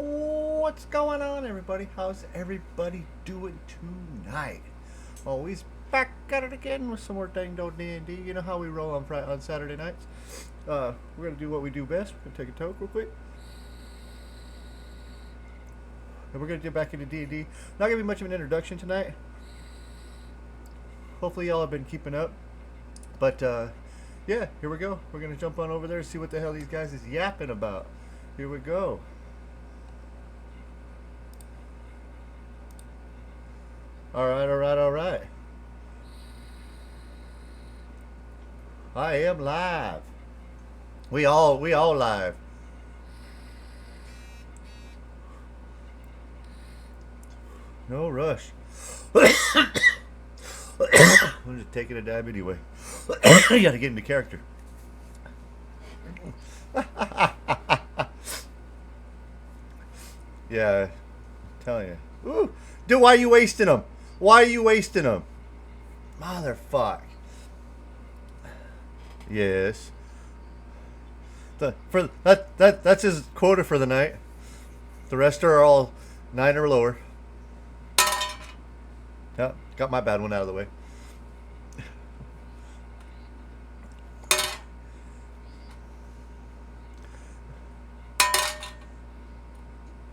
What's going on, everybody? How's everybody doing tonight? Always back at it again with some more dang dope D&D. You know how we roll on Saturday nights. We're gonna do what we do best. We're gonna take a toke real quick, and we're gonna get back into D&D. Not gonna be much of an introduction tonight. Hopefully, y'all have been keeping up. But yeah, here we go. We're gonna jump on over there and see what the hell these guys is yapping about. Here we go. All right, all right, all right. I am live. We all live. No rush. I'm just taking a dab anyway. You gotta get into character. Yeah, I'm telling you. Ooh. Dude, why are you wasting them? Why are you wasting them? Motherfuck. Yes. That's his quota for the night. The rest are all 9 or lower. Yeah, got my bad one out of the way.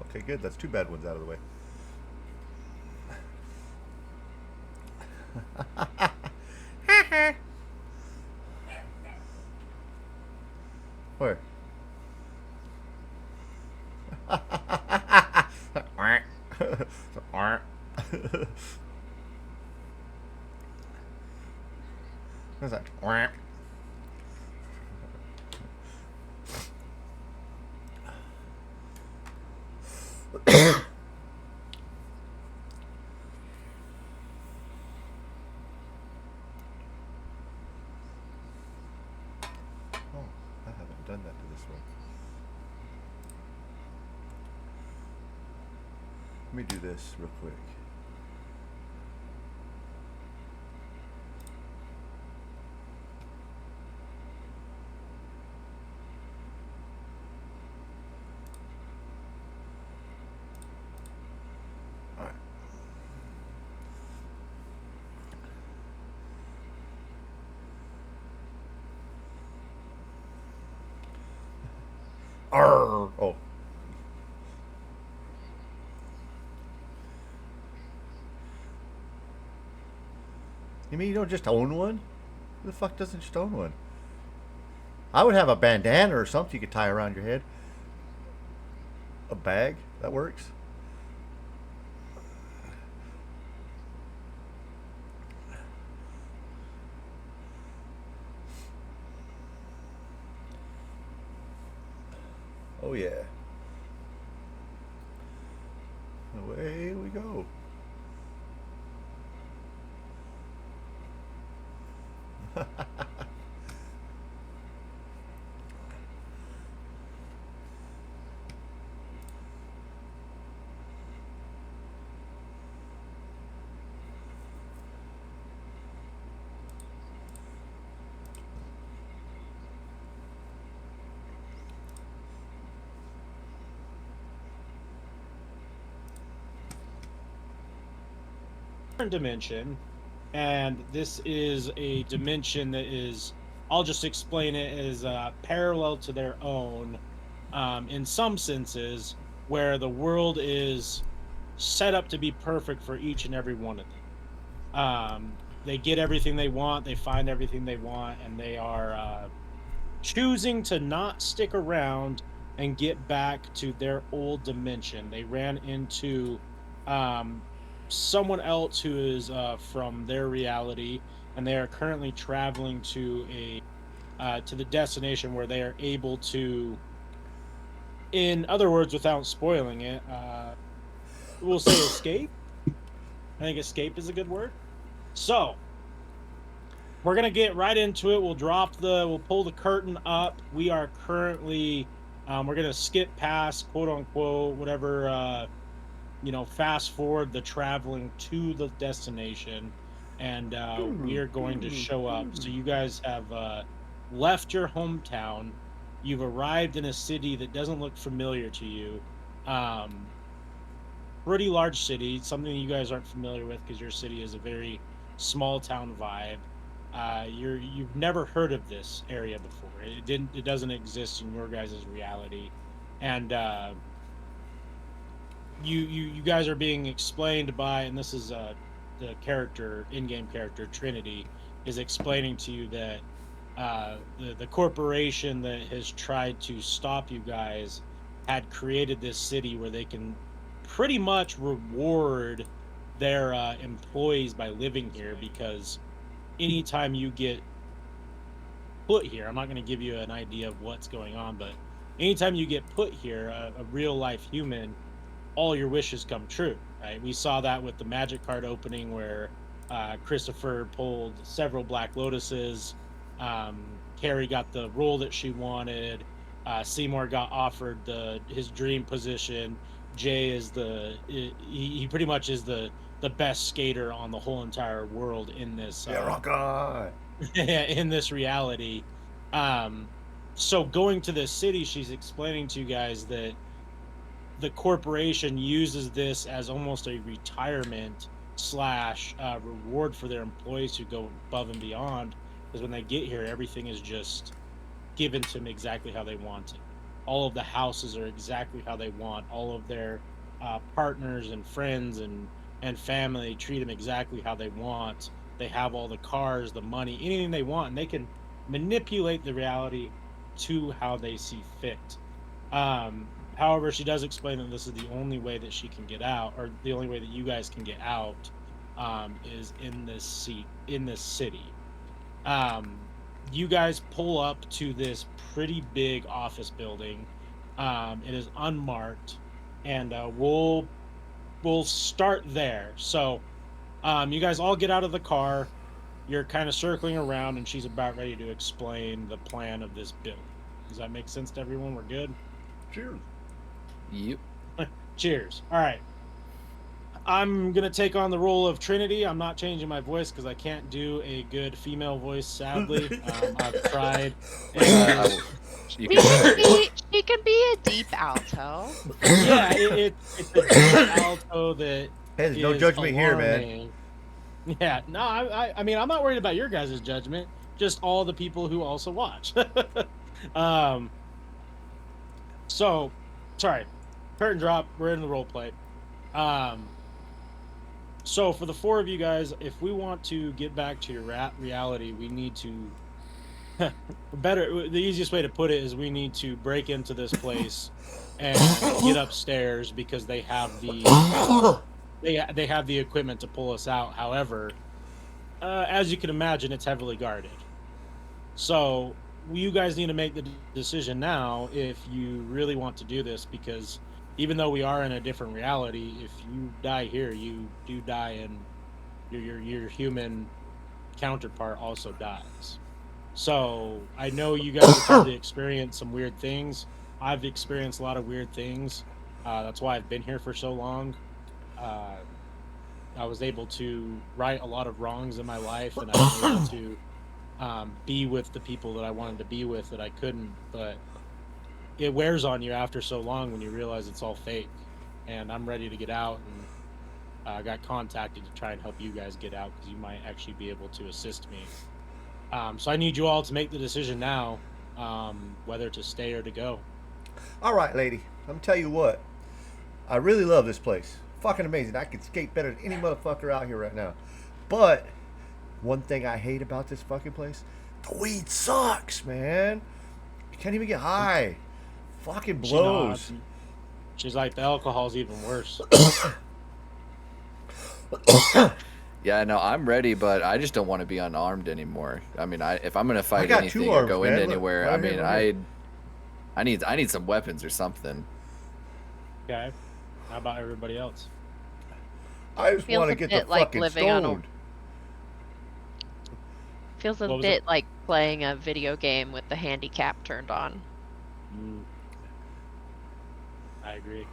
Okay, good. That's 2 bad ones out of the way. Where? What's that? Oh, I haven't done that to this one. Let me do this real quick. All right. Arr. Oh. You mean you don't just own one? Who the fuck doesn't just own one? I would have a bandana or something you could tie around your head. A bag? That works. Oh yeah. Away we go. Dimension, and this is a dimension that is, I'll just explain it as parallel to their own in some senses, where the world is set up to be perfect for each and every one of them. They get everything they want, they find everything they want, and they are choosing to not stick around and get back to their old dimension. They ran into someone else who is from their reality, and they are currently traveling to the destination where they are able to, in other words, without spoiling it, we'll say escape. I think escape is a good word. So we're gonna get right into it. We'll pull the curtain up. We are currently we're gonna skip past, quote unquote, whatever fast forward the traveling to the destination, and we are going to show up. So you guys have left your hometown. You've arrived in a city that doesn't look familiar to you. Pretty large city, something you guys aren't familiar with because your city is a very small town vibe. You've never heard of this area before. It doesn't exist in your guys' reality, and you guys are being explained by, and this is the character, in-game character Trinity is explaining to you that the corporation that has tried to stop you guys had created this city where they can pretty much reward their employees by living here, because anytime you get put here, I'm not going to give you an idea of what's going on, but anytime you get put here, a real life human, all your wishes come true, right? We saw that with the magic card opening where Christopher pulled several Black Lotuses. Carrie got the role that she wanted. Seymour got offered his dream position. Jay is he pretty much is the best skater on the whole entire world in this rock on. in this reality. So going to this city, she's explaining to you guys that the corporation uses this as almost a retirement slash reward for their employees who go above and beyond, because when they get here, everything is just given to them exactly how they want it. All of the houses are exactly how they want. All of their partners and friends and family treat them exactly how they want. They have all the cars, the money, anything they want, and they can manipulate the reality to how they see fit. However, she does explain that this is the only way that she can get out, or the only way that you guys can get out, is in this city. You guys pull up to this pretty big office building. It is unmarked, and we'll start there. So, you guys all get out of the car. You're kind of circling around, and she's about ready to explain the plan of this building. Does that make sense to everyone? We're good? Cheers. Yep. Cheers. All right. I'm going to take on the role of Trinity. I'm not changing my voice because I can't do a good female voice, sadly. I've tried. You She can be a deep alto. Yeah, it's a deep alto that Hey, there's no is judgment here, man. alarming. Yeah, no, I mean, I'm not worried about your guys' judgment, just all the people who also watch. So, sorry, curtain drop, we're in the role play. So for the four of you guys, if we want to get back to your reality, we need to the easiest way to put it is we need to break into this place and get upstairs because they have the they have the equipment to pull us out. However, as you can imagine, it's heavily guarded. So you guys need to make the decision now if you really want to do this, because even though we are in a different reality, if you die here, you do die, and your human counterpart also dies. So I know you guys have probably experienced some weird things. I've experienced a lot of weird things. That's why I've been here for so long. I was able to right a lot of wrongs in my life, and I was able to be with the people that I wanted to be with that I couldn't. But it wears on you after so long when you realize it's all fake. And I'm ready to get out, and I got contacted to try and help you guys get out because you might actually be able to assist me. So I need you all to make the decision now, whether to stay or to go. All right, lady. I'm gonna tell you what. I really love this place. Fucking amazing. I could skate better than any motherfucker out here right now. But one thing I hate about this fucking place, the weed sucks, man. You can't even get high. Fucking blows. She's like, the alcohol's even worse. Yeah, no, I'm ready, but I just don't want to be unarmed anymore. I mean, if I'm gonna fight got anything two or arms, go man. into Look, anywhere, right I mean, here, right here. I need some weapons or something. Okay. How about everybody else? I just Feels want to a get bit the like fucking living on a- stoned. Feels a What was bit it? like playing a video game with the handicap turned on. I agree.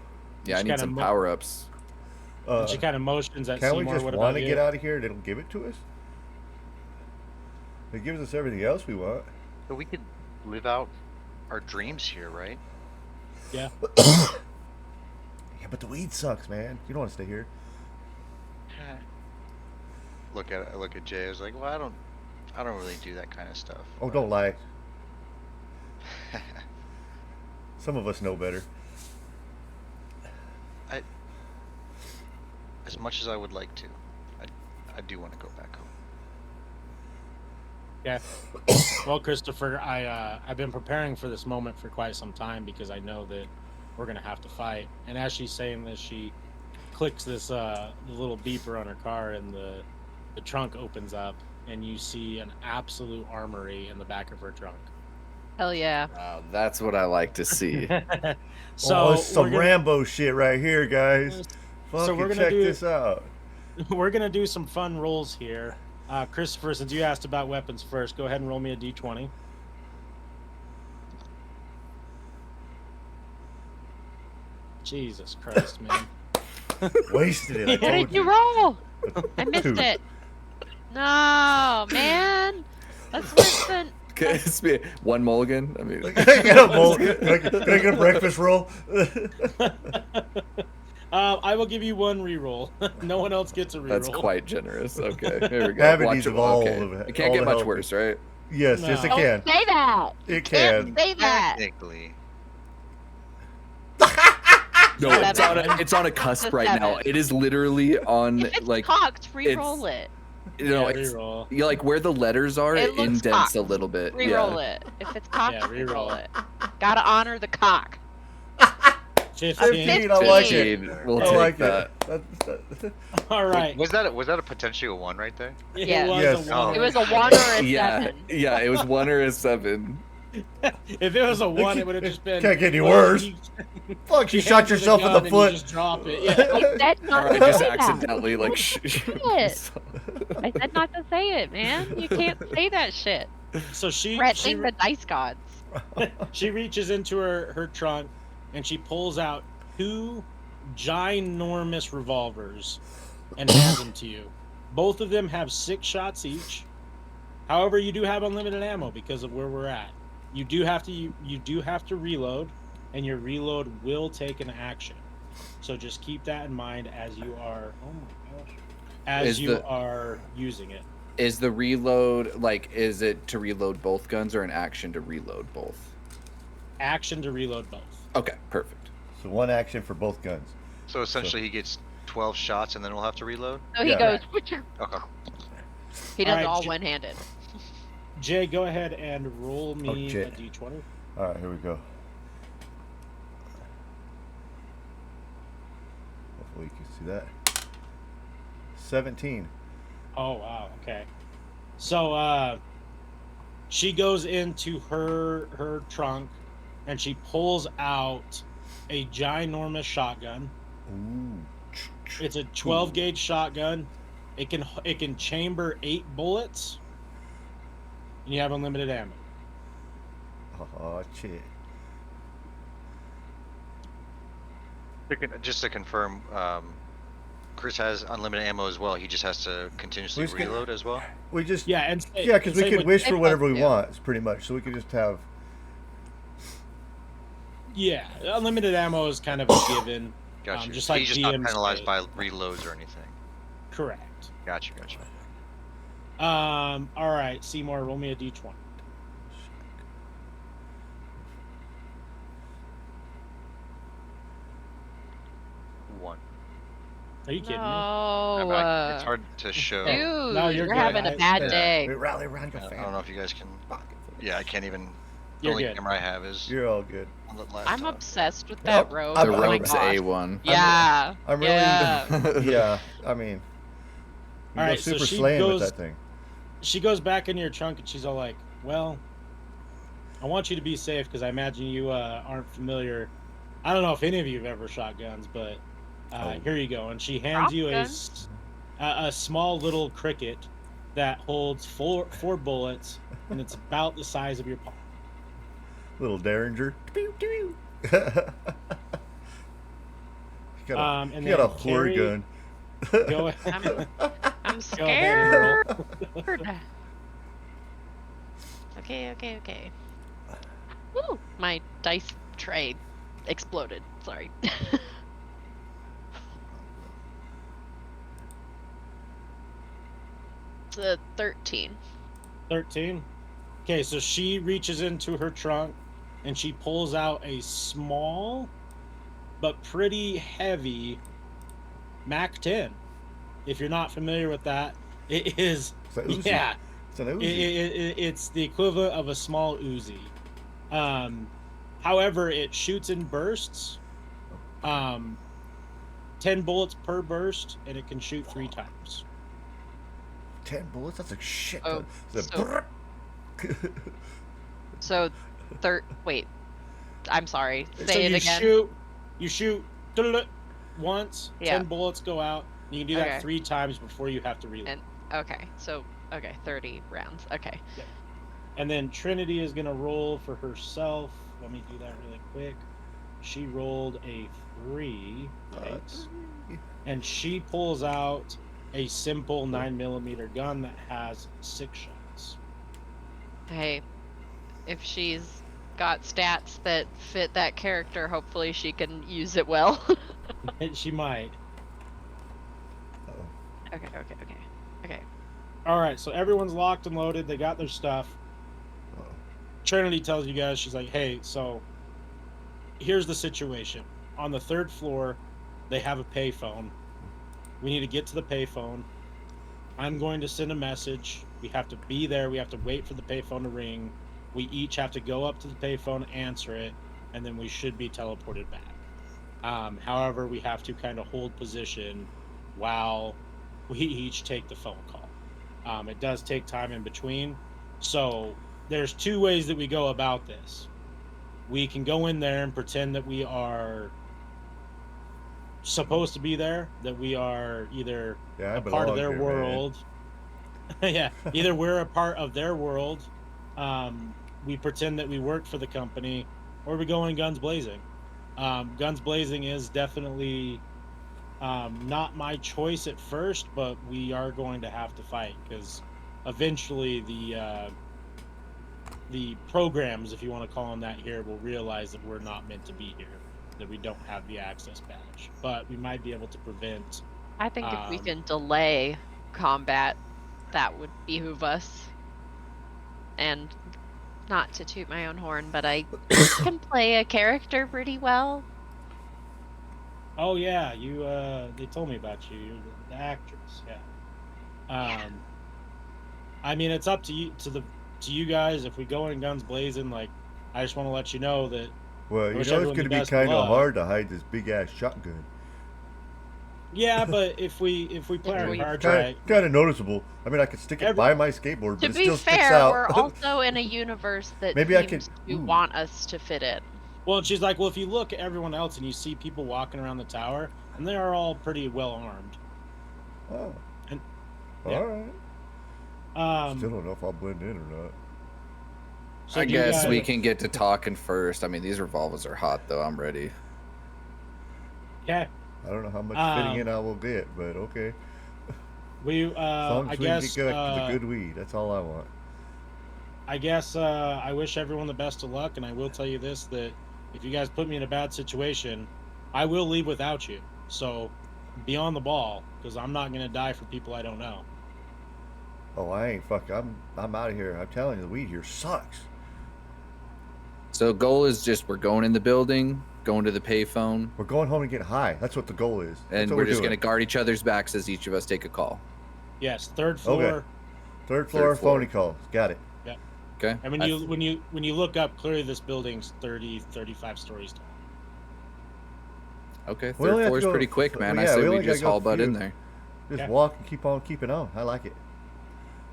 Yeah, I She need kinda some power-ups. She kind of motions at Can't we Seymour. just What want about to you? get out of here? They don't give it to us. It gives us everything else we want. But we could live out our dreams here, right? Yeah. but the weed sucks, man. You don't want to stay here. Look at Jay. I was like, well, I don't really do that kind of stuff. Oh, don't lie. Some of us know better. As much as I would like to, I do want to go back home. Yeah. Well, Christopher, I've been preparing for this moment for quite some time because I know that we're gonna have to fight. And as she's saying this, she clicks this the little beeper on her car, and the trunk opens up, and you see an absolute armory in the back of her trunk. Hell yeah. Wow, that's what I like to see. So it's some we're gonna- Rambo shit right here, guys. So Fucking we're gonna check do- this out. We're gonna do some fun rolls here. Christopher, since you asked about weapons first, go ahead and roll me a d20. Jesus Christ, man. Wasted it. I What told did you roll? I missed Two. it. No, man. That's worse than. Can it's be one mulligan? I mean, Can I get a bowl? Can I get a breakfast roll? I will give you one reroll. No one else gets a reroll. that's quite generous. Okay, here we go. Cavities Watch of it. all Okay. of it. It can't all get the much healthy. worse, right? Yes, yes, it No. can. Don't say that. It Can't can. say that. Technically, No, it's on a cusp It's a right now. 7. It is literally on If it's like cocked, re-roll it. you know, Yeah, it's reroll. you like where the letters are, It it looks indents cocked. a little bit. Re-roll Yeah. it. If it's cocked, Yeah, re-roll re-roll. it. Gotta honor the cock. 15. 15, I like it. 15. We'll I take like that. it. All right. was that a potentially a 1 right there? It Yes. was Yes. a 1. It was a 1 or a Yeah, 7. yeah, it was 1 or a 7. If it was a 1, it would have just been. Can't get any well, worse. you- Fuck, you she shot hands you yourself in gun the and you foot. just drop it. Yeah. I said Or not I to just say that. accidentally like. It. I said not to say it, man. You can't say that shit. So she Threatening the dice gods. she reaches into her trunk and she pulls out 2 ginormous revolvers and hands them to you. Both of them have 6 shots each. However, you do have unlimited ammo because of where we're at. You do have to reload, and your reload will take an action. So just keep that in mind as you are. Oh my gosh! As you are using it. Is the reload like? Is it to reload both guns or an action to reload both? Action to reload both. Okay, perfect. So one action for both guns. So essentially, he gets 12 shots and then we'll have to reload. So he Yeah. goes. Okay. He does Alright, it all J- one-handed. Jay, go ahead and roll me Okay. a d20. All right, here we go. Hopefully you can see that. 17. Oh wow, okay. So she goes into her trunk and she pulls out a ginormous shotgun. Ooh. It's a 12 gauge shotgun. It can chamber 8 bullets. And you have unlimited ammo. Oh shit. Just to confirm, Chris has unlimited ammo as well. He just has to continuously We just get- reload as well. We just Yeah, and yeah, because we same could with- wish for Same whatever we with- yeah. want, it's pretty much. So we could just have. Yeah, unlimited ammo is kind of a given. Gotcha. Just like He's just not DMs penalized say. by reloads or anything. Correct. Gotcha. All right, Seymour, roll me a d20. One. Are you kidding me? No. It's hard to show. Dude, No, you're you're having good. a bad Yeah. day. We rally around your I family. don't know if you guys can. Yeah, I can't even. The You're only good. camera I have is You're all good. on the laptop. I'm obsessed with Yep. that robe. The Oh my robe's gosh. A1. Yeah. I'm really. Yeah. Yeah, I mean. You All go right, so super she slaying goes- with that thing. She goes back in your trunk and she's all like, well, I want you to be safe because I imagine you aren't familiar. I don't know if any of you have ever shot guns, but here you go. And she hands you a small little cricket that holds four bullets, and it's about the size of your palm. Little Derringer. Pew, pew. He got a, And he got a then whore Carrie- gun. Go ahead. I'm Go ahead and scared. Okay. Woo! My dice tray exploded. Sorry. 13. 13. Okay, so she reaches into her trunk and she pulls out a small but pretty heavy Mac 10. If you're not familiar with that, it is It's an Uzi. yeah, It's an Uzi. it's the equivalent of a small Uzi. However, it shoots in bursts. 10 bullets per burst, and it can shoot 3 times. 10 bullets? That's a shit Oh, ton. It's a so- So, wait. I'm sorry. So Say it you again. you shoot once, Yeah. 10 bullets go out. You can do that Okay. 3 times before you have to reload. And okay, 30 rounds. Okay. And then Trinity is going to roll for herself. Let me do that really quick. She rolled a 3. Right? And she pulls out a simple 9mm gun that has 6 shots. Hey, if she's got stats that fit that character, hopefully she can use it well. And she might. Okay. All right, so everyone's locked and loaded. They got their stuff. Trinity tells you guys, she's like, hey, so here's the situation. On the 3rd floor, they have a payphone. We need to get to the payphone. I'm going to send a message. We have to be there. We have to wait for the payphone to ring. We each have to go up to the payphone, answer it, and then we should be teleported back. However, we have to kind of hold position while we each take the phone call. It does take time in between. So there's 2 ways that we go about this. We can go in there and pretend that we are supposed to be there, that we are either a part of their world. Yeah, either we're a part of their world, we pretend that we work for the company, or we go in guns blazing. Guns blazing is definitely not my choice at first, but we are going to have to fight because eventually the programs, if you want to call them that here, will realize that we're not meant to be here, that we don't have the access badge, but we might be able to prevent. I think if we can delay combat, that would behoove us. And not to toot my own horn, but I can play a character pretty well. Oh yeah, you they told me about you. You're the actress, yeah. I mean, it's up to you guys. If we go in guns blazing, like, I just want to let you know that. Well, you wish know it's everyone going to the be best kind of luck. hard to hide this big ass shotgun. Yeah, but if we play our we- cards right, Kind of noticeable. I mean, I could stick it by my skateboard, To but it be still sticks fair, out. we're also in a universe that Maybe I seems could- to ooh. want us to fit in. well, she's like, well, if you look at everyone else and you see people walking around the tower, and they are all pretty well armed. Oh. And- yeah. All right. Still don't know if I'll blend in or not. So I do you guess we guys- can get to talking first. I mean, these revolvers are hot, though. I'm ready. Okay. I don't know how much fitting in I will get, but okay. We As long I as we guess can get the good weed, that's all I want. I guess I wish everyone the best of luck, and I will tell you this, that if you guys put me in a bad situation, I will leave without you. So be on the ball, because I'm not gonna die for people I don't know. Oh, I ain't I'm out of here. I'm telling you, the weed here sucks. So goal is just we're going in the building, going to the payphone, We're going home and get high. That's what the goal is. That's and what we're just doing. going to guard each other's backs as each of us take a call. Yes, 3rd floor. Okay. Third floor, phony calls. Got it. Okay? And when you look up, clearly this building's 35 stories tall. Okay, We only third have to floor's go- pretty quick, man. yeah, I say we we only gotta just go haul butt in few. there. Just Yeah. walk and keep on keeping on. I like it.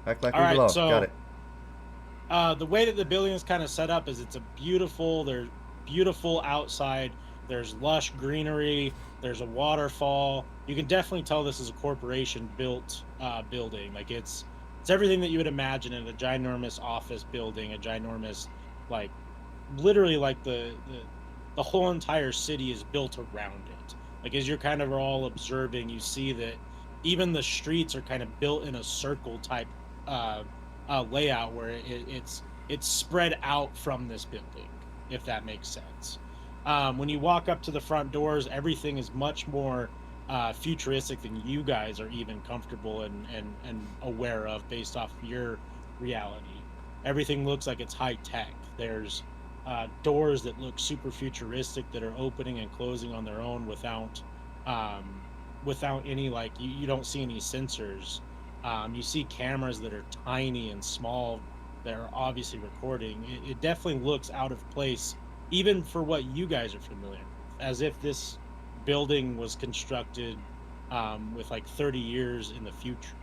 Act like All we right, belong. so- Got it. The way that the building is kind of set up is there's beautiful outside. There's lush greenery. There's a waterfall. You can definitely tell this is a corporation built building. Like it's everything that you would imagine in a ginormous office building, a ginormous, like, literally like the whole entire city is built around it. Like as you're kind of all observing, you see that even the streets are kind of built in a circle type layout where it's spread out from this building, if that makes sense. When you walk up to the front doors, everything is much more futuristic than you guys are even comfortable and aware of based off your reality. Everything looks like it's high tech. There's doors that look super futuristic that are opening and closing on their own um, without any like you don't see any sensors. You see cameras that are tiny and small that are obviously recording. It definitely looks out of place, even for what you guys are familiar with, as if this building was constructed with like 30 years in the future.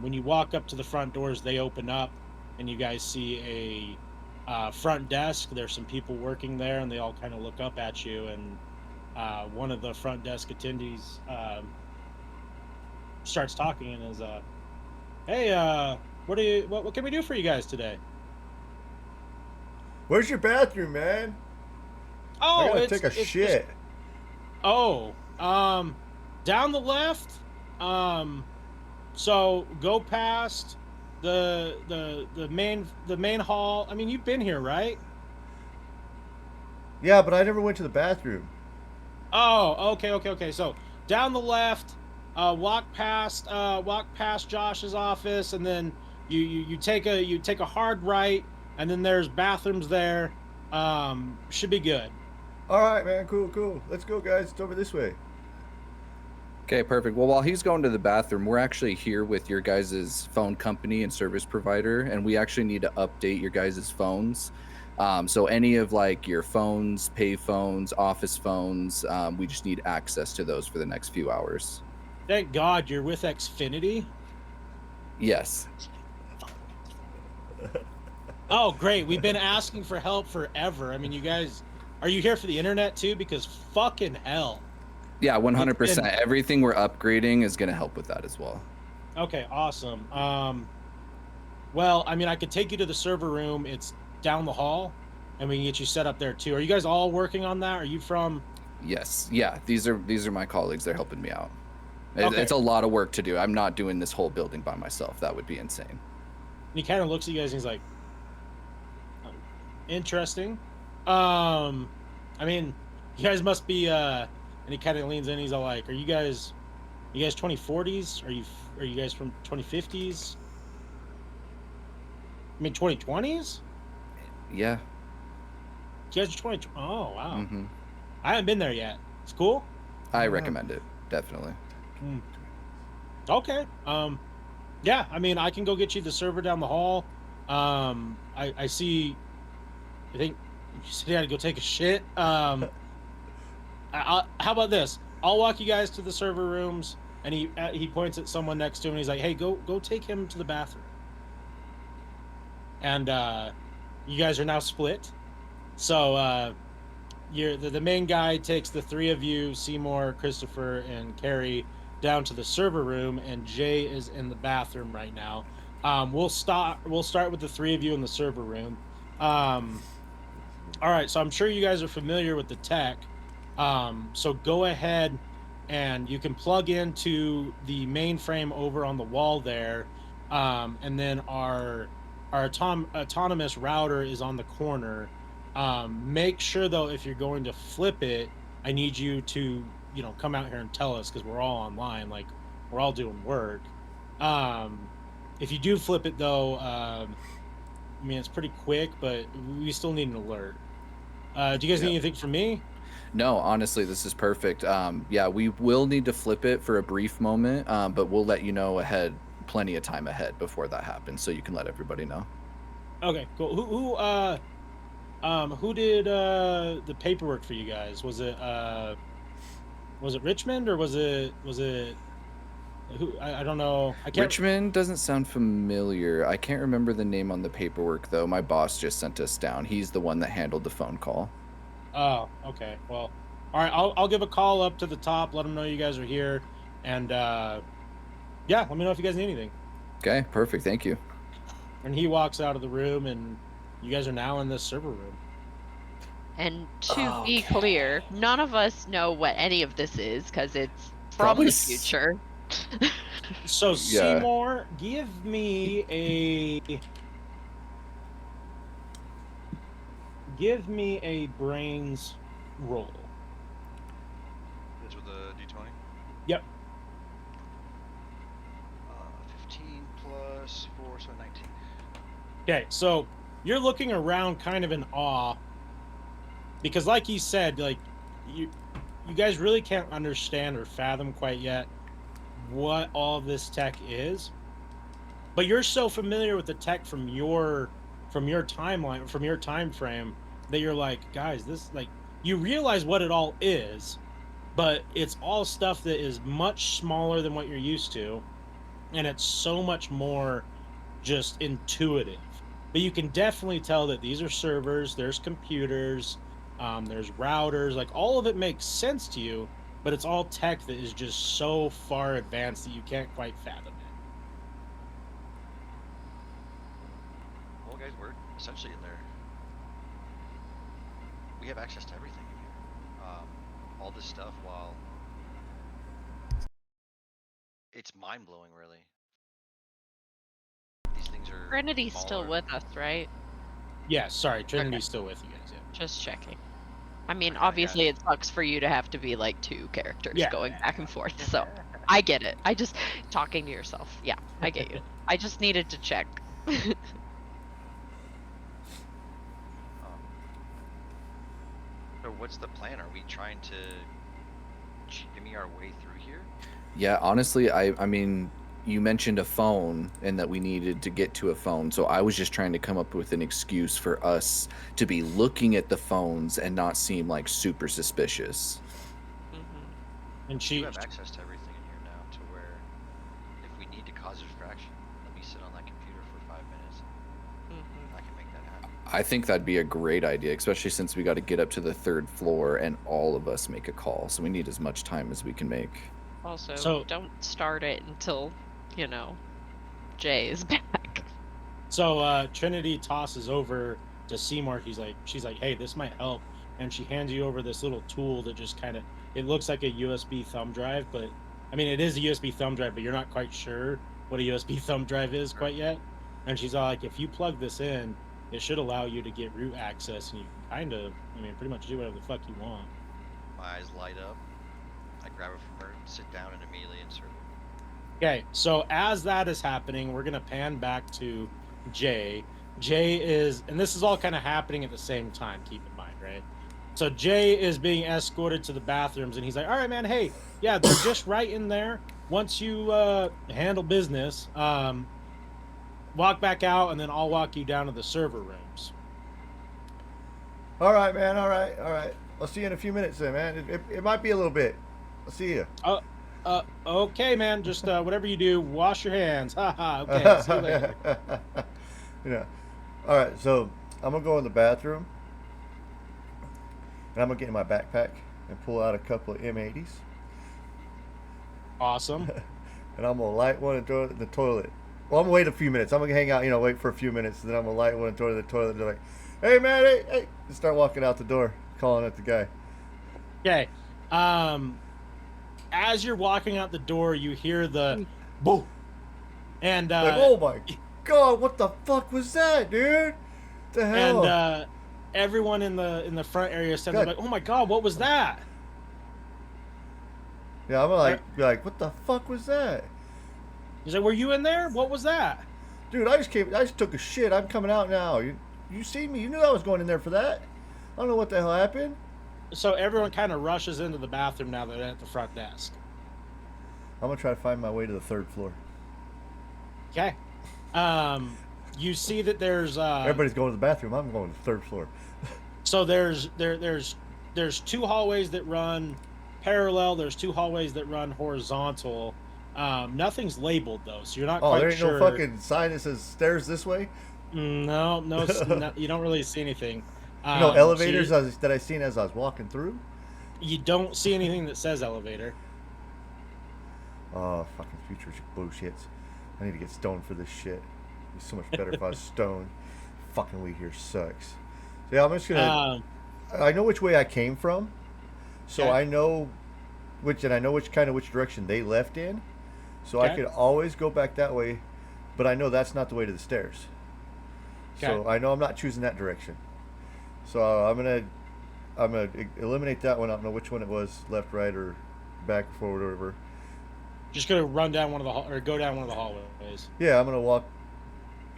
When you walk up to the front doors, they open up, and you guys see a front desk. There's some people working there, and they all kind of look up at you. And one of the front desk attendees starts talking and is, "Hey, what can we do for you guys today?" Where's your bathroom, man? I Oh, gotta it's take a it's shit. oh, down the left. So go past the main hall. I mean, you've been here, right? Yeah, but I never went to the bathroom. Oh, okay. So down the left, walk past Josh's office, and then you take a hard right, and then there's bathrooms there. Should be good. All right, man. Cool. Let's go, guys. It's over this way. Okay, perfect. Well, while he's going to the bathroom, we're actually here with your guys' phone company and service provider, and we actually need to update your guys' phones. So any of like your phones, pay phones, office phones, we just need access to those for the next few hours. Thank God you're with Xfinity. Yes. Oh, great. We've been asking for help forever. I mean, you guys, are you here for the internet too? Because fucking hell. Yeah, 100%. It's been- Everything we're upgrading is going to help with that as well. Okay, awesome. Well, I mean, I could take you to the server room. It's down the hall, and we can get you set up there too. Are you guys all working on that? Are you from? Yes. Yeah, these are my colleagues. They're helping me out. Okay. It's a lot of work to do. I'm not doing this whole building by myself. That would be insane. And he kind of looks at you guys and he's like, interesting. I mean, you guys must be and he kind of leans in, he's all like, you guys 2040s? Are you guys from 2050s? I mean 2020s? Yeah. You guys are 20. Oh, wow. Mm-hmm. I haven't been there yet. It's cool. I recommend it, definitely. Okay. Yeah, I mean, I can go get you the server down the hall. I see. I think you said you had to go take a shit. How about this? I'll walk you guys to the server rooms, and he points at someone next to him, and he's like, "Hey, go take him to the bathroom." And you guys are now split. So the main guy takes the three of you, Seymour, Christopher, and Carrie, down to the server room, and Jay is in the bathroom right now. We'll start with the three of you in the server room. All right, so I'm sure you guys are familiar with the tech. So go ahead and you can plug into the mainframe over on the wall there, and then our autonomous router is on the corner. Make sure though, if you're going to flip it, I need you to come out here and tell us, because we're all online, like we're all doing work. If you do flip it though, I mean, it's pretty quick, but we still need an alert. Do you guys need anything from me? No, honestly, this is perfect. Yeah, we will need to flip it for a brief moment, but we'll let you know plenty of time ahead before that happens, so you can let everybody know. Okay, cool. Who did the paperwork for you guys? Was it Richmond, or was it who? I don't know. I can't. Richmond doesn't sound familiar. I can't remember the name on the paperwork though. My boss just sent us down. He's the one that handled the phone call. Oh, okay. Well, all right. I'll give a call up to the top. Let them know you guys are here, and yeah, let me know if you guys need anything. Okay, perfect. Thank you. And he walks out of the room, and you guys are now in this server room. And to be clear, none of us know what any of this is, because it's from Probably the future. So Yeah. Seymour, give me a brains roll. It's with with a d20. Yep. 15 plus 4, so 19. Okay, so you're looking around kind of in awe because, like you said, like you guys really can't understand or fathom quite yet what all of this tech is. But you're so familiar with the tech from your timeline, from your time frame, that you're like, guys, this, like, you realize what it all is, but it's all stuff that is much smaller than what you're used to, and it's so much more just intuitive. But you can definitely tell that these are servers, there's computers, there's routers, like all of it makes sense to you, but it's all tech that is just so far advanced that you can't quite fathom it. Well, guys, we're essentially in there. We have access to everything in here. All this stuff, while it's mind-blowing, really. These things are Trinity's still smaller. with us, right? Yeah, sorry, Trinity's still with you guys. Yeah. Just checking. I mean, kinda obviously got- it sucks for you to have to be like two characters Yeah. going back and forth, so I get it. I just talking to yourself. Yeah, I get you. I just needed to check. So what's the plan? Are we trying to jimmy our way through here? Yeah, honestly, I mean, you mentioned a phone and that we needed to get to a phone. So I was just trying to come up with an excuse for us to be looking at the phones and not seem like super suspicious. And We she, have access to everything in here now, to where if we need to cause a distraction, let me sit on that computer for 5 minutes. I can make that happen. I think that'd be a great idea, especially since we got to get up to the 3rd floor and all of us make a call. So we need as much time as we can make. Also, So- don't start it until, you know, Jay is back. so Trinity tosses over to Seymour. She's like, hey, this might help. And she hands you over this little tool that just kind of, it looks like a USB thumb drive, but I mean, it is a USB thumb drive, but you're not quite sure what a USB thumb drive is quite yet. And she's all like, if you plug this in, it should allow you to get root access, and you can kind of, I mean, pretty much do whatever the fuck you want. My eyes light up. I grab it from her, sit down, and immediately insert it. Okay, so as that is happening, we're gonna pan back to Jay. Jay is, and this is all kind of happening at the same time, keep in mind, right? So Jay is being escorted to the bathrooms, and he's like, all right, man, hey, yeah, they're just right in there. Once you handle business, walk back out, and then I'll walk you down to the server rooms. All right, man. All right. I'll see you in a few minutes then, man. It might be a little bit. I'll see you. Okay, man, just whatever you do, wash your hands. Haha, okay, see you later. Yeah. All right, so I'm going to go in the bathroom. And I'm going to get in my backpack and pull out a couple of M80s. Awesome. And I'm going to light one and throw it in the toilet. Well, I'm going to wait a few minutes. I'm going to hang out, wait for a few minutes. And then I'm going to light one and throw it in the toilet. And they're like, hey, man, hey. And start walking out the door, calling at the guy. Okay. As you're walking out the door, you hear the boom. And Like, oh my God, what the fuck was that, dude? The hell? and everyone in the front area stands up God. like, "Oh my God, what was that?" Yeah, I'm gonna be like, what the fuck was that? He's like, "Were you in there? What was that?" Dude, I just took a shit. I'm coming out now. You see me? You knew I was going in there for that. I don't know what the hell happened. So everyone kind of rushes into the bathroom now that they're at the front desk. I'm gonna try to find my way to the 3rd floor. Okay. You see that there's Everybody's going to the bathroom. I'm going to the 3rd floor. so there's 2 hallways that run parallel. There's 2 hallways that run horizontal. Nothing's labeled though, so you're not Oh, quite there ain't sure. no fucking sign that says stairs this way. No, you don't really see anything. No So elevators that I seen as I was walking through. you don't see anything that says elevator. Oh, fucking future bullshits. I need to get stoned for this shit. It'd be so much better if I was stoned. Fucking weed here sucks. So yeah, I'm just gonna. I know which way I came from, so Okay. I know which direction they left in. So I Okay. could always go back that way, but I know that's not the way to the stairs. So Okay. I know I'm not choosing that direction. So I'm gonna eliminate that one. I don't know which one it was, left, right, or back and forward over. Just gonna run down one of the or go down one of the hallways. Yeah, I'm gonna walk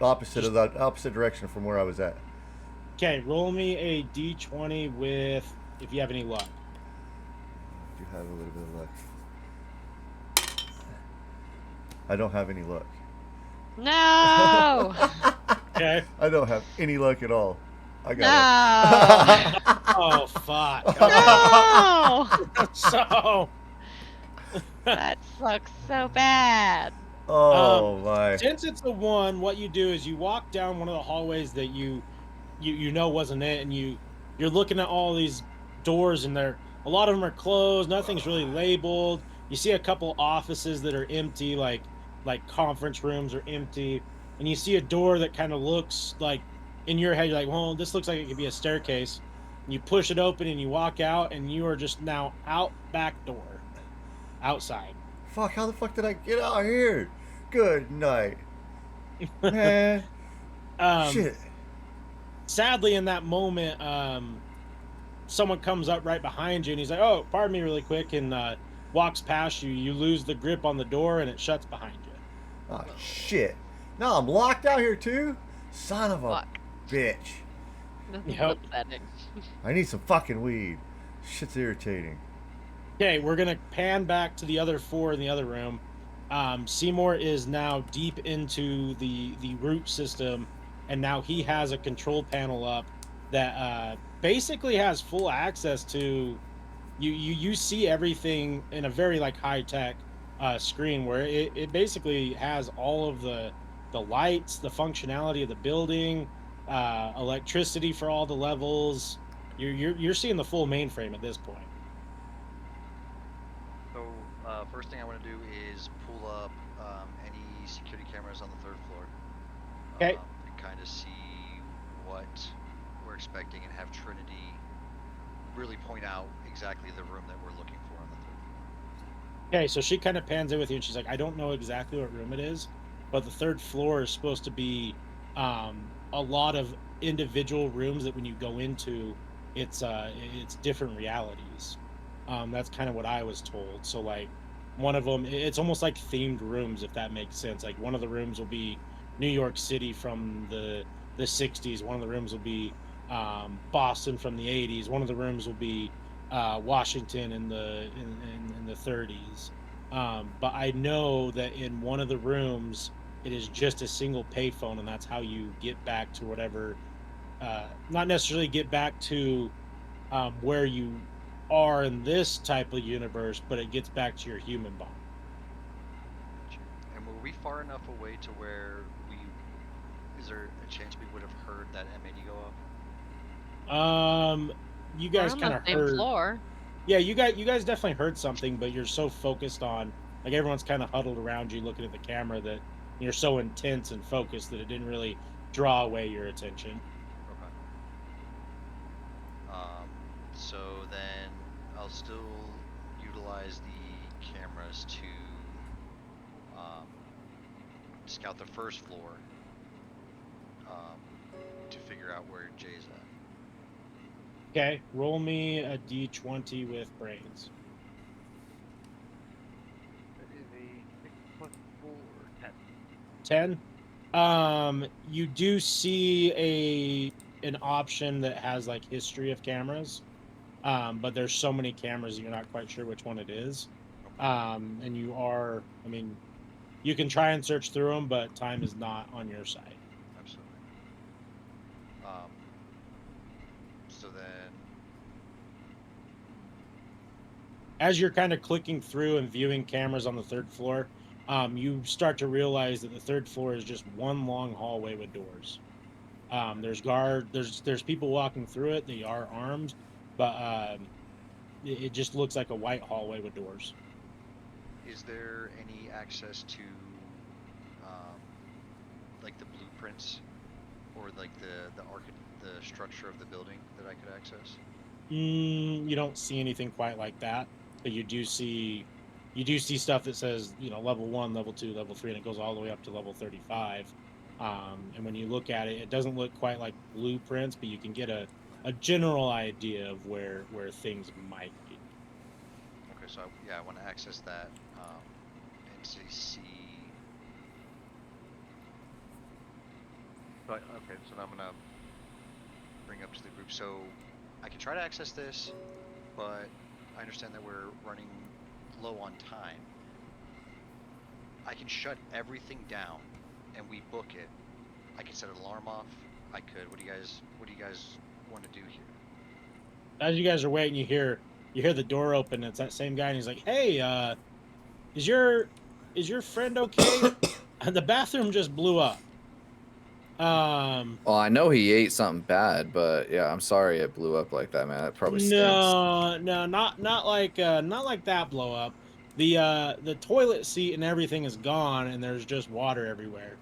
opposite direction from where I was at. Okay, roll me a d20 with if you have any luck. I do have a little bit of luck. I don't have any luck. No. Okay. I don't have any luck at all. I got No. Oh fuck. No. So That sucks so bad. Oh my. since it's a 1, what you do is you walk down one of the hallways that you know wasn't it, and you're looking at all these doors, and a lot of them are closed. Nothing's really labeled. You see a couple offices that are empty, like conference rooms are empty, and you see a door that kind of looks like, in your head you're like, well, this looks like it could be a staircase. And you push it open and you walk out, and you are just now out back door, outside. Fuck, how the fuck did I get out here? Good night. Man. Shit. Sadly, in that moment, someone comes up right behind you, and he's like, oh, pardon me really quick, and walks past you. You lose the grip on the door, and it shuts behind you. Oh, shit. Now I'm locked out here, too? Son of a Fuck. bitch. This is Yep. upsetting. I need some fucking weed. Shit's irritating. Okay, we're going to pan back to the other 4 in the other room. Seymour is now deep into the root system, and now he has a control panel up that basically has full access to you see everything in a very like high-tech screen, where it basically has all of the lights, the functionality of the building, electricity for all the levels. You're seeing the full mainframe at this point. So, first thing I want to do is pull up any security cameras on the 3rd floor. Okay. And kind of see what we're expecting, and have Trinity really point out exactly the room that we're looking for on the 3rd floor. Okay, so she kind of pans in with you, and she's like, I don't know exactly what room it is, but the 3rd floor is supposed to be a lot of individual rooms that when you go into, it's different realities. That's kind of what I was told. So like one of them, it's almost like themed rooms, if that makes sense. Like one of the rooms will be New York City from the 60s. One of the rooms will be Boston from the 80s. One of the rooms will be Washington in the 30s. But I know that in one of the rooms it is just a single payphone, and that's how you get back to whatever. Not necessarily get back to where you are in this type of universe, but it gets back to your human body. And were we far enough away to where is there a chance we would have heard that M80 go off? You guys We're on kind the of same heard. floor. Yeah, you guys definitely heard something, but you're so focused on, like, everyone's kind of huddled around you looking at the camera, that you're so intense and focused that it didn't really draw away your attention. Okay. So then I'll still utilize the cameras to scout the 1st floor to figure out where Jay's at. Okay, roll me a d20 with brains. That is a 6 plus 4, 10. 10. You do see an option that has like history of cameras, but there's so many cameras you're not quite sure which one it is. And I mean, you can try and search through them, but time is not on your side. Absolutely. So then, As you're kind of clicking through and viewing cameras on the 3rd floor, you start to realize that the 3rd floor is just one long hallway with doors. There's people walking through it. They are armed, but it just looks like a white hallway with doors. is there any access to like the blueprints or like the structure of the building that I could access? You don't see anything quite like that, but you do see stuff that says, level 1, level 2, level 3, and it goes all the way up to level 35. And when you look at it, it doesn't look quite like blueprints, but you can get a general idea of where things might be. Okay. Okay, so I want to access that NCC. But okay, so now I'm gonna bring up to the group. So I can try to access this, but I understand that we're running low on time. I can shut everything down, and we book it. I can set an alarm off. I could. What do you guys want to do here? As you guys are waiting, you hear the door open. It's that same guy, and he's like, "Hey, is your friend okay?" And the bathroom just blew up. Well, I know he ate something bad, but yeah, I'm sorry it blew up like that, man. That probably stinks. No, not like that blow up. The toilet seat and everything is gone, and there's just water everywhere.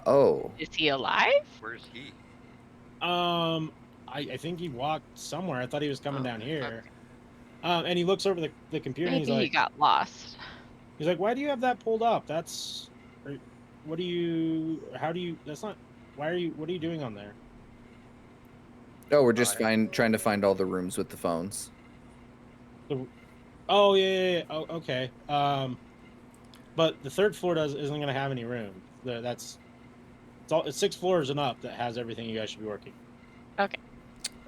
Oh. Is he alive? Where's he? I think he walked somewhere. I thought he was coming down here. Okay. And he looks over the computer and Maybe he's he like, got lost. he's like, "Why do you have that pulled up? That's, what do you? How do you? That's not. Why are you? What are you doing on there?" Oh, we're just trying to find all the rooms with the phones. Oh yeah. Oh, okay. But the third floor isn't gonna have any room. It's 6 floors and up that has everything you guys should be working. Okay.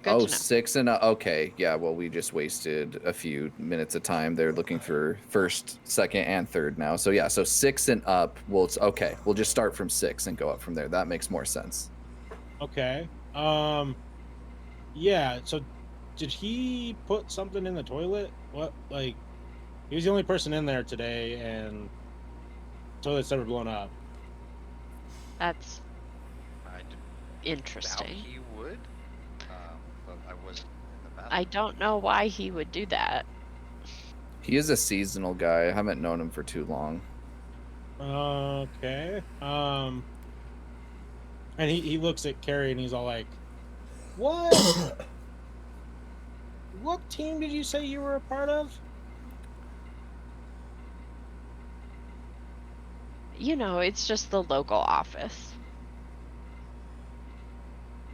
Good Oh, to know. 6 and up. Okay, yeah. Well, we just wasted a few minutes of time. They're looking for first, second, and third now. So yeah, so 6 and up. We'll just start from 6 and go up from there. That makes more sense. Okay. Yeah. So, did he put something in the toilet? What, like, he was the only person in there today, and the toilet's never blown up. That's I doubt interesting. he would, but I wasn't in the bathroom. I don't know why he would do that. He is a seasonal guy. I haven't known him for too long. Okay. And he looks at Carrie and he's all like, "What? What team did you say you were a part of?" It's just the local office.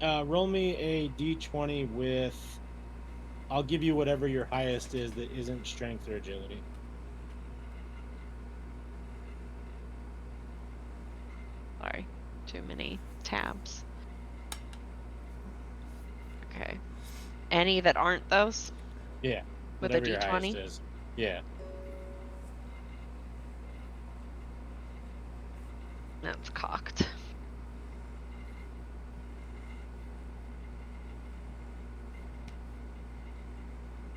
Roll me a d20 with. I'll give you whatever your highest is that isn't strength or agility. Sorry, too many tabs. Okay. Any that aren't those? Yeah. With a Whatever your highest d20? is. Yeah. That's cocked.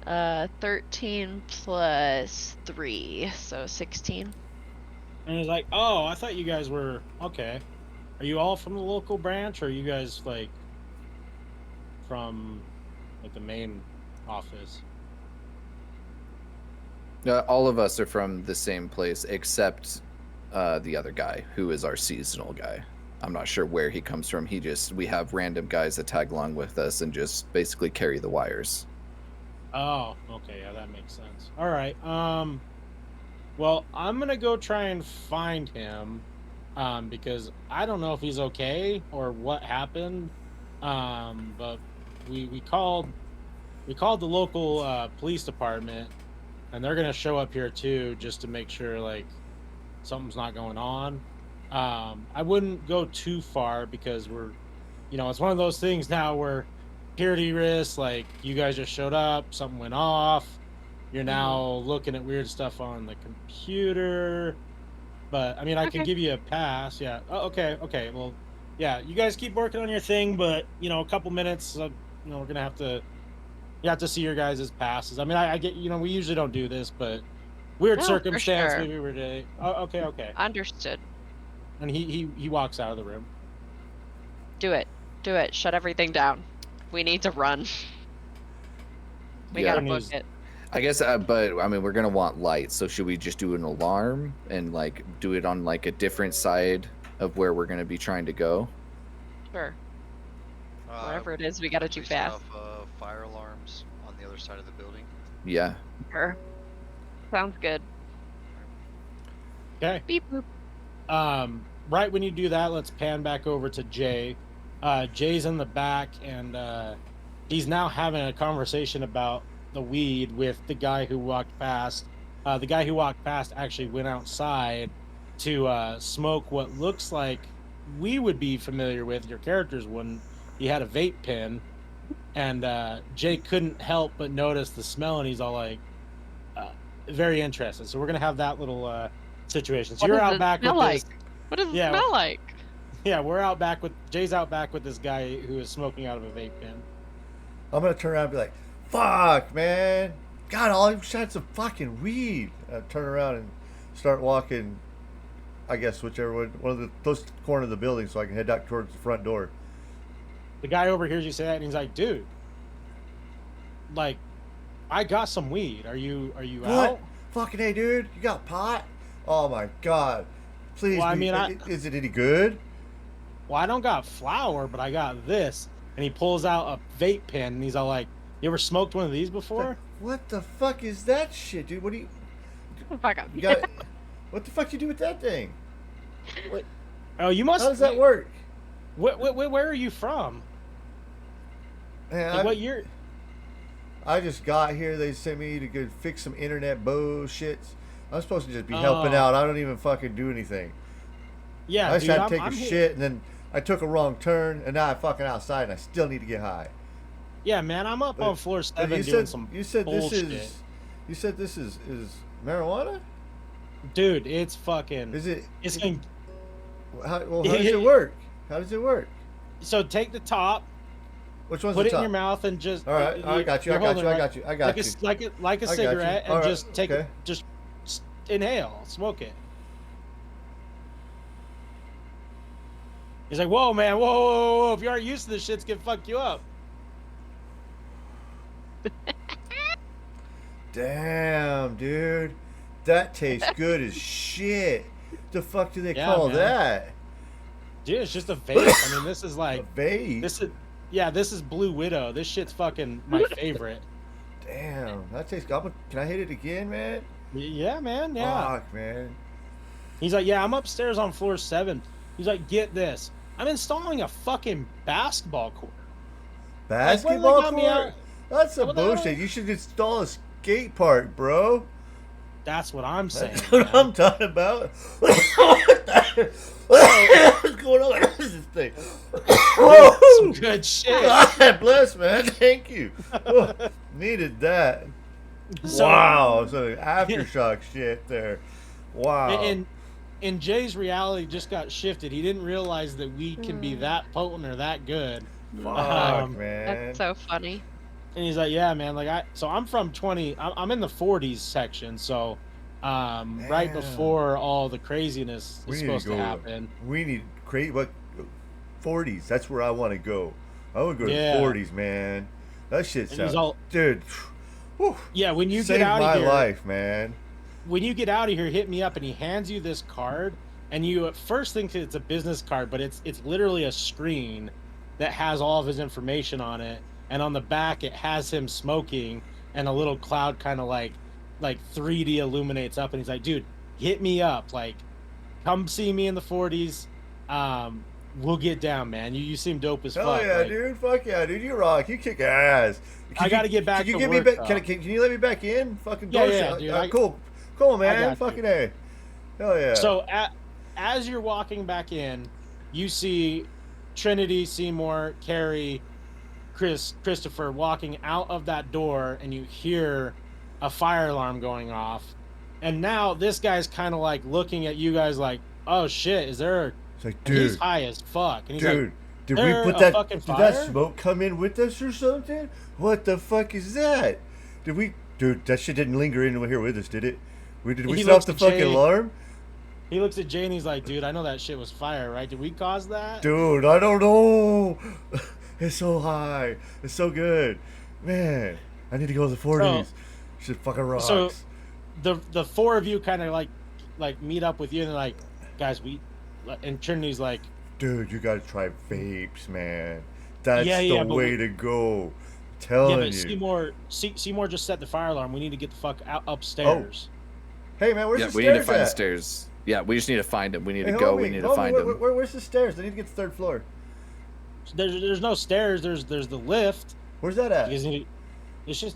Uh, 13 plus 3, so 16. And he's like, "Oh, I thought you guys were okay. Are you all from the local branch, or are you guys like from like the main office?" All of us are from the same place, except the other guy, who is our seasonal guy. I'm not sure where he comes from. We have random guys that tag along with us and just basically carry the wires. Oh, okay, yeah, that makes sense. All right. Well, I'm gonna go try and find him, because I don't know if he's okay or what happened. But we called the local police department, and they're gonna show up here too, just to make sure like something's not going on. I wouldn't go too far because it's one of those things now where security risks, like you guys just showed up, something went off, you're now looking at weird stuff on the computer. But I mean, I can give you a pass. Yeah. Oh, okay. Well, yeah, you guys keep working on your thing, but a couple minutes, we're gonna have to see your guys' passes. I mean, I get, we usually don't do this, but weird No, for circumstance, sure. maybe we're today. Oh, okay. Understood. And he walks out of the room. Do it. Shut everything down. We need to run. We Yeah. gotta book it. I guess, but I mean, we're gonna want lights. So should we just do an alarm and like do it on like a different side of where we're gonna be trying to go? Sure. Whatever it is, we gotta do we set fast. off fire alarms on the other side of the building. Yeah. Sure. Sounds good. Okay. Beep boop. Right when you do that, let's pan back over to Jay. Jay's in the back, and he's now having a conversation about the weed with the guy who walked past. The guy who walked past actually went outside to smoke what looks like we would be familiar with. Your characters wouldn't. He had a vape pen, and Jay couldn't help but notice the smell, and he's all like, very interested. So we're gonna have that little situation. So What you're does out it back with smell like? this. What does it Yeah. smell like? Yeah, we're out back with Jay's out back with this guy who is smoking out of a vape pen. I'm gonna turn around and be like, "Fuck, man! God, all you had some fucking weed." I turn around and start walking. I guess whichever one of the close corner of the building, so I can head back towards the front door. The guy overhears you say that, and he's like, "Dude, like, I got some weed. Are you What? out?" Fucking hey, dude! You got pot? Oh my god! Please, Well, I be- mean, is it any good? Well, I don't got flour, but I got this. And he pulls out a vape pen, and he's all like, "You ever smoked one of these before?" What the fuck is that shit, dude? What do you? Fuck up. You got? What the fuck you do with that thing? Oh, you must. How does that work? Where are you from? Man, Like, what year? I just got here. They sent me to go fix some internet bullshit. I'm supposed to just be helping out. I don't even fucking do anything. Yeah, I just dude, had to take I'm a here. shit, and then I took a wrong turn, and now I'm fucking outside, and I still need to get high. Yeah, man, I'm up But- on floor But 7 doing some you said bullshit. this is marijuana? Dude, it's fucking. Is it? It's gonna, How does it work? How does it work? so take the top, Which one's put the it in top? your mouth, and just. All right, I got you. I you're got holding you. it I right- got you. I got you. like a I got you. cigarette, and All right, just take okay. it. Just inhale, smoke it. He's like, "Whoa, man, whoa! If you aren't used to this, shit's gonna fuck you up." Damn, dude, that tastes good as shit. The fuck do they Yeah, call man. that? Dude, it's just a vape. I mean, this is A like vape. this is Blue Widow. This shit's fucking my favorite. Damn, that tastes. Can I hit it again, man? Yeah, man. Yeah. Fuck, man. He's like, "Yeah, I'm upstairs on floor 7." He's like, "Get this. I'm installing a fucking basketball court." Basketball got me court? out- That's some What the hell? bullshit. You should install a skate park, bro. That's what I'm saying. That's what man. I'm talking about. What's going on? What is this thing? Some good shit. God bless, man. Thank you. Oh, needed that. So- Wow. So aftershock shit there. Wow. And Jay's reality just got shifted. He didn't realize that we can be that potent or that good. Fuck, Um, man. That's so funny. And he's like, "Yeah, man. Like I'm from 20. I'm in the 40s section. So, right Damn. before all the craziness We is need to supposed to go. happen." We need what 40s. That's where I want to go. I want to go Yeah. to 40s, man. That shit And he's sounds, all- dude. Whew, Yeah, when you saved get out my of here, life, man. when you get out of here, hit me up. And he hands you this card, and you at first think it's a business card, but it's literally a screen that has all of his information on it, and on the back it has him smoking, and a little cloud kind of like 3D illuminates up, and he's like, "Dude, hit me up, like, come see me in the 40s. We'll get down, man. You seem dope as Hell fuck." yeah, like, dude. Fuck yeah, dude. You rock. You kick ass. I gotta get back Can you to give work, me back? though. Can you let me back in? Fucking Yeah, door yeah, shut. dude, Cool. Cool, man. got you. Fucking A. Hell yeah. So as you're walking back in, you see Trinity, Seymour, Carrie, Christopher walking out of that door, and you hear a fire alarm going off. And now this guy's kind of like looking at you guys like, "Oh shit, is there?" it's like, And he's dude, high as fuck. And he's dude. like, Did we "There put a that? fucking Did that fire?" smoke come in with us or something? What the fuck is that? Did we, dude? That shit didn't linger in here with us, did it? Did we He set off looks the at fucking Jay. alarm? He looks at Jay and he's like, "Dude, I know that shit was fire, right? Did we cause that?" Dude, I don't know. It's so high. It's so good, man. I need to go to the 40s. Shit fucking rocks. So the four of you kind of like meet up with you, and they're like, "Guys, and Trinity's like, Dude, you gotta try vapes, man. That's Yeah, the but way to go. Telling "Yeah, but you. Seymour just set the fire alarm. We need to get the fuck out upstairs." Hey, man, where's Yeah, the we stairs need to find the at? stairs. Yeah, we just need to find them. We need Hey, to go. homie, We need to homie, find them. where's the stairs? I need to get to the third floor. There's no stairs. There's the lift. Where's that at? Because it's just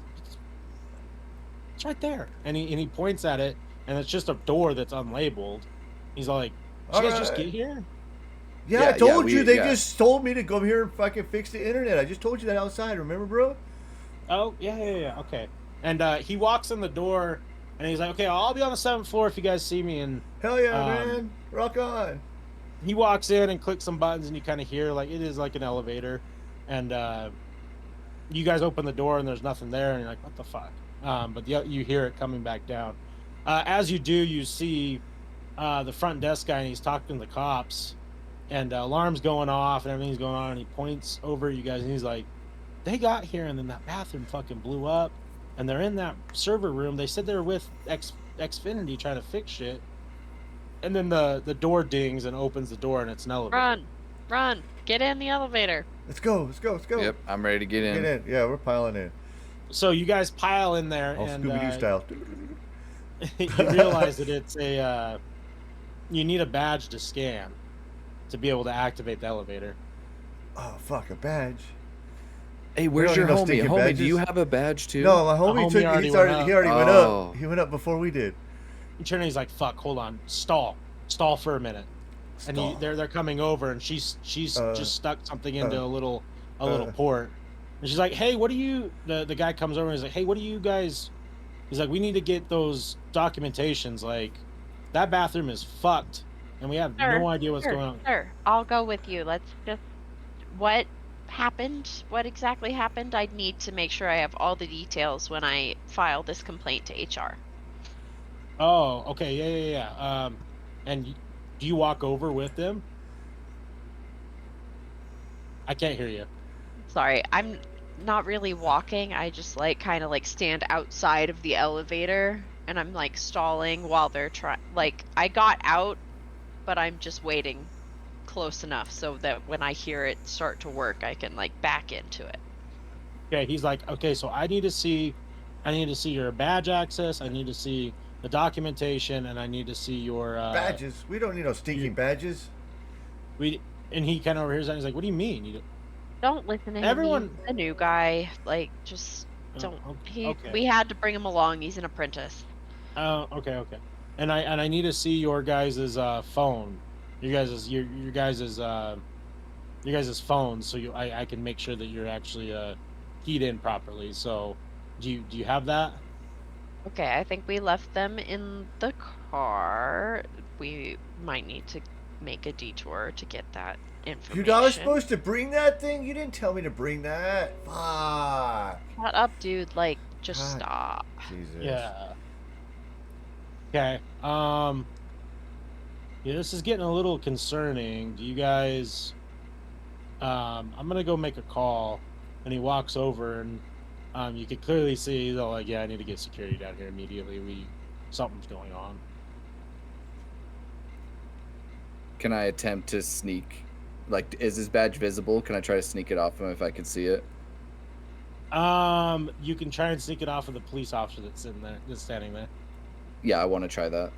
It's right there. And he points at it, and it's just a door that's unlabeled. He's like, "Did you guys just Alright. get here?" Yeah, I Yeah, told you. They yeah. just told me to come here and fucking fix the internet. I just told you that outside. Remember, bro? Oh, yeah. Okay. And he walks in the door, and he's like, "Okay, I'll be on the 7th floor if you guys see me." And Hell yeah, um, man. Rock on. he walks in and clicks some buttons, and you kind of hear like it is like an elevator, and you guys open the door, and there's nothing there, and you're like, "What the fuck?" But you hear it coming back down. As you do, you see the front desk guy, and he's talking to the cops, and alarms going off, and everything's going on, and he points over at you guys, and he's like, "They got here, and then that bathroom fucking blew up, and they're in that server room. They said they're with Xfinity trying to fix shit." And then the door dings and opens the door, and it's an elevator. Run! Get in the elevator. Let's go. Let's go. Let's go. Yep, I'm ready to get in. Get in. Yeah, we're piling in. So you guys pile in there, All and Scooby Doo style. you realize that it's a you need a badge to scan to be able to activate the elevator. Oh fuck, a badge. Hey, where's don't your need no homie? stinking Homie, do you badges. have a badge too? No, my homie homie took. already He went already went Oh. up. He went up before we did. And Trinity's like, "Fuck, hold on, stall for a minute." And Stall. they're coming over, and she's just stuck something into a little port, and she's like, "Hey, what do you?" The guy comes over and he's like, "Hey, what do you guys?" He's like, "We need to get those documentations. Like, that bathroom is fucked, and we have no idea what's going on." Sure, I'll go with you. Let's just. What happened? What exactly happened? I need to make sure I have all the details when I file this complaint to HR. Oh, okay, yeah. And do you walk over with them? I can't hear you. Sorry, I'm not really walking. I just kind of stand outside of the elevator, and I'm stalling while they're trying. I got out, but I'm just waiting close enough so that when I hear it start to work, I can back into it. Okay, he's like, "Okay, so I need to see your badge access. I need to see the documentation, and I need to see your Badges. We don't need no stinking badges. And he kind of overhears that. And he's like, "What do you mean? Don't listen to him. Everyone- He's a new guy. Just don't. Okay. We had to bring him along. He's an apprentice. Oh, okay. And I need to see your guys' phone, your guys' phones, so I can make sure that you're actually keyed in properly. So, do you have that?" Okay, I think we left them in the car. We might need to make a detour to get that information. You was supposed to bring that thing? You didn't tell me to bring that. Fuck. Shut up, dude. Just God. stop. Jesus. Yeah. Okay. Yeah, this is getting a little concerning. Do you guys? I'm gonna go make a call, and he walks over, and you can clearly see they're like, "Yeah, I need to get security down here immediately. Something's going on." Can I attempt to sneak? Like, is his badge visible? Can I try to sneak it off him if I can see it? You can try and sneak it off of the police officer that's standing there. Yeah, I want to try that.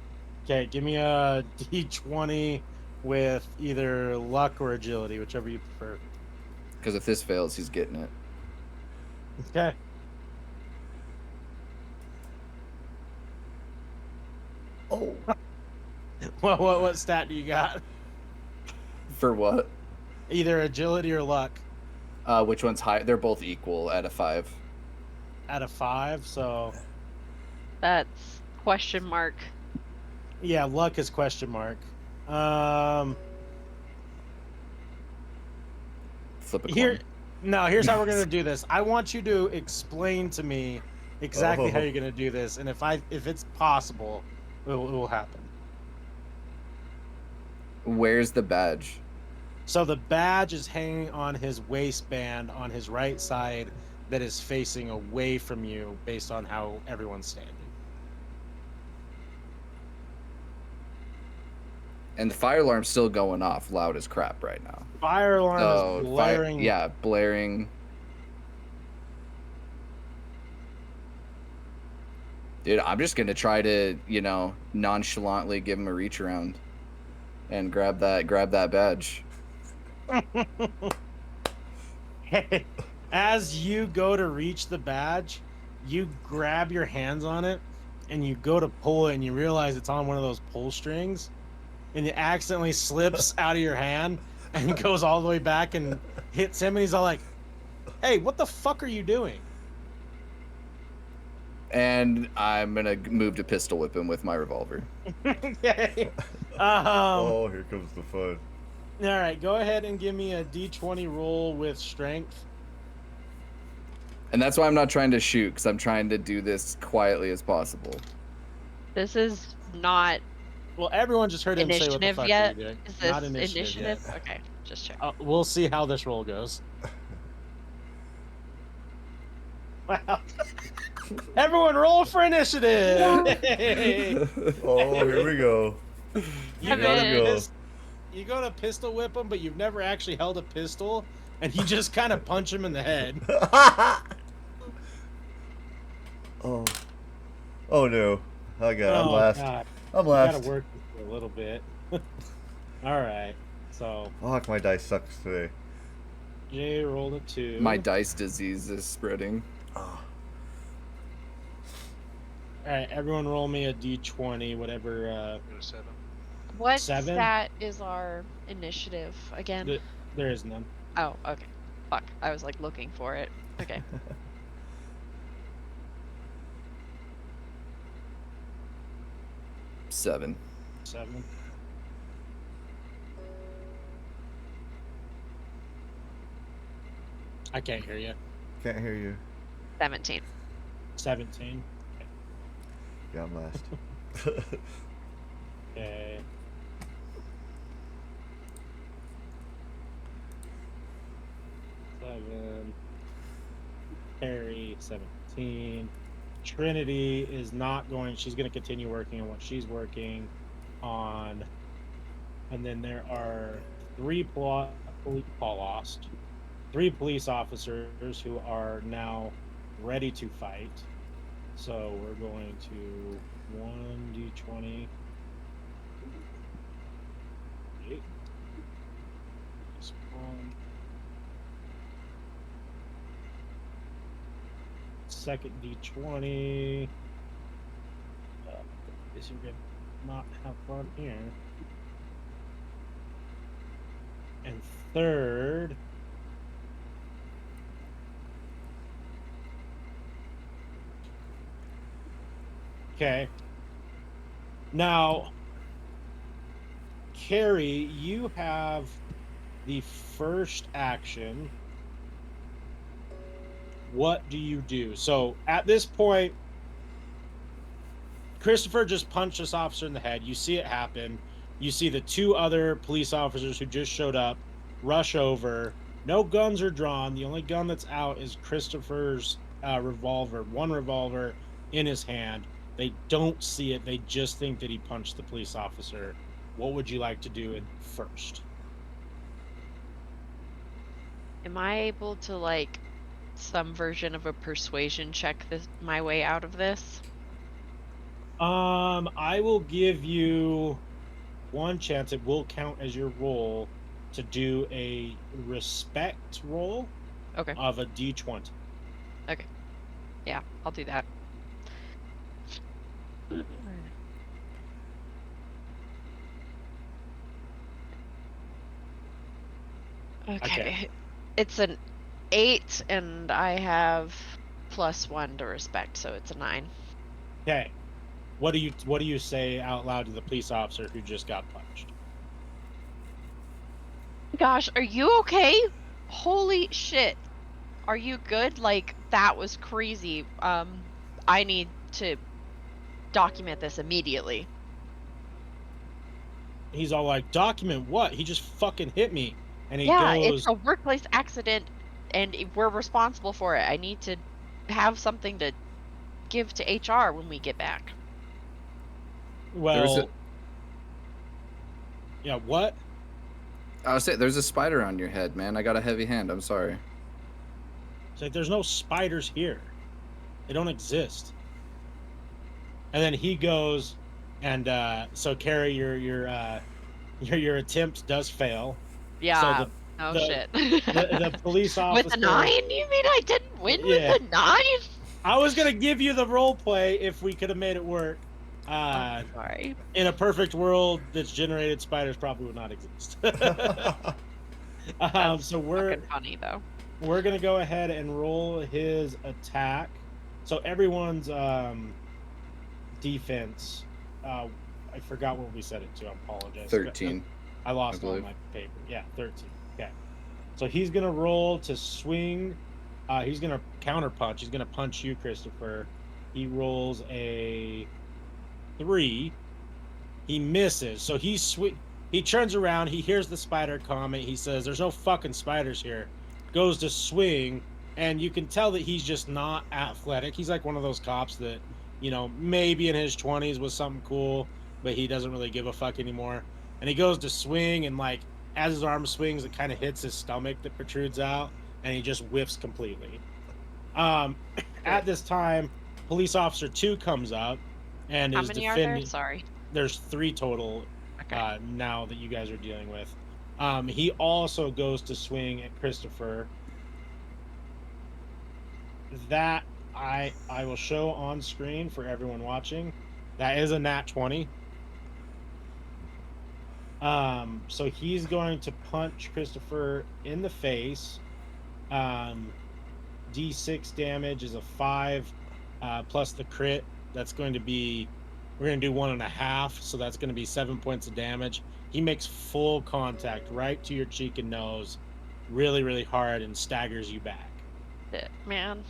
Okay, give me a D20 with either luck or agility, whichever you prefer. Because if this fails, he's getting it. Okay. Oh. What stat do you got? For what? Either agility or luck. Which one's high? They're both equal at a 5. Out of 5, so That's question mark. yeah, luck is question mark. Flip a coin. Here's how we're gonna do this. I want you to explain to me exactly how Oh. you're gonna do this, and if it's possible, it will happen. Where's the badge? So the badge is hanging on his waistband on his right side, that is facing away from you, based on how everyone's standing. And the fire alarm's still going off loud as crap right now. Fire alarm So, is blaring. yeah, blaring. Dude, I'm just gonna try to, nonchalantly give him a reach around and grab that badge. As you go to reach the badge, you grab your hands on it, and you go to pull it, and you realize it's on one of those pull strings, and it accidentally slips out of your hand and goes all the way back and hits him, and he's all like, "Hey, what the fuck are you doing?" And I'm gonna move to pistol whip him with my revolver. Okay. Oh, here comes the fun. All right, go ahead and give me a D20 roll with strength. And that's why I'm not trying to shoot, because I'm trying to do this quietly as possible. This is not Well, everyone just heard him say, "What the initiative fuck yet. are you doing?" Is this Not initiative yet. Okay, just check. We'll see how this roll goes. Wow. Everyone roll for initiative! Yay! Oh, here we go. You Kevin. go to pistol whip him, but you've never actually held a pistol, and you just kind of punch him in the head. Oh. Oh no. I got I'm Oh, last. God. I'm You last. gotta work this a little bit. Alright, so Fuck, my dice sucks today. Jay rolled a 2. My dice disease is spreading. Oh. Alright, everyone roll me a d20, whatever. Go to 7. What 7? stat is our initiative again? There is none. Oh, okay. Fuck. I was like looking for it. Okay. Seven. 7. I can't hear you. Can't hear you. 17. 17. Yeah, I'm last. Okay. Seven. Harry, 17. Trinity is not going. She's going to continue working on what she's working on. And then there are three police officers who are now ready to fight. So we're going to 1d20. Eight. This one. Second d20. This is gonna not have fun here. And third. Okay. Now, Carrie, you have the first action. What do you do? So at this point, Christopher just punched this officer in the head. You see it happen. You see the two other police officers who just showed up rush over. No guns are drawn. The only gun that's out is Christopher's revolver, one revolver in his hand. They don't see it. They just think that he punched the police officer. What would you like to do at first? Am I able to like some version of a persuasion check my way out of this? I will give you one chance. It will count as your roll to do a respect roll. Okay. Of a d20. Okay. Yeah, I'll do that. Okay. It's an 8 and I have +1 to respect, so it's a 9. Okay. What do you say out loud to the police officer who just got punched? Gosh, are you okay? Holy shit. Are you good? Like, that was crazy. I need to document this immediately. He's all like, document what? He just fucking hit me. And he Yeah, goes, it's a workplace accident and we're responsible for it. I need to have something to give to HR when we get back. well, yeah, what? I was saying, there's a spider on your head, man. I got a heavy hand. I'm sorry. It's like, there's no spiders here. They don't exist. And then he goes, and so Carrie, your attempt does fail. Yeah. So shit. the police officer With a 9? You mean I didn't win with a 9? I was gonna give you the role play if we could have made it work. I'm sorry. In a perfect world that's generated, spiders probably would not exist. That's So fucking funny though. we're gonna go ahead and roll his attack. So everyone's defense. I forgot what we set it to. I apologize. 13. I lost I all believe. my paper. Yeah, 13. Okay. So he's gonna roll to swing. He's gonna counter punch. He's gonna punch you, Christopher. He rolls a 3. He misses. So he turns around. He hears the spider comment. He says, "There's no fucking spiders here." Goes to swing, and you can tell that he's just not athletic. He's like one of those cops that, maybe in his 20s was something cool, but he doesn't really give a fuck anymore. And he goes to swing, and like as his arm swings, it kind of hits his stomach that protrudes out, and he just whiffs completely. At this time, police officer 2 comes up and How is many are there? defending. Sorry. There's 3 total Okay. now that you guys are dealing with. He also goes to swing at Christopher. That I will show on screen for everyone watching. That is a nat 20. So he's going to punch Christopher in the face. D6 damage is a 5 plus the crit. That's going to be, we're going to do 1.5, so that's going to be 7 points of damage. He makes full contact right to your cheek and nose, really, really hard, and staggers you back. Shit, man.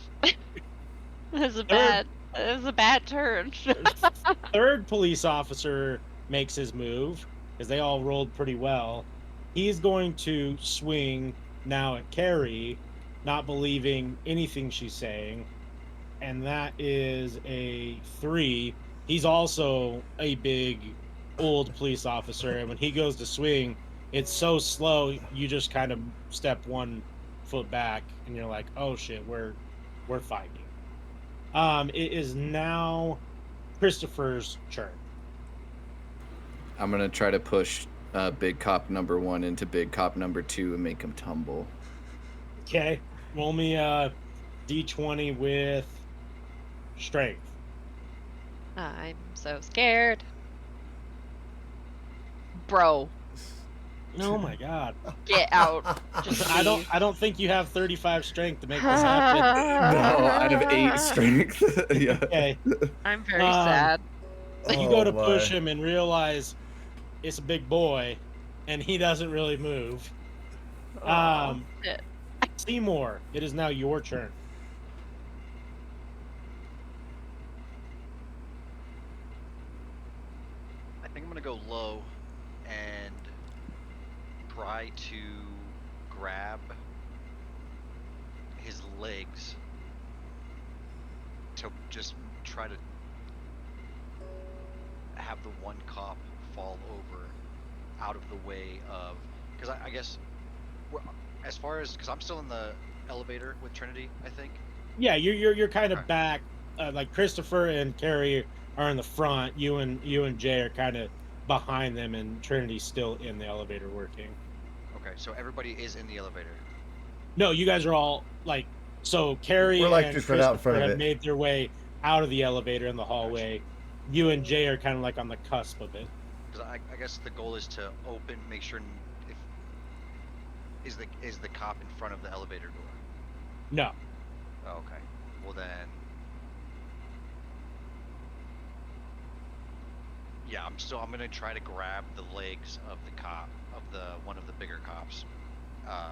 That was a bad turn. Third police officer makes his move, because they all rolled pretty well. He's going to swing now at Carrie, not believing anything she's saying, and that is a 3. He's also a big old police officer, and when he goes to swing, it's so slow you just kind of step 1 foot back and you're like, oh shit, we're fighting. It is now Christopher's turn. I'm gonna try to push big cop number 1 into big cop number 2 and make him tumble. Okay, roll me a d20 with strength. I'm so scared. Bro, Oh my god. get out. Just I leave. don't think you have 35 strength to make this happen. No, I have 8 strength. Yeah. Okay. I'm very Um, sad. You go to Oh, push my. him and realize it's a big boy and he doesn't really move. Shit. Seymour, it is now your turn. I think I'm gonna go low and try to grab his legs to just try to have the one cop fall over out of the way of, because I guess as far as, because I'm still in the elevator with Trinity, I think. Yeah, you're kind of Okay. back. Like Christopher and Carrie are in the front. You and Jay are kind of behind them, and Trinity's still in the elevator working. Okay, so everybody is in the elevator. No, you guys are all like, so Carrie We're, like, and just right out in Christopher front of have it. made their way out of the elevator in the hallway. You and Jay are kind of like on the cusp of it. Because I guess the goal is to open, make sure if is the cop in front of the elevator door. No. Oh, okay. Well then, yeah, I'm gonna try to grab the legs of the cop, of one of the bigger cops,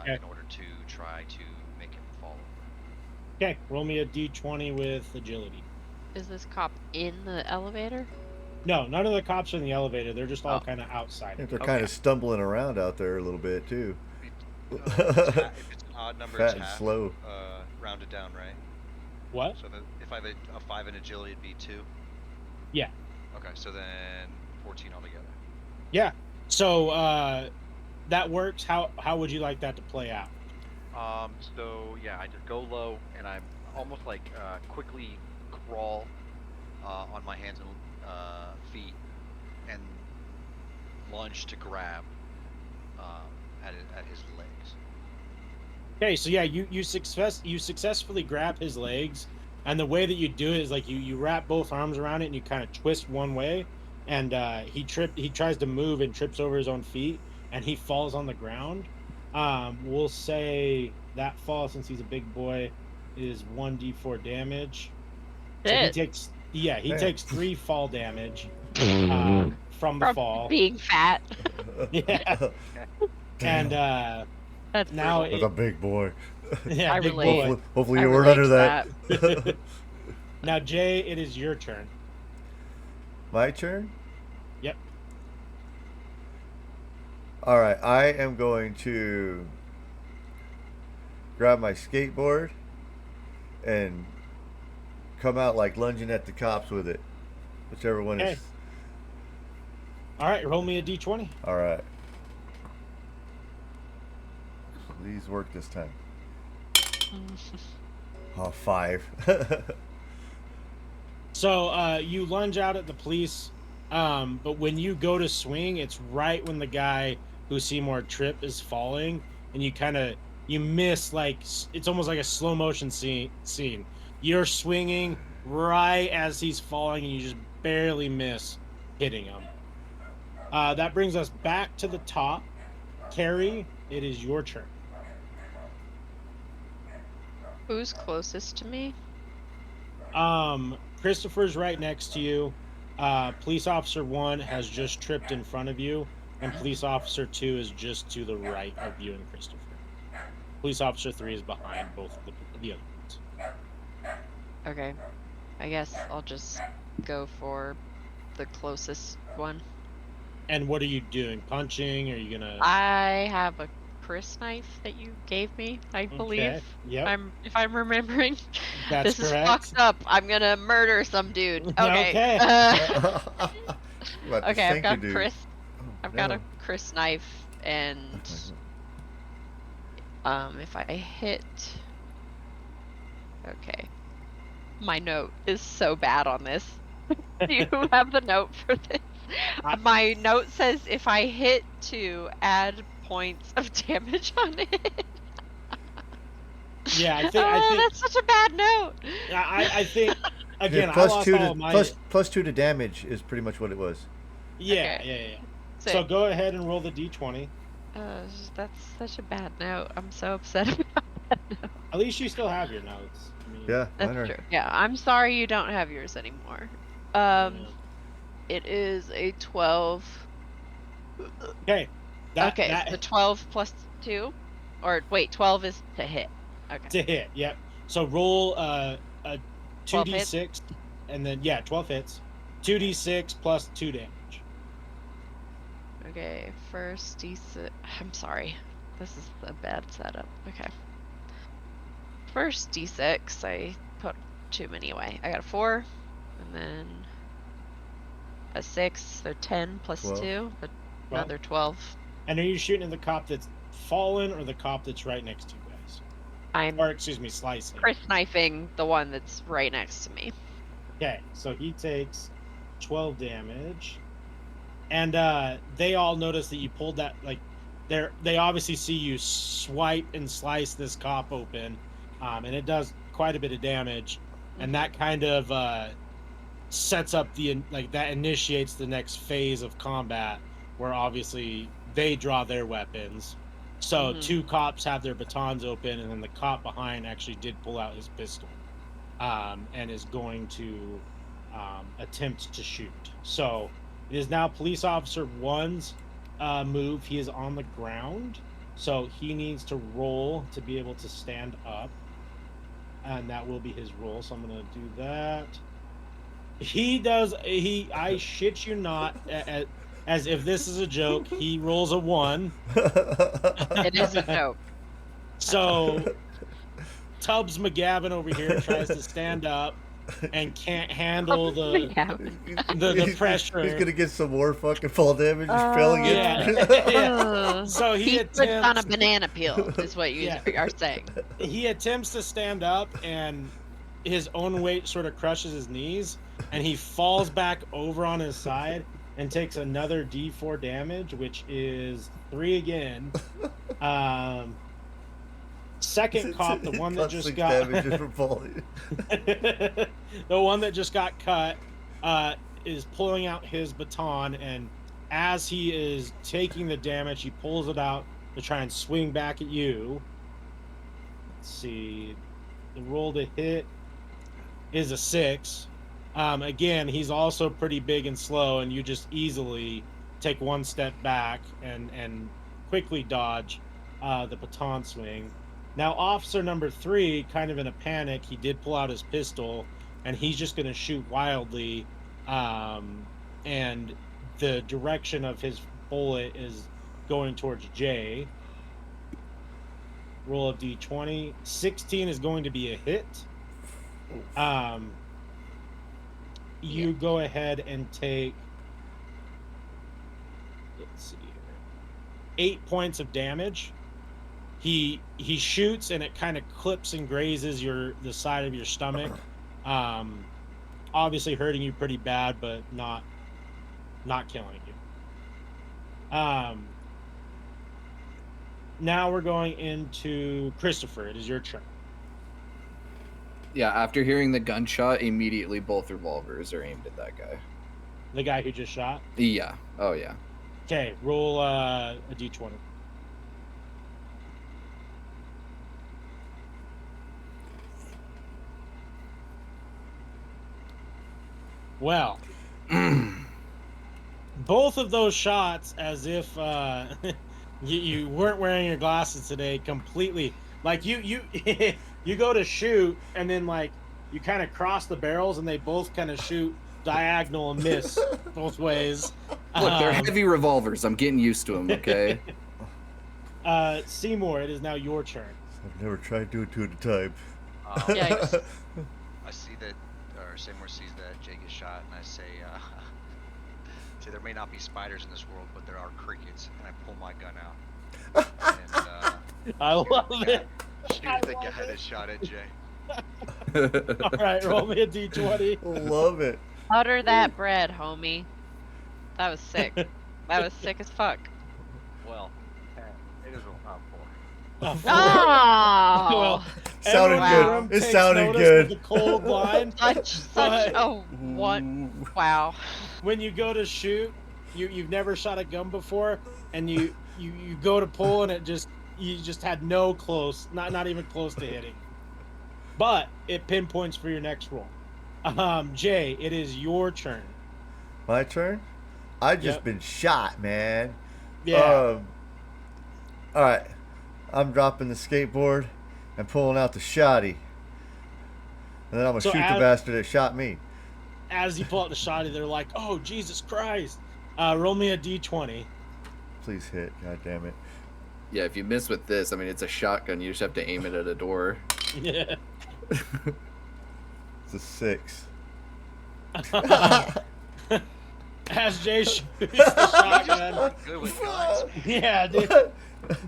Okay. in order to try to make him fall over. Okay, roll me a d20 with agility. Is this cop in the elevator? No, none of the cops are in the elevator. They're just all Oh. kind of outside. They're Okay. kind of stumbling around out there a little bit too. If it's an odd number, Fat it's and half. slow. Rounded down, right? What? So if I have a 5 in agility, it'd be 2. Yeah. Okay, so then 14 altogether. Yeah. So that works. How would you like that to play out? So yeah, I just go low and I'm almost like quickly crawl on my hands and feet and Lunge to grab at his legs. Okay, so yeah, you successfully grab his legs, And the way that you do it is like you wrap both arms around it and you kind of twist one way, and he tries to move and trips over his own feet, and he falls on the ground. We'll say that fall, since he's a big boy, is 1d4 damage. So he Shit. takes Damn. takes 3 fall damage from the From fall. being fat. Yeah. And That's now brutal. With a big boy. yeah, I big relate. boy. Hopefully I you weren't relate under to that. Now, Jay, it is your turn. My turn? Yep. Alright, I am going to grab my skateboard and come out like lunging at the cops with it. Whichever one Okay. is. All right, roll me a d20. Alright. Please work this time. Oh, 5. So you lunge out at the police, but when you go to swing, it's right when the guy who Seymour Trip is falling, and you miss, like it's almost like a slow motion scene. You're swinging right as he's falling, and you just barely miss hitting him. That brings us back to the top. Carrie, it is your turn. Who's closest to me? Christopher's right next to you. Police officer 1 has just tripped in front of you, and police officer 2 is just to the right of you and Christopher. Police officer 3 is behind both of the other ones. Okay. I guess I'll just go for the closest one. And what are you doing? Punching? Are you gonna? I have a Chris knife that you gave me, I believe. Okay. Yep. If I'm remembering. That's this correct. is fucked up. I'm gonna murder some dude. Okay. Okay. Okay, I've got Chris. Oh, I've got a Chris knife, and if I hit, okay, my note is so bad on this. Do you have the note for this? My note says if I hit to add points of damage on it. Yeah, I think that's such a bad note. I think again. Yeah, I plus lost 2 all to of my. plus 2 to damage is pretty much what it was. Yeah, Okay. yeah. So, So go ahead and roll the d20. that's such a bad note. I'm so upset about that note. At least you still have your notes. I mean, Yeah, That's mine are. true. Yeah, I'm sorry you don't have yours anymore. yeah. It is a 12. Okay. The 12 plus 2? Or wait, 12 is to hit. Okay. To hit, yep. So roll a 12 hits? 2d6, and then 12 hits, 2d6 plus 2 damage. Okay, first d6. I'm sorry. This is a bad setup. Okay. First d6, I put too many away. I got a 4, and then a 6, so 10 plus 12. 2, but another 12. And are you shooting at the cop that's fallen or the cop that's right next to you guys? I'm Or excuse me, slicing. Chris knifing the one that's right next to me. Okay, so he takes 12 damage. And they all notice that you pulled that, like, they obviously see you swipe and slice this cop open, and it does quite a bit of damage, and that kind of sets up that initiates the next phase of combat, where obviously they draw their weapons. So 2 cops have their batons open, and then the cop behind actually did pull out his pistol, and is going to attempt to shoot. So it is now police officer 1's move. He is on the ground, so he needs to roll to be able to stand up, and that will be his roll. So I'm going to do that. I shit you not, as if this is a joke, he rolls a 1. It is a joke. So Tubbs McGavin over here tries to stand up and can't handle the pressure. He's gonna get some more fucking fall damage. He's failing it. Yeah. So he puts on a banana peel, is what you are saying. He attempts to stand up, and his own weight sort of crushes his knees, and he falls back over on his side and takes another d4 damage, which is 3 again. Second cop, the one that Plus just 6 got damage just for falling. the one that just got cut is pulling out his baton, and as he is taking the damage, he pulls it out to try and swing back at you. Let's see. The roll to hit is a 6. Again, he's also pretty big and slow, and you just easily take one step back and quickly dodge the baton swing. Now, officer number 3, kind of in a panic, he did pull out his pistol, and he's just going to shoot wildly. And the direction of his bullet is going towards Jay. Roll a d20. 16 is going to be a hit. You go ahead and take, let's see here, 8 points of damage. He shoots, and it kind of clips and grazes the side of your stomach. Obviously hurting you pretty bad, but not killing you. Now we're going into Christopher. It is your turn. Yeah, after hearing the gunshot, immediately both revolvers are aimed at that guy. The guy who just shot? Yeah. Oh, yeah. Okay, roll a d20. Well, both of those shots, as if you weren't wearing your glasses today, completely. Like you you go to shoot, and then like you kind of cross the barrels, and they both kind of shoot diagonal and miss both ways. Look, they're heavy revolvers. I'm getting used to them. Okay. Seymour, it is now your turn. I've never tried to do it 2 at a time. Yikes. I see that, or Seymour sees that Jay gets shot, and I say, say there may not be spiders in this world, but there are crickets, and I pull my gun out. And, I love it. shoot the guy that shot at Jay. All right, roll me a d20. Love it. Butter that bread, homie. That was sick. That was sick as fuck. Well, it is a 4. Oh! Well, Sounded everyone in the good. room It takes sounded notice good. with the cold line. Such But- oh what? Wow. When you go to shoot, you've never shot a gun before, and you go to pull, and you just had no close, not even close to hitting. But it pinpoints for your next roll. Jay, it is your turn. My turn? I just Yep. been shot, man. Yeah. Alright. I'm dropping the skateboard and pulling out the shotty. And then I'm going to So shoot as- the bastard that shot me. As you pull out the shotty, they're like, "Oh, Jesus Christ!" Roll me a d20. Please hit. God damn it. Yeah, if you miss with this, I mean, it's a shotgun. You just have to aim it at a door. Yeah. It's a 6. As Jay shoots the shotgun, Good with guns. yeah, dude,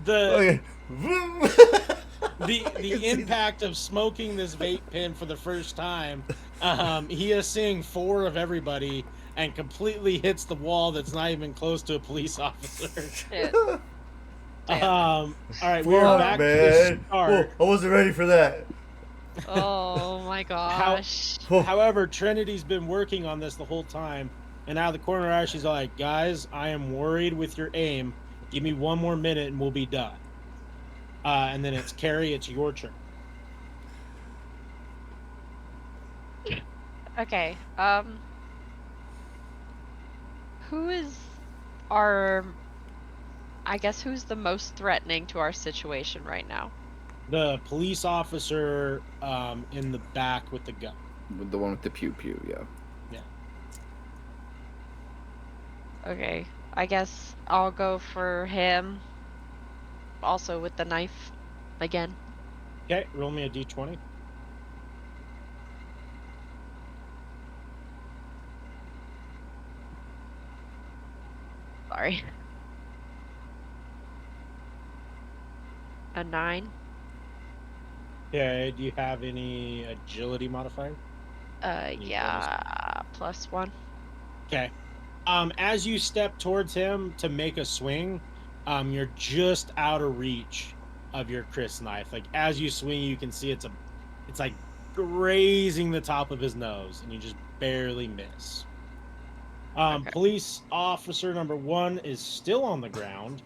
the Okay. the impact of smoking this vape pen for the first time, he is seeing 4 of everybody and completely hits the wall that's not even close to a police officer. Shit. All right, we're Fuck, back to man. the start. Whoa, I wasn't ready for that. Oh my gosh. However, Trinity's been working on this the whole time, and out of the corner of her eye, she's like, "Guys, I am worried with your aim. Give me 1 more minute, and we'll be done." And then it's Carrie. It's your turn. Okay. Who is our? I guess who's the most threatening to our situation right now? The police officer in the back with the gun. The one with the pew pew, yeah. Okay. I guess I'll go for him. Also with the knife, again. Okay, roll me a d20. Sorry. A 9. Okay, do you have any agility modifier? Yeah. +1. Okay. As you step towards him to make a swing, you're just out of reach of your Chris knife. Like as you swing, you can see it's like grazing the top of his nose, and you just barely miss. Okay. Police officer number 1 is still on the ground.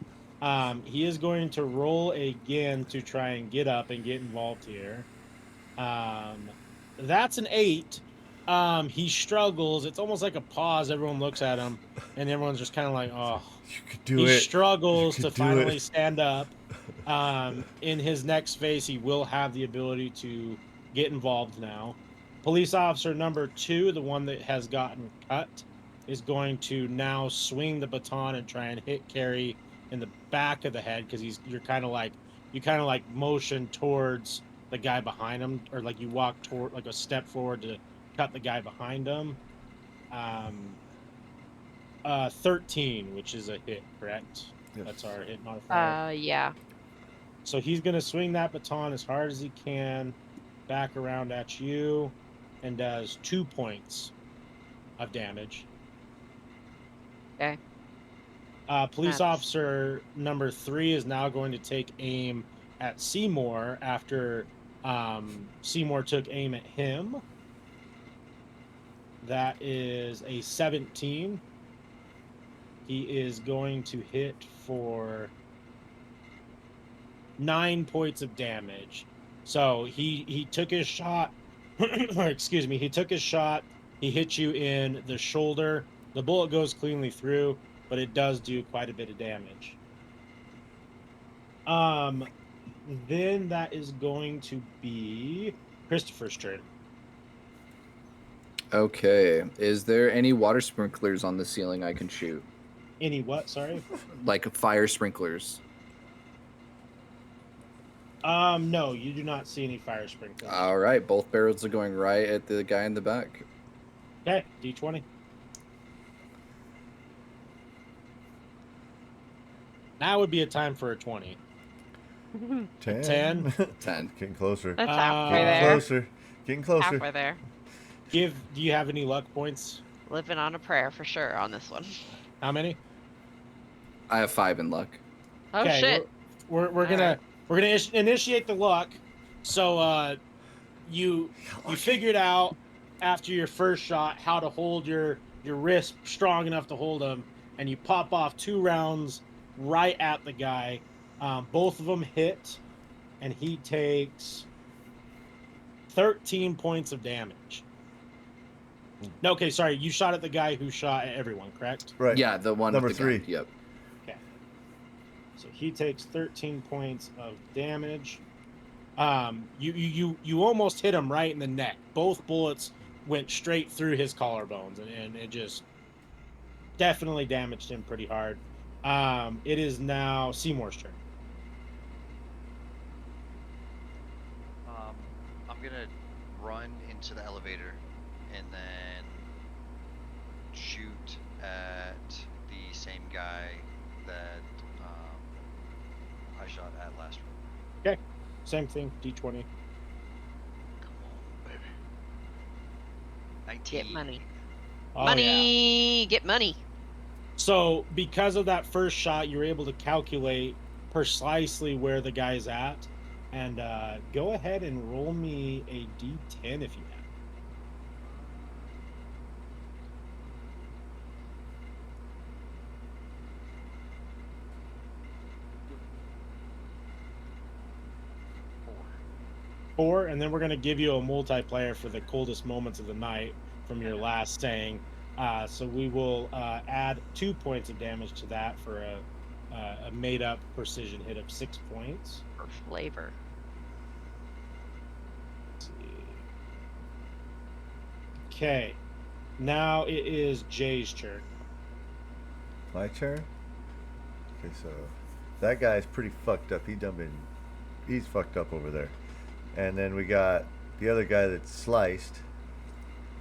He is going to roll again to try and get up and get involved here. That's an 8. He struggles. It's almost like a pause. Everyone looks at him, and everyone's just kind of like, oh. You could do He it. struggles You to could do finally it. stand up. In his next phase, he will have the ability to get involved now. Police officer number 2, the one that has gotten cut, is going to now swing the baton and try and hit Carrie in the back of the head because you kind of like motion towards the guy behind him, or like you walk toward like a step forward to cut the guy behind him. 13, which is a hit, correct? Yes. That's our hit modifier. Yeah. So he's gonna swing that baton as hard as he can, back around at you, and does 2 points of damage. Okay. Police That's- officer number 3 is now going to take aim at Seymour after Seymour took aim at him. That is a 17. He is going to hit for 9 points of damage. So he took his shot. Excuse me. He took his shot. He hit you in the shoulder. The bullet goes cleanly through, but it does do quite a bit of damage. Then that is going to be Christopher's turn. Okay. Is there any water sprinklers on the ceiling I can shoot? Any what? Sorry. Like fire sprinklers. No, you do not see any fire sprinklers. All right. Both barrels are going right at the guy in the back. Okay, D20. Now would be a time for a 20. 10. 10. 10. Getting closer. That's halfway Getting there. closer. Getting closer. Halfway there. Do you have any luck points? Living on a prayer for sure on this one. How many? I have 5 in luck. Oh Okay, shit. We're All gonna right. initiate the luck. So you figured out after your first shot how to hold your wrist strong enough to hold him, and you pop off 2 rounds right at the guy. Both of them hit, and he takes 13 points of damage. No, okay, sorry. You shot at the guy who shot at everyone, correct? Right. Yeah, the one Number with the 3. gun. Yep. Okay. So he takes 13 points of damage. You almost hit him right in the neck. Both bullets went straight through his collarbones, and it just definitely damaged him pretty hard. It is now Seymour's turn. I'm gonna run into the elevator and then shoot at the same guy that I shot at last round. Okay. Same thing, D20. Come on, baby. 19. Get money. Oh, money. yeah. Get money. So because of that first shot, you're able to calculate precisely where the guy's at. And go ahead and roll me a D10 if you have. Four, and then we're going to give you a multiplayer for the coldest moments of the night from your last saying. So we will add 2 points of damage to that for a made-up precision hit of 6 points. For flavor. Let's see. Okay, now it is Jay's turn. My turn? Okay, so that guy's pretty fucked up. He's fucked up over there. And then we got the other guy that's sliced,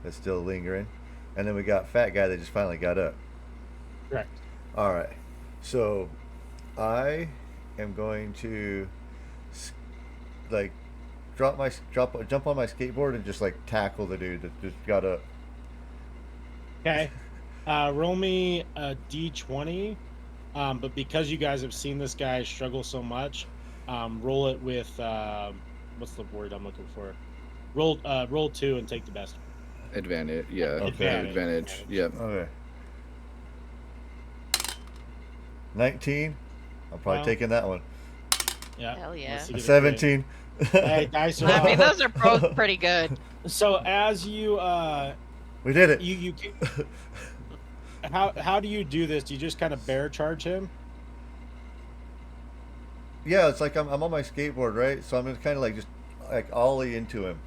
that's still lingering. And then we got fat guy that just finally got up. Correct. All right. So I am going to like jump on my skateboard and just like tackle the dude that just got up. Okay. Roll me a D20. But because you guys have seen this guy struggle so much, roll it with what's the word I'm looking for? Roll 2 and take the best. Advantage. Yeah. Okay. Advantage. Yep. Okay. 19. I'm probably Well, taking that one. Yeah. Hell yeah. unless you get a 17. crit. Hey, dice are I mean, roll. those are both pretty good. So as you We did it. you how do you do this? Do you just kind of bear charge him? Yeah, it's like I'm on my skateboard, right? So I'm kind of like just like ollie into him.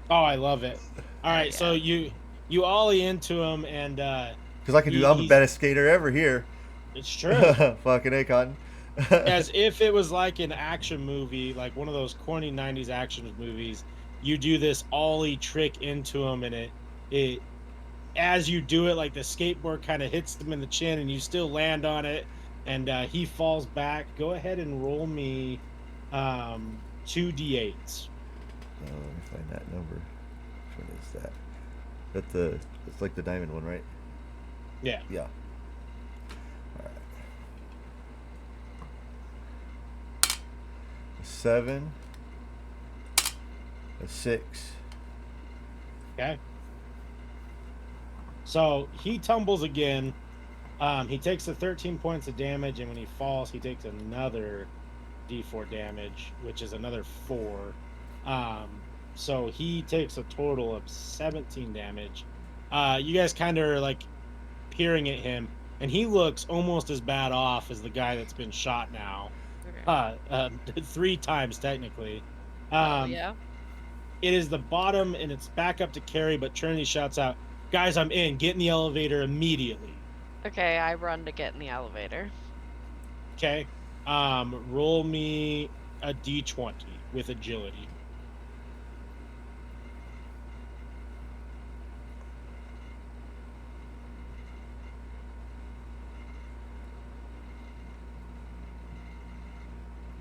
Oh, I love it. All Hell right, so yeah. you ollie into him, and Because I can do. I'm the he's baddest skater ever here. it's true. Fucking A, Cotton. As if it was like an action movie, like one of those corny '90s action movies. You do this ollie trick into him, and it as you do it, like the skateboard kind of hits him in the chin, and you still land on it, and he falls back. Go ahead and roll me 2d8s. Let me find that number. Which one is that? It's like the diamond one, right? Yeah. Yeah. All right. 7. A 6. Okay. So he tumbles again. He takes the 13 points of damage, and when he falls, he takes another d4 damage, which is another 4. So he takes a total of 17 damage. You guys kind of are like peering at him, and he looks almost as bad off as the guy that's been shot now. 3 times technically. Oh yeah. It is the bottom, and it's back up to Carrie, but Trinity shouts out, "Guys, I'm in. Get in the elevator immediately." Okay, I run to get in the elevator. Okay. Roll me a d20 with agility.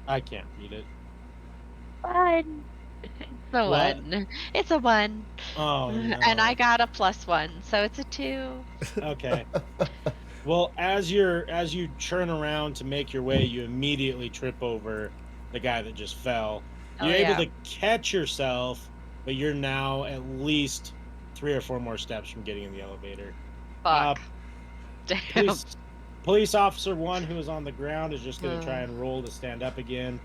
I can't read it. 1. It's a What? 1. It's a 1. Oh, no. And I got a +1, so it's a 2. Okay. Well, as you turn around to make your way, you immediately trip over the guy that just fell. Oh, You're able yeah. to catch yourself, but you're now at least 3 or 4 more steps from getting in the elevator. Fuck. Damn. Police officer 1 who is on the ground is just going to try Uh. and roll to stand up again.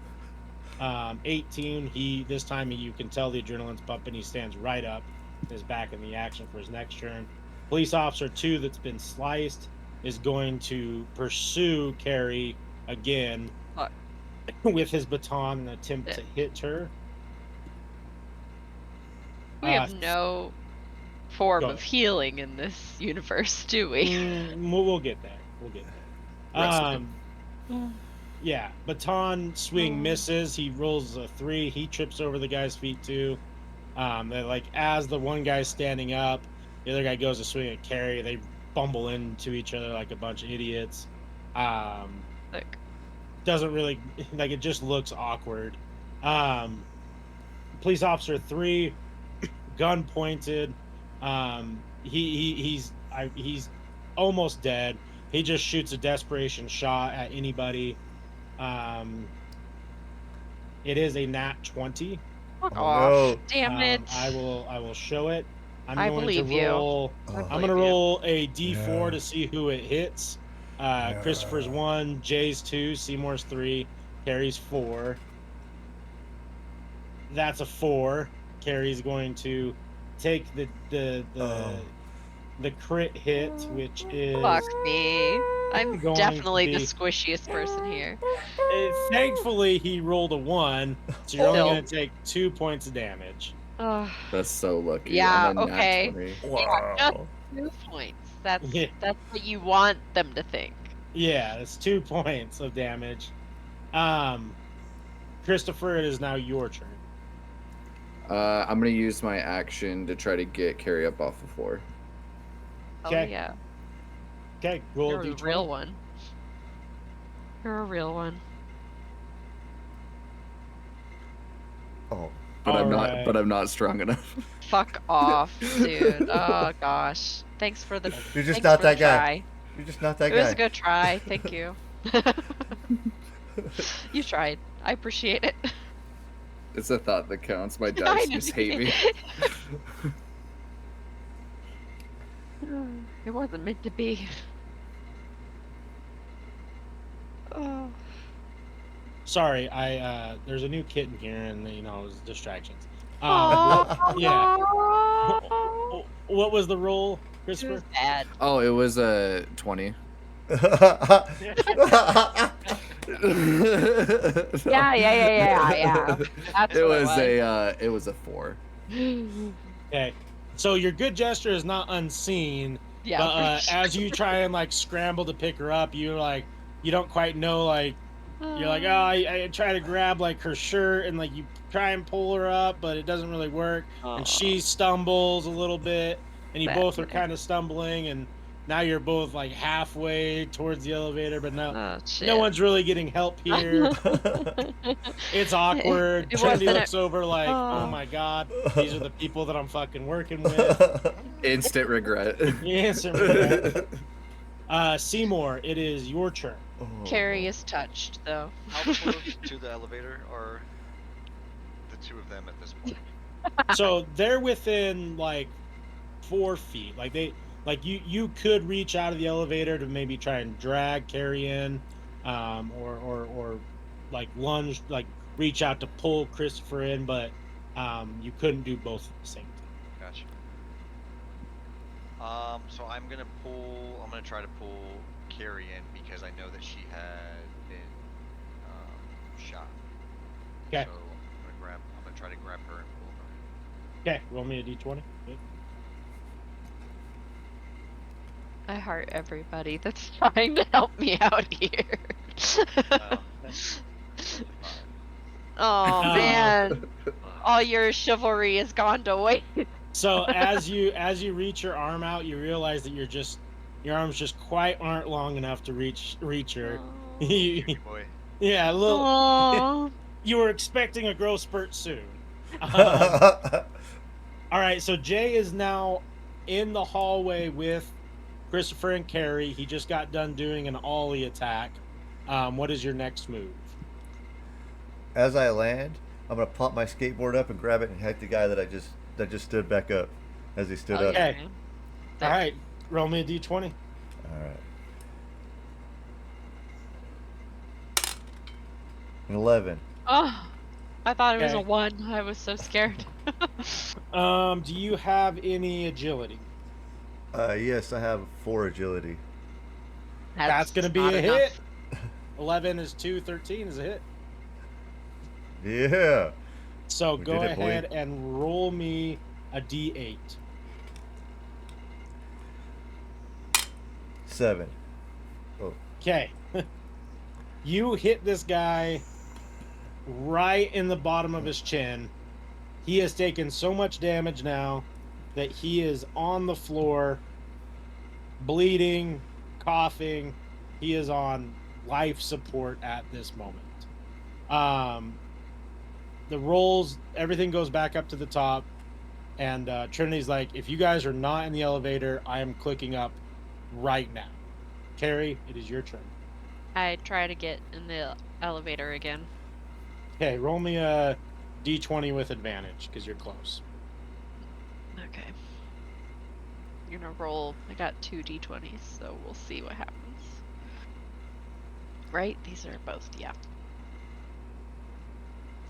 18. This time you can tell the adrenaline's pumping. He stands right up, is back in the action for his next turn. Police officer 2 that's been sliced is going to pursue Carrie again Fuck. with his baton and attempt to hit her. We have no form go. of healing in this universe, do we? We'll get there. We'll get there. Yeah, baton swing misses. He rolls a 3. He trips over the guy's feet too. Like as the one guy's standing up, the other guy goes to swing at Carrie. They bumble into each other like a bunch of idiots. Look. Doesn't really like it. Just looks awkward. Police officer 3, gun pointed. He's almost dead. He just shoots a desperation shot at anybody. It is a nat 20. Fuck Oh, off. no. Damn it. I will show it. I'm I going to believe you. roll. Oh. I'm going to roll a d4 Yeah. to see who it hits. Christopher's 1, Jay's 2, Seymour's 3, Carrie's 4. That's a 4. Carrie's going to take the crit hit, which is Fuck me. I'm going definitely to the be- squishiest person here. Thankfully, he rolled a 1, so you're only Still. going to take 2 points of damage. Ugh. That's so lucky. Yeah, on a nat okay. 20. Wow. 2 points. That's Yeah. that's what you want them to think. Yeah, that's 2 points of damage. Christopher, it is now your turn. I'm gonna use my action to try to get Carrie up off the floor. Oh Okay. yeah. Okay, roll You're a a d20. real one. You're a real one. Oh. But I'm not. Alright. But I'm not strong enough. Fuck off, dude. Oh gosh. Thanks for the. You're just thanks not for that the guy. try. You're just not that It was guy. a good try. Thank you. You tried. I appreciate it. It's a thought that counts. My I dice know. just hate me. It wasn't meant to be. Oh. Sorry, I there's a new kitten here, and you know, it was distractions. Yeah. What was the roll, It Christopher? was bad. Oh, it was a 20. Yeah. That's It what was it was a 4. Okay, so your good gesture is not unseen, Yeah, but for sure. as you try and like scramble to pick her up, you don't quite know, like you're like, oh, I try to grab like her shirt and like you try and pull her up, but it doesn't really work, and she stumbles a little bit, and you both are Sadly. kind of stumbling, and now you're both like halfway towards the elevator, but Oh, no shit. one's really getting help here. It's awkward. It Trinity wasn't looks over like, oh Oh. my god, these are the people that I'm fucking working with. Instant regret. Instant regret. Seymour, it is your turn. Carrie is touched, though. How close to the elevator are the two of them at this point? So they're within like 4 feet. Like you could reach out of the elevator to maybe try and drag Carrie in, or like lunge, like reach out to pull Christopher in, but you couldn't do both at the same time. Gotcha. So I'm gonna try to pull Carrie in because I know that she had been shot. Okay. So I'm gonna try to grab her and pull her. Okay, roll me a d20. Good. I heart everybody that's trying to help me out here. Oh, man. All your chivalry has gone to waste. So as you reach your arm out, you realize that your arms just quite aren't long enough to reach her. Jimmy boy. Yeah, a little. Aw. You were expecting a growth spurt soon. All right, so Jay is now in the hallway with Christopher and Carrie. He just got done doing an ollie attack. What is your next move? As I land, I'm gonna pop my skateboard up and grab it and hit the guy that just stood back up as he stood up. Okay. man. All right, roll me a d20. All right. An 11. Oh, I thought it was a Okay. 1. I was so scared. Do you have any agility? Yes, I have 4 agility. That's gonna be not a enough. hit. 11 is 2, 13 is a hit. Yeah. So We go did it, boy. ahead and roll me a d8. 7. Okay. You hit this guy right in the bottom of his chin. He has taken so much damage now that he is on the floor, bleeding, coughing. He is on life support at this moment. The rolls, everything goes back up to the top, and Trinity's like, if you guys are not in the elevator, I am clicking up right now. Carrie, it is your turn. I try to get in the elevator again. Okay, roll me a d20 with advantage because you're close. Okay. I'm gonna roll. I got 2 d20s, so we'll see what happens. Right? These are both, yeah.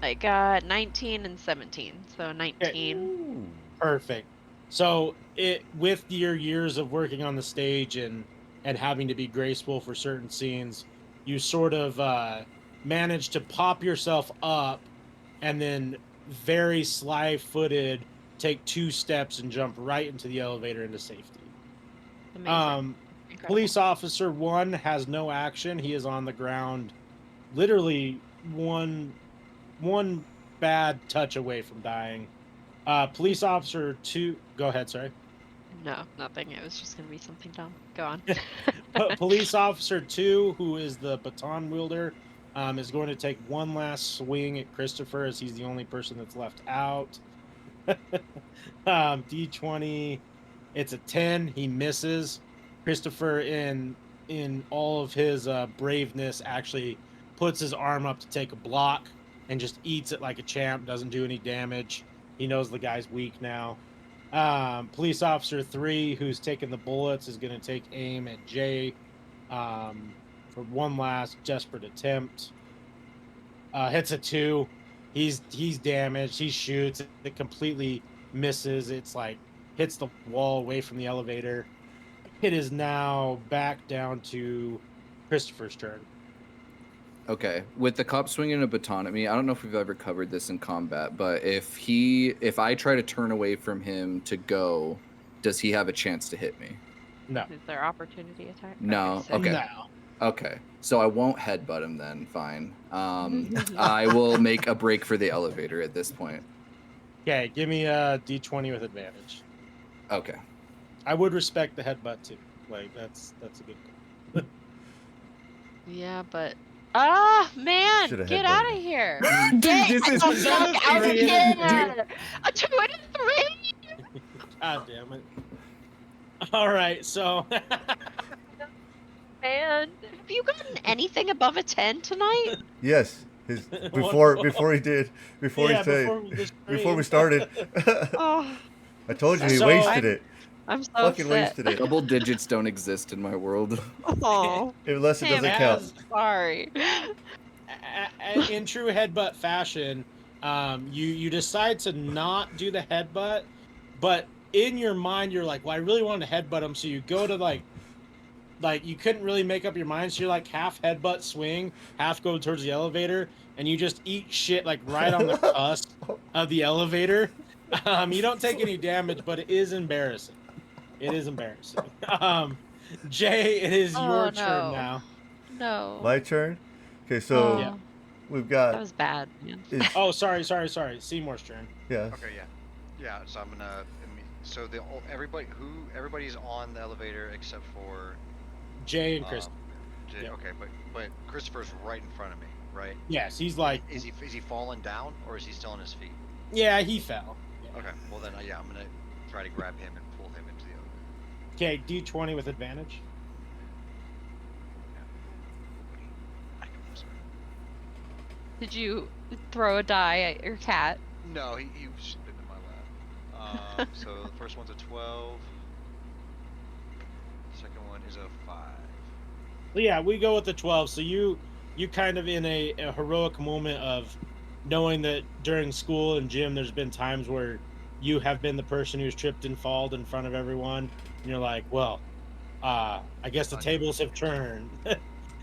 I got 19 and 17, so 19. Ooh. Perfect. So it, with your years of working on the stage and having to be graceful for certain scenes, you sort of manage to pop yourself up and then very sly-footed take 2 steps and jump right into the elevator into safety. Amazing. Incredible. Police officer 1 has no action. He is on the ground, literally one bad touch away from dying. Police officer 2, go ahead, sorry. No, nothing. It was just gonna be something dumb. Go on. Police officer 2, who is the baton wielder, is going to take one last swing at Christopher as he's the only person that's left out. D20, it's a 10. He misses. Christopher, in all of his braveness, actually puts his arm up to take a block, and just eats it like a champ. Doesn't do any damage. He knows the guy's weak now. Police officer 3, who's taking the bullets, is going to take aim at Jay for one last desperate attempt. Hits a 2. He's damaged. He shoots. It completely misses. It's like hits the wall away from the elevator. It is now back down to Christopher's turn. Okay, with the cop swinging a baton at me, I don't know if we've ever covered this in combat, but if I try to turn away from him to go, does he have a chance to hit me? No. Is there opportunity attack? No. sick. Okay. No. Okay, so I won't headbutt him then. Fine. I will make a break for the elevator at this point. Okay, give me a D20 with advantage. Okay. I would respect the headbutt too. Like that's a good call. Yeah, but man, Shoulda get headbutted out of him. here! Dude, Get this is the fuck out of here! A 2 and a 3. God damn it. All right, so Man, have you gotten anything above a 10 tonight? Yes. Before he yeah, said this before we stream. started. Oh, I told you he So- wasted it. I'm so Fucking upset. wasted it. Double digits don't exist in my world. Oh, Unless it damn doesn't it. count. Sorry. In true headbutt fashion, you decide to not do the headbutt, but in your mind you're like, well, I really wanted to headbutt him, so you go to like you couldn't really make up your mind, so you're like half headbutt swing, half go towards the elevator, and you just eat shit like right on the cusp of the elevator. You don't take any damage, but it is embarrassing. It is embarrassing. Jay, it is Oh, your turn no. now. No. My turn. Okay, so Yeah. we've That got. was bad, man. Oh, sorry. Seymour's turn. Yeah. Okay, yeah. So I'm gonna. So everybody's on the elevator except for Jay and Chris. Jay, Yep. Okay, but Christopher's right in front of me, right? Yes, he's like, Is he falling down or is he still on his feet? yeah, he fell. Yeah. Okay, well then, I'm gonna try to grab him and pull him into the elevator. Okay, D20 with advantage. I can whisper. Did you throw a die at your cat? No, he was been in my lap. So the first one's a 12. The second one is a 5. Well, yeah, we go with the 12. So you kind of in a heroic moment of knowing that during school and gym, there's been times where you have been the person who's tripped and fallen in front of everyone, and you're like, well, I guess the tables have turned,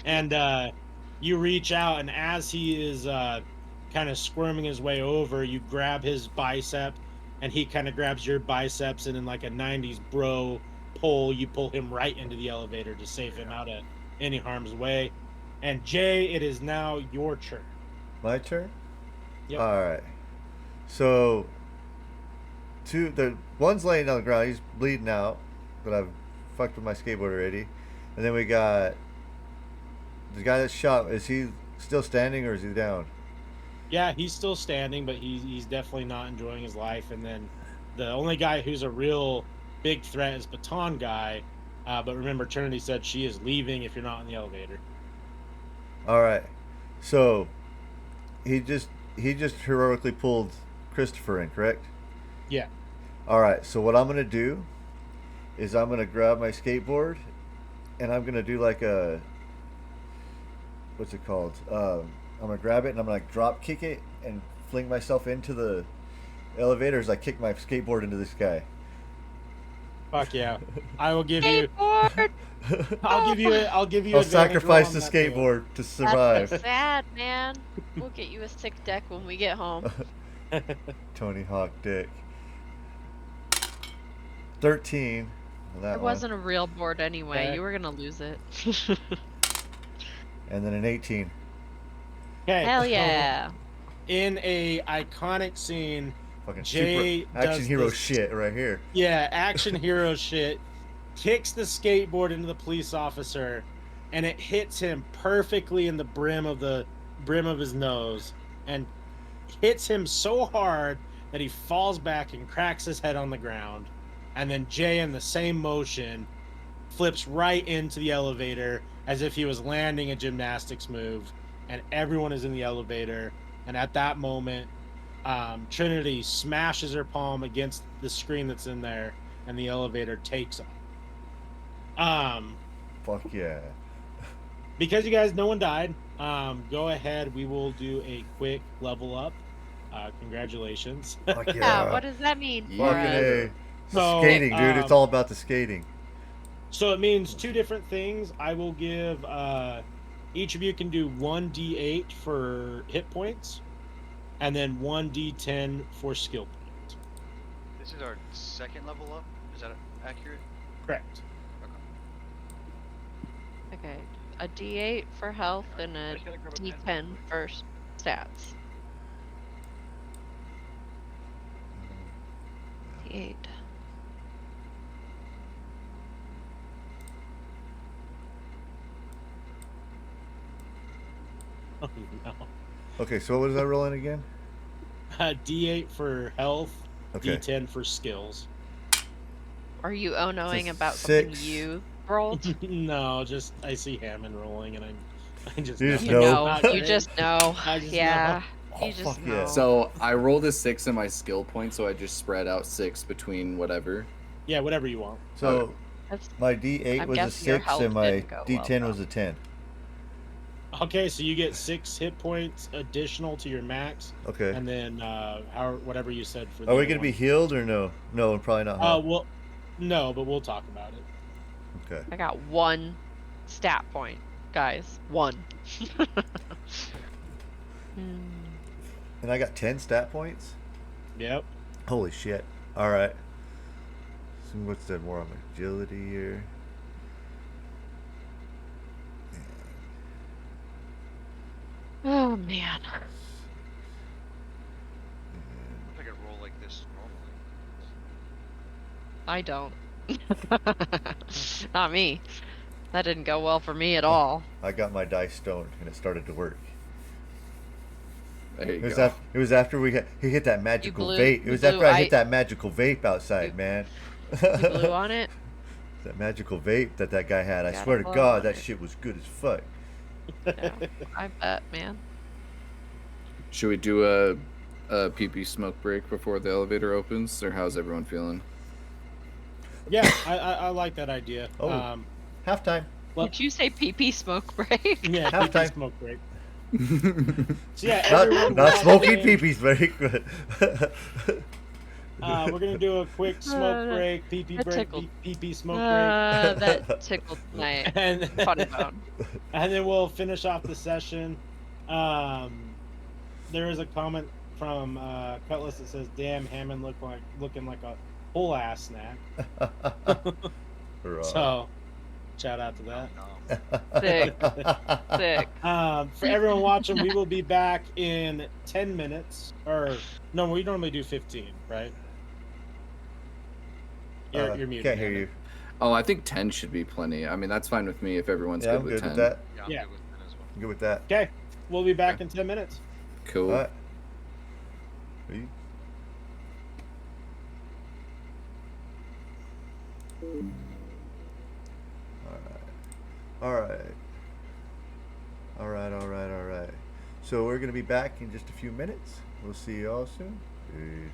and you reach out, and as he is kind of squirming his way over, you grab his bicep, and he kind of grabs your biceps, and in like a 90s bro pull, you pull him right into the elevator to save him out of any harm's way. And Jay, it is now your turn. My turn. Yep. All right. So, the one's laying on the ground. He's bleeding out, but I've fucked with my skateboard already. And then we got the guy that shot. Is he still standing or is he down? Yeah, he's still standing, but he's definitely not enjoying his life. And then the only guy who's a real big threat is Baton Guy. But remember, Trinity said she is leaving if you're not in the elevator. All right. So, he just heroically pulled Christopher in, correct? Yeah. All right. So what I'm gonna do is I'm gonna grab my skateboard, and I'm gonna do like a what's it called? I'm gonna grab it and I'm gonna drop kick it and fling myself into the elevator as I kick my skateboard into this guy. Fuck yeah. I will give you. Skateboard! I'll give you. I'll give you. I'll advantage roll sacrifice on the that too. skateboard to survive. That's sad, man. We'll get you a sick deck when we get home. Tony Hawk dick. 13. on that It one. wasn't a real board anyway. Okay. You were gonna lose it. And then an 18. Okay. Hell so yeah. in a iconic scene, Fucking Jay super action does hero this- shit right here. yeah, action hero shit, kicks the skateboard into the police officer, and it hits him perfectly in the brim of his nose, and hits him so hard that he falls back and cracks his head on the ground. And then Jay, in the same motion, flips right into the elevator as if he was landing a gymnastics move, and everyone is in the elevator. And at that moment, Trinity smashes her palm against the screen that's in there, and the elevator takes off. Fuck yeah. Because you guys, no one died. Go ahead. We will do a quick level up. Congratulations. Fuck Yeah, yeah. what does that mean for Fucking us? A. So, Skating, dude. It's all about the skating. So it means two different things. I will give each of you can do 1d8 for hit points, and then 1d10 for skill points. This is our second level up. Is that accurate? Correct. Okay, a D8 for health and I a just gotta grab a pen real D10 quick. for stats. D8. Oh no. Okay, so what was I rolling again? D8 for health, Okay. D10 for skills. Are you oh-knowing It's about something 6. you rolled? No, just I see Hammond rolling, and I just You know. just You know. it's know, not you great. just know. I just Yeah, Oh, you just fuck know. yeah. So I rolled a 6 in my skill point, so I just spread out 6 between whatever. Yeah, whatever you want. So That's, my D8 I'm was a guessing your 6 health and my didn't go well, D10 though. was a 10. Okay, so you get 6 hit points additional to your max, Okay. and then whatever you said for. Are the we other going to be one. healed or no? No, probably not. Huh? Well, no, but we'll talk about it. Okay. I got 1 stat point, guys. 1. And I got 10 stat points? Yep. Holy shit. All right. So what's that more on agility here? Oh, man. I wish I could roll like this normally. I don't. Not me. That didn't go well for me at all. I got my dice stoned and it started to work. There you It was, go. it was after he hit that magical blew- vape. It you was blew after I I- hit that magical vape outside, You- man. You blew on it? That magical vape that guy had. I Gotta swear to blow God, on that it. shit was good as fuck. Yeah, I bet, man. Should we do a pee smoke break before the elevator opens, or how's everyone feeling? Yeah, I like that idea. Oh. Halftime. Well, Did you say pee smoke break? yeah, Halftime. PP smoke break. So yeah, everyone Not walk smoking in. peepees, very good. We're gonna do a quick smoke break, PP that break, tickled. PP smoke That tickled my break, and funny bone. and then we'll finish off the session. There is a comment from Cutlass that says, "Damn, Hammond looking like a whole ass snack." So, shout out to that. Sick. Sick. For everyone watching, we will be back in 10 minutes. Or, no, we normally do 15, right? You're muted. Can't hear Hammond. you. Oh, I think 10 should be plenty. I mean, that's fine with me if everyone's Yeah, good I'm with good 10. with that. Yeah, I'm Yeah. good with that as well. Good with that. Okay, we'll be back in 10 minutes. Cool. All right. Ready? All right. All right. All right. All right. So we're gonna be back in just a few minutes. We'll see you all soon. Peace.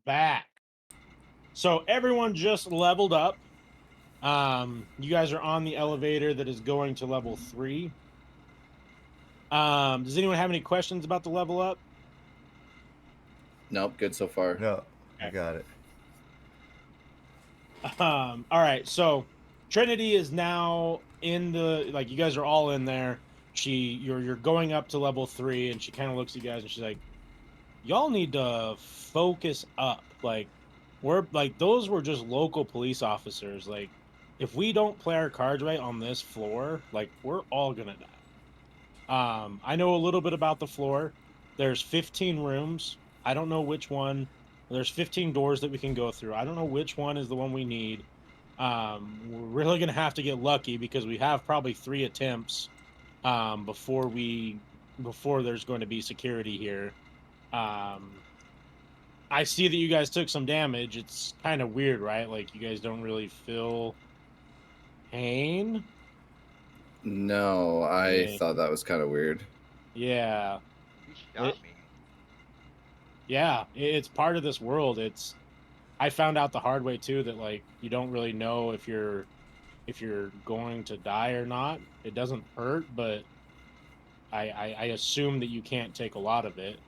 back. So everyone just leveled up. You guys are on the elevator that is going to level 3. Does anyone have any questions about the level up? Nope, good so far. No, I Okay. got it. All right, so Trinity is now in the, like, you guys are all in there. You're going up to level 3, and she kind of looks at you guys and she's like, y'all need to focus up. Like, we're like, those were just local police officers. Like, if we don't play our cards right on this floor, like, we're all gonna die. I know a little bit about the floor. There's 15 rooms. I don't know which one. There's 15 doors that we can go through. I don't know which one is the one we need. We're really gonna have to get lucky because we have probably 3 attempts before there's going to be security here. I see that you guys took some damage. It's kind of weird, right? Like, you guys don't really feel pain. No, I Yeah. thought that was kind of weird. Yeah. He shot me. Yeah, it's part of this world. I found out the hard way too that, like, you don't really know if you're going to die or not. It doesn't hurt, but I assume that you can't take a lot of it.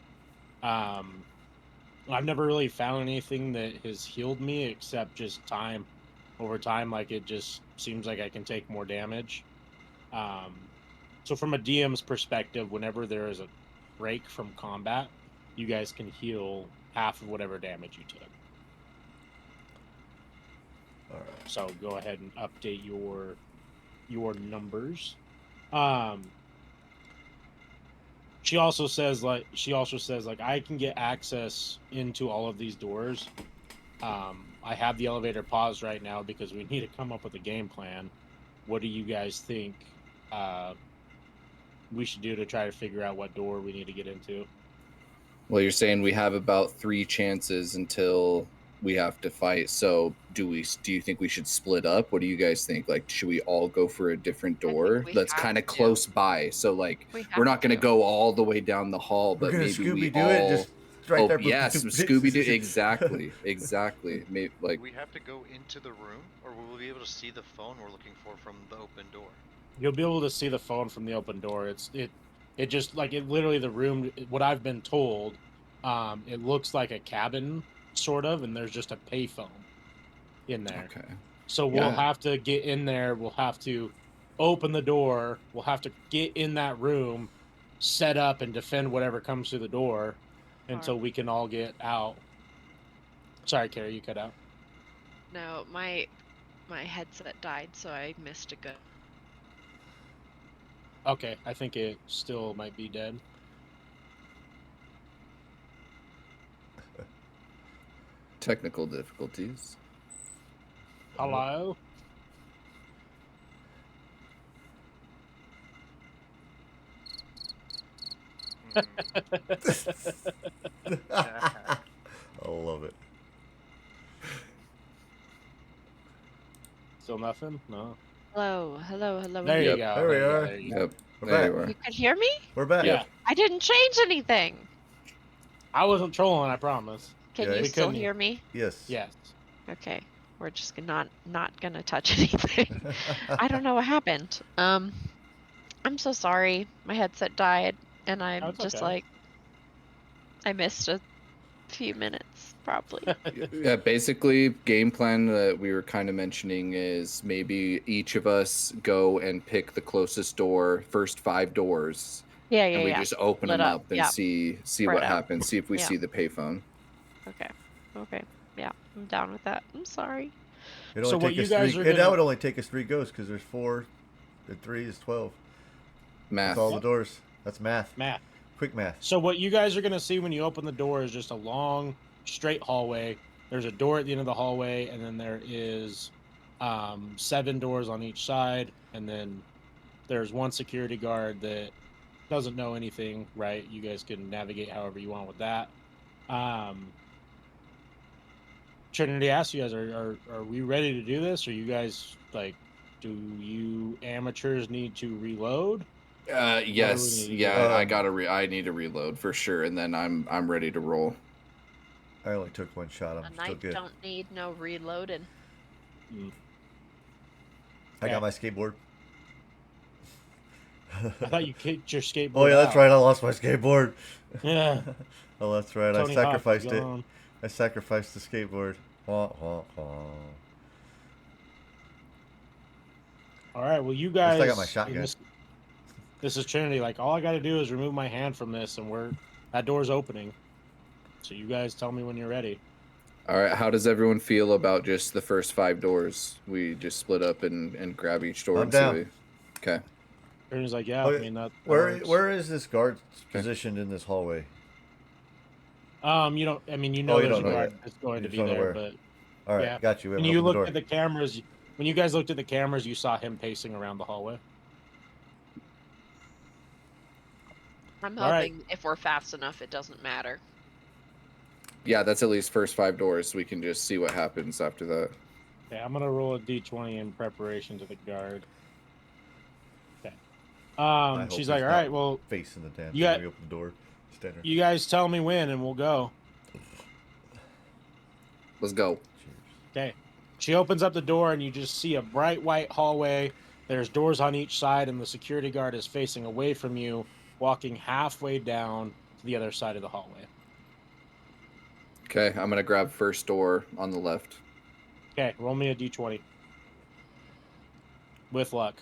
I've never really found anything that has healed me except just time. Over time, like, it just seems like I can take more damage. So from a DM's perspective, whenever there is a break from combat, you guys can heal half of whatever damage you took. All right. So go ahead and update your numbers. She also says like I can get access into all of these doors. I have the elevator paused right now because we need to come up with a game plan. What do you guys think we should do to try to figure out what door we need to get into? Well, you're saying we have about 3 chances until we have to fight. So do you think we should split up? What do you guys think? Like, should we all go for a different door we that's have kind of to. close by? So, like, We we're have not going to to. go all the way down the hall, We're but gonna maybe we Scooby Doo all. it just right there. Yes, Scooby Doo. Exactly. Maybe, like, Do we have to go into the room, or will we be able to see the phone we're looking for from the open door? You'll be able to see the phone from the open door. It just, like, it literally, the room, what I've been told, it looks like a cabin sort of, and there's just a payphone in there. okay. So we'll Yeah. have to get in there. We'll have to open the door. We'll have to get in that room, set up, and defend whatever comes through the door until we can all get out. Sorry, Carrie, you cut out. No, my headset died, so I missed a good. Okay, I think it still might be dead. Technical difficulties. Hello? I love it. Still nothing? No. Hello. There you Yep. go. There we are. There you go. Yep. We're There you back. are. You could hear me? We're back. Yeah. I didn't change anything. I wasn't trolling, I promise. Can Yeah, you we still couldn't- hear me? Yes. Yes. Okay. We're just not gonna touch anything. I don't know what happened. I'm so sorry. My headset died, and I'm That's just okay. like, I missed a few minutes, probably. Yeah, basically, game plan that we were kind of mentioning is maybe each of us go and pick the closest door, first 5 doors, Yeah. and we just open Split them up. up and Yep. see Spread what out. happens. See if we Yeah. see the payphone. Okay. Yeah, I'm down with that. I'm sorry. It'd So only what take you us guys 3. are That gonna- would only take us 3 goes because there's 4 and 3 is 12. Math. That's all the doors. That's math. Math. Quick math. So what you guys are going to see when you open the door is just a long, straight hallway. There's a door at the end of the hallway, and then there is 7 doors on each side, and then there's one security guard that doesn't know anything, right? You guys can navigate however you want with that. Trinity asked you guys, are we ready to do this? Or you guys, like, do you amateurs need to reload? Yes. need to Yeah, do? I need to reload for sure, and then I'm ready to roll. I only took one shot. The I'm still knights good. don't need no reloading. I Yeah. got my skateboard. I thought you kicked your skateboard. Oh yeah, that's out. right. I lost my skateboard. Yeah. Oh, that's right. Tony I Hawk is sacrificed it. gone. I sacrificed the skateboard. Wah, wah, wah. All right. Well, you At guys. least I got my shotgun. This is Trinity. Like, all I got to do is remove my hand from this, and that door's opening. So you guys tell me when you're ready. All right, how does everyone feel about just the first 5 doors? We just split up and grab each door I'm and down. see. Okay. Trinity's like, yeah, I Okay, mean that where works. is this guard positioned in this hallway? You don't. I mean, you Oh, know, you there's don't a know guard yet. that's going You to just be don't know there, where. but All right, yeah. got you. We When haven't you opened the looked door. at the cameras, when you guys looked at the cameras, you saw him pacing around the hallway. I'm All right. hoping if we're fast enough, it doesn't matter. Yeah, that's at least first 5 doors. We can just see what happens after that. Okay, I'm gonna roll a d20 in preparation to the guard. Okay. I hope She's he's like, all not right, well, facing the damn you thing got, when we open the door. Standard. you guys tell me when, and we'll go. Let's go. Cheers. Okay. She opens up the door, and you just see a bright white hallway. There's doors on each side, and the security guard is facing away from you, walking halfway down to the other side of the hallway. Okay, I'm going to grab first door on the left. Okay, roll me a d20. With luck.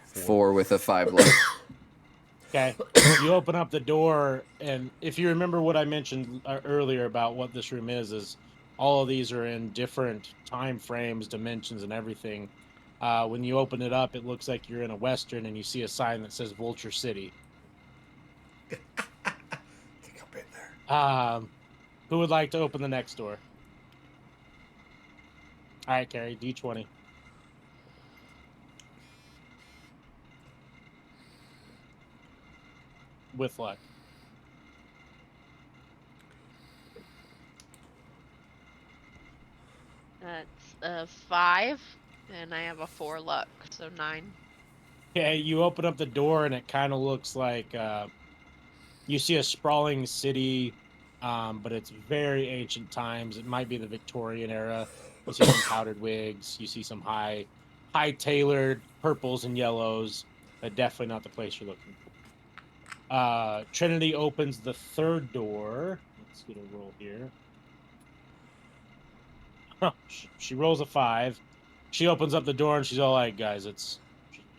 4 with a 5 left. Okay. You open up the door, and if you remember what I mentioned earlier about what this room is all of these are in different time frames, dimensions, and everything. When you open it up, it looks like you're in a Western, and you see a sign that says Vulture City. I think I've been there. Who would like to open the next door? All right, Carrie, D20. With luck. That's a 5, and I have a 4 luck, so 9. Okay, you open up the door, and it kind of looks like you see a sprawling city, but it's very ancient times. It might be the Victorian era. You see some powdered wigs. You see some high tailored purples and yellows. But definitely not the place you're looking for. Trinity opens the third door. Let's get a roll here. She rolls a 5. She opens up the door and she's all like, "Guys,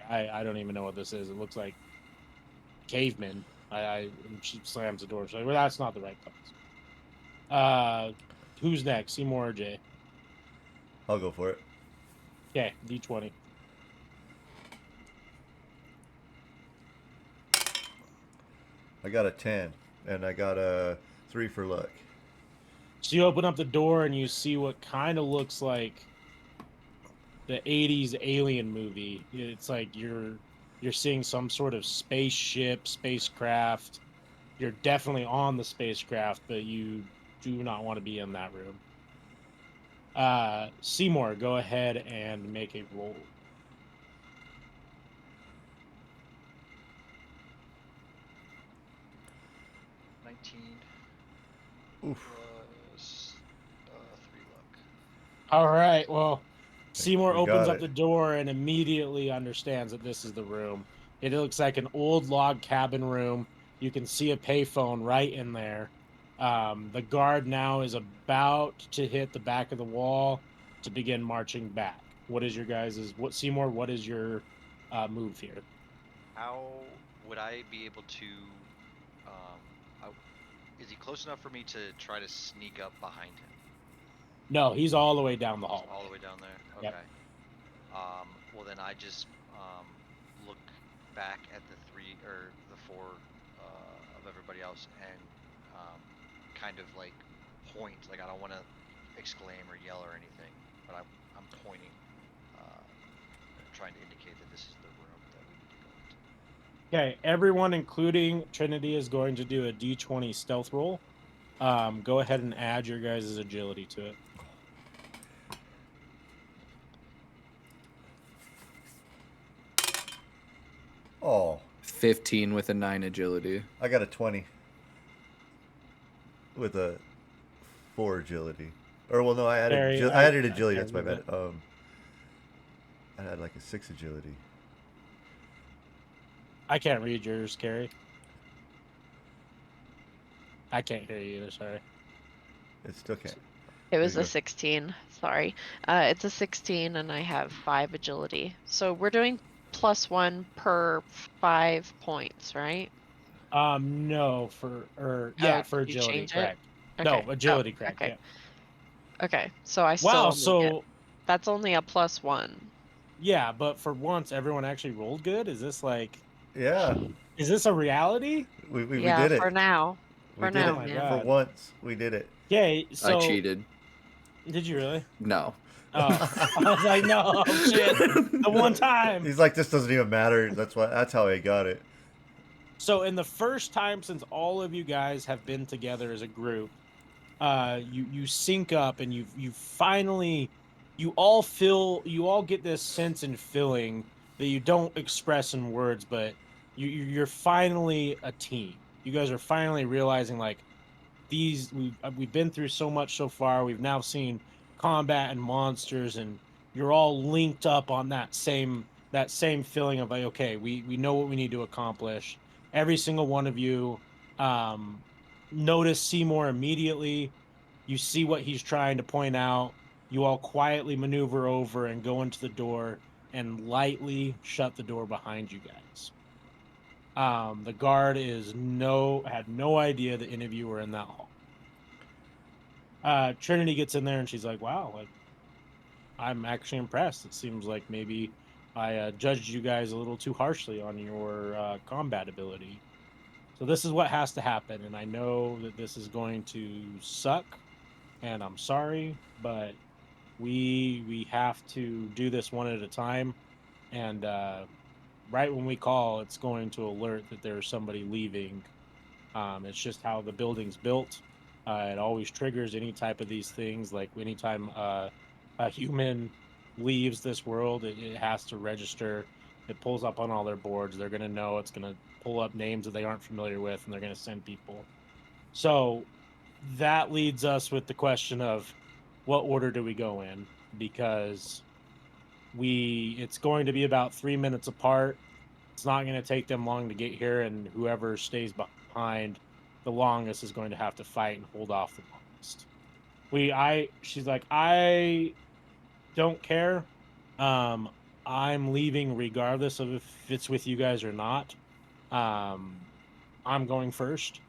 I don't even know what this is. It looks like cavemen." And she slams the door. She's like, "Well, that's not the right place." Who's next? Seymour or Jay? I'll go for it. Okay, D20. I got a 10, and I got a 3 for luck. So you open up the door and you see what kind of looks like the 80s alien movie. It's like you're seeing some sort of spacecraft. You're definitely on the spacecraft, but you do not want to be in that room. Seymour, go ahead and make a roll. Oof. Plus 3 luck. All right, well, Seymour we opens got up it. the door and immediately understands that this is the room. It looks like an old log cabin room. You can see a payphone right in there. The guard now is about to hit the back of the wall to begin marching back. What is your Seymour? What is your move here? How would I be able to? Is he close enough for me to try to sneak up behind him? No, he's all the way down the hall. All the way down there. Okay. Yep. Well, then I just look back at the 4 of everybody else and kind of like point. Like I don't want to exclaim or yell or anything, but I'm pointing, trying to indicate that this is the room that we need to go into. Okay, everyone, including Trinity, is going to do a D20 stealth roll. Go ahead and add your guys' agility to it. Oh. 15 with a 9 agility. I got a 20 with a 4 agility. Or well, no, I added Carrie, I added I agility. can't That's my read bad. I had like a 6 agility. I can't read yours, Carrie. I can't hear you either, sorry. It still can't. It was you a go. 16. Sorry. It's a 16 and I have 5 agility. So we're doing +1 per 5 points, right? No, Oh, for did you agility, change it? correct. Okay. No, agility, Oh, correct, okay. yeah. Okay. So I still Wow, only get, so that's only a +1. yeah, but for once everyone actually rolled good? Is this Yeah, is this a reality? we Yeah, did for it. now. We For did Oh now, it my man. for god. once. We did it. Okay, I so cheated. did you really? No. Oh, I was like, no, shit. The one time. He's like, this doesn't even matter. That's how I got it. So in the first time since all of you guys have been together as a group, you sync up and you finally you all get this sense and feeling that you don't express in words, but you're finally a team. You guys are finally realizing like we've been through so much so far. We've now seen combat and monsters, and you're all linked up on that same feeling of like, okay, we know what we need to accomplish. Every single one of you um, notice Seymour immediately. You see what he's trying to point out. You all quietly maneuver over and go into the door and lightly shut the door behind you guys. The guard had no idea that any of you were in that hall. Trinity gets in there and she's like, "Wow, like, I'm actually impressed. It seems like maybe I judged you guys a little too harshly on your combat ability. So this is what has to happen, and I know that this is going to suck, and I'm sorry, but we have to do this one at a time. And right when we call, it's going to alert that there's somebody leaving. It's just how the building's built. It always triggers any type of these things. Like anytime a human leaves this world, it has to register. It pulls up on all their boards. They're going to know. It's going to pull up names that they aren't familiar with, and they're going to send people. So that leads us with the question of what order do we go in? Because it's going to be about 3 minutes apart. It's not going to take them long to get here, and whoever stays behind the longest is going to have to fight and hold off the longest. She's like, I don't care. I'm leaving regardless of if it's with you guys or not. I'm going first.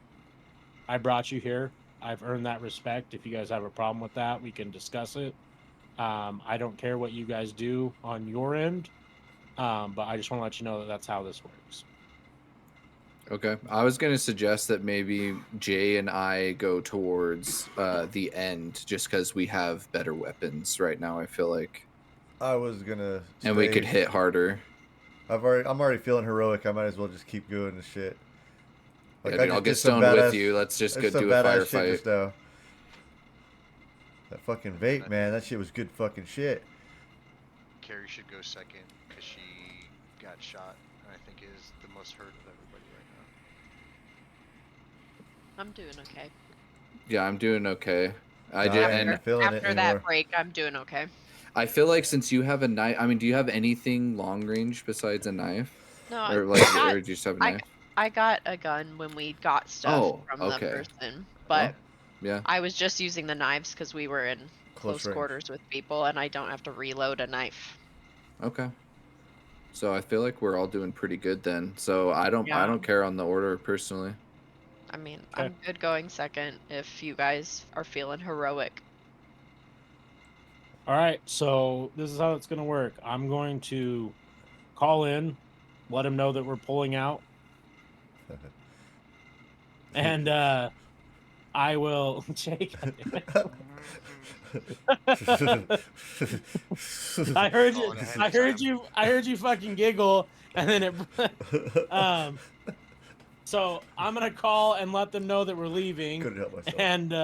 I brought you here. I've earned that respect. If you guys have a problem with that, we can discuss it. I don't care what you guys do on your end, but I just want to let you know that that's how this works. Okay. I was going to suggest that maybe Jay and I go towards the end just because we have better weapons right now, I feel like. I was gonna. And we could hit harder. I'm already feeling heroic. I might as well just keep doing the shit. Like, Yeah, dude, I'll get stoned with you. Let's just go do a firefight. Just now. That fucking vape, man. That shit was good fucking shit. Carrie should go second because she got shot, and I think is the most hurt of everybody right now. I'm doing okay. Yeah, I'm doing okay. After that break, I'm doing okay. I feel like since you have a knife, I mean, do you have anything long range besides a knife? No, or do you just have a knife? I got a gun when we got stuff from the person, but yeah, I was just using the knives because we were in close quarters with people, and I don't have to reload a knife. Okay. So I feel like we're all doing pretty good then. So I don't care on the order personally. I mean, okay. I'm good going second if you guys are feeling heroic. All right, so this is how it's going to work. I'm going to call in, let him know that we're pulling out. And I will Jake. I heard you fucking giggle, and then it so I'm going to call and let them know that we're leaving. Couldn't help myself. And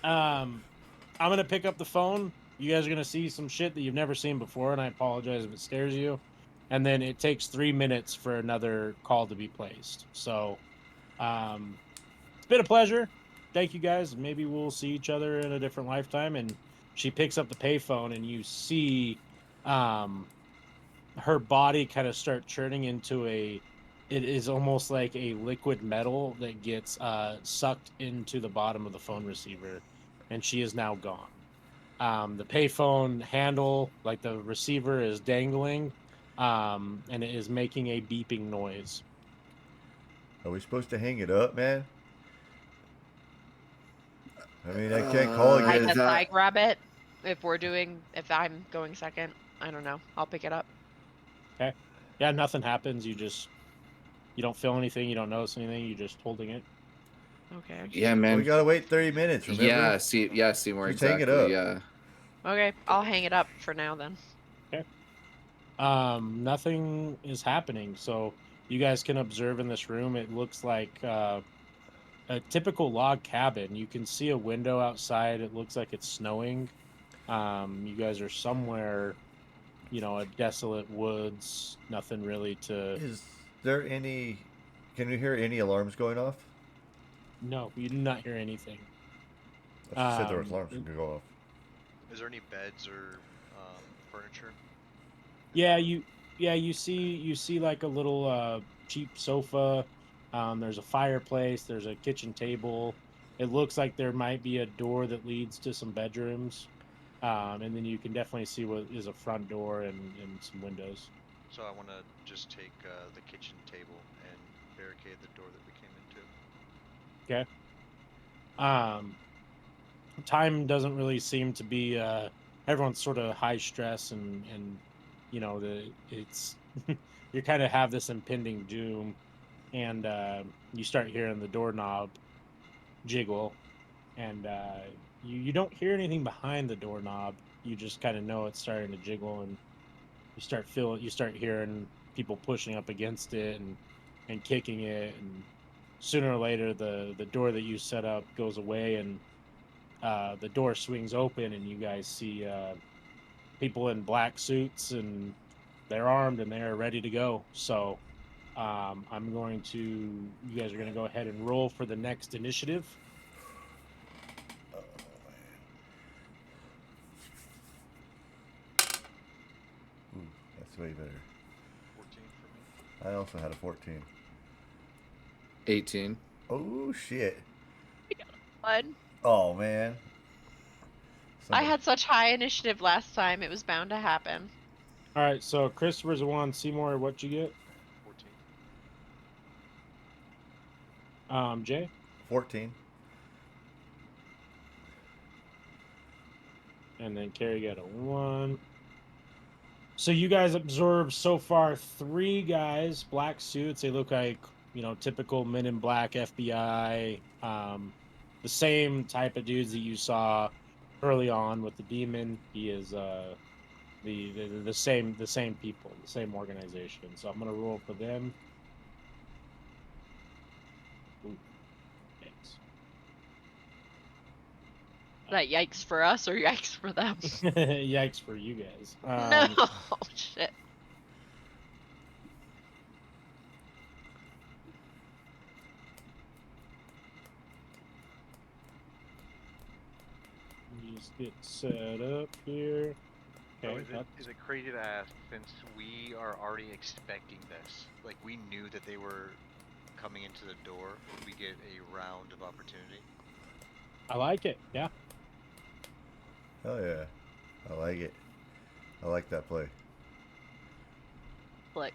I'm going to pick up the phone. You guys are going to see some shit that you've never seen before, and I apologize if it scares you. and then it takes 3 minutes for another call to be placed. So, it's been a pleasure. Thank you guys. Maybe we'll see each other in a different lifetime. And she picks up the payphone, and you see, her body kind of start turning into it is almost like a liquid metal that gets sucked into the bottom of the phone receiver, and she is now gone. The payphone handle, like the receiver, is dangling, and it is making a beeping noise. Are we supposed to hang it up, man? I mean, I can't call I again. guess I grab it if I'm going second. I don't know. I'll pick it up. Okay. Yeah, nothing happens. You don't feel anything. You don't notice anything. You're just holding it. Okay. Yeah, We man. gotta wait 30 minutes, remember? Yeah, Seymour, Just hang it exactly. up. Yeah. Okay. I'll hang it up for now then. Okay. Nothing is happening. So you guys can observe in this room. It looks like a typical log cabin. You can see a window outside. It looks like it's snowing. You guys are somewhere, a desolate woods. Nothing really to. Is there any? Can we hear any alarms going off? No, you do not hear anything. I said there were Um, alarms that could go off. Is there any beds or furniture? Yeah, you see like a little cheap sofa. There's a fireplace. There's a kitchen table. It looks like there might be a door that leads to some bedrooms. And then you can definitely see what is a front door and some windows. So I want to just take the kitchen table and barricade the door that we came into. Okay. Time doesn't really seem to be. Everyone's sort of high stress and it's you kind of have this impending doom, and you start hearing the doorknob jiggle, and you don't hear anything behind the doorknob. You just kind of know it's starting to jiggle, and you start hearing people pushing up against it and kicking it, and sooner or later the door that you set up goes away, and the door swings open, and you guys see people in black suits, and they're armed and they're ready to go. So you guys are going to go ahead and roll for the next initiative. Ooh, that's way better. 14 for me. I also had a 14. 18. Oh shit. One. Oh man. I had such high initiative last time. It was bound to happen. All right, so Christopher's a 1. Seymour, what'd you get? 14. Jay? 14. And then Carrie got a 1. So you guys observed so far 3 guys, black suits. They look like, typical Men in Black, FBI, the same type of dudes that you saw early on with the demon. He is the same people, the same organization. So I'm gonna roll for them. Ooh, thanks. Is that yikes for us or yikes for them? Yikes for you guys. No, shit. Just get set up here. So Okay. is it crazy to ask, since we are already expecting this, like we knew that they were coming into the door, would we get a round of opportunity? I like it. Yeah. Hell yeah. I like it. I like that play. Flick.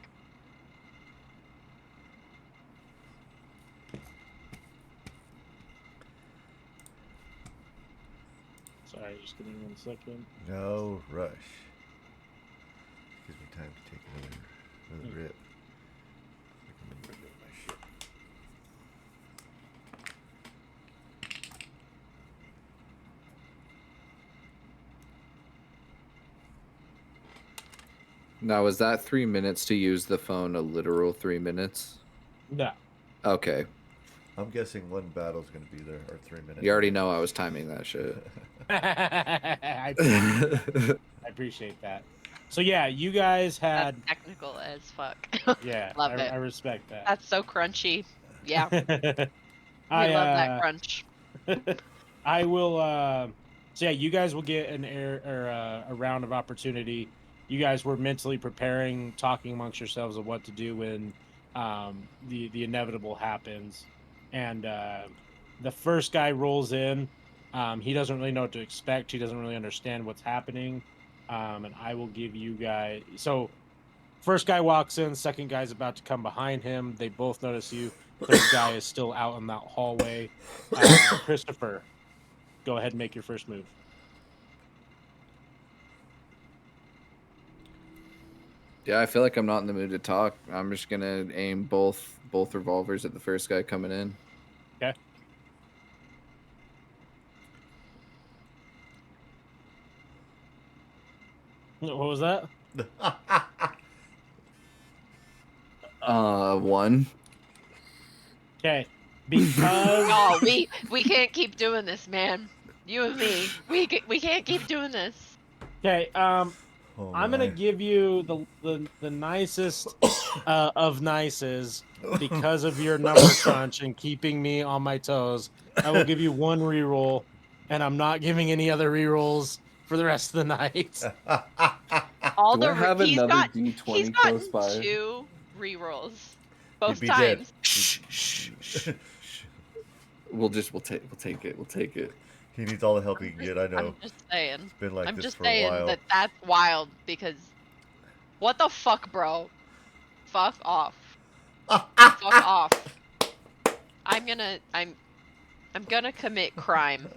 Sorry, just give me 1 second. No rush. Gives me time to take another rip. I can rip my shit. Now, is that 3 minutes to use the phone a literal 3 minutes? No. Okay. I'm guessing one battle's gonna be there, or 3 minutes. You already know I was timing that shit. I appreciate that. So yeah, you guys That's had. technical as fuck. Yeah, Love it. I respect that. That's so crunchy. Yeah, we I love that crunch. I will. So yeah, you guys will get an air or a round of opportunity. You guys were mentally preparing, talking amongst yourselves of what to do when the inevitable happens, and the first guy rolls in. He doesn't really know what to expect. He doesn't really understand what's happening. And I will give you guys. So first guy walks in. Second guy's about to come behind him. They both notice you. Third guy is still out in that hallway. Christopher, go ahead and make your first move. Yeah, I feel like I'm not in the mood to talk. I'm just gonna aim both revolvers at the first guy coming in. Okay. What was that? 1. Okay. Because Oh, we can't keep doing this, man. You and me, we can't keep doing this. okay, Oh I'm gonna my. give you the nicest of nices because of your number crunch and keeping me on my toes. I will give you one reroll, and I'm not giving any other rerolls for the rest of the night. All Do I have he's another got D20 he's close gotten by? 2 rerolls He'd both be dead. times. Shh, shh, shh. We'll take it. He needs all the help he can get. I know. I'm just saying. It's been like I'm this just for a saying while. that's wild because what the fuck, bro? Fuck off. Fuck off. I'm gonna commit crime.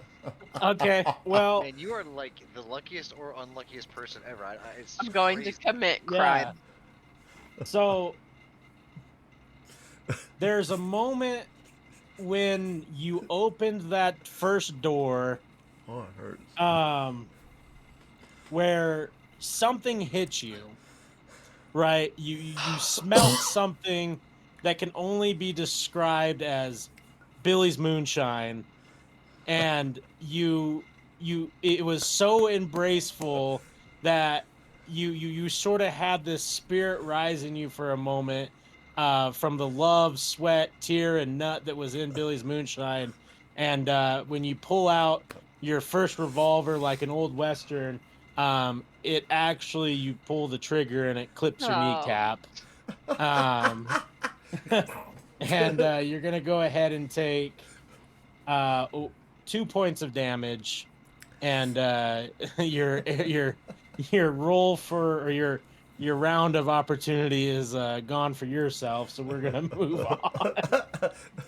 Okay, well, Man, you are like the luckiest or unluckiest person ever. It's I'm going to crazy. commit yeah. crime. So there's a moment when you opened that first door, Oh, it hurts. where something hit you, right? You smelt something that can only be described as Billy's moonshine, and it was so embraceful that you sort of had this spirit rise in you for a moment, from the love, sweat, tear, and nut that was in Billy's moonshine. And when you pull out your first revolver like an old western, it actually, you pull the trigger and it clips your Oh. kneecap. Um, and you're gonna go ahead and take 2 points of damage, and your roll for, or your round of opportunity is gone for yourself. So we're gonna move on.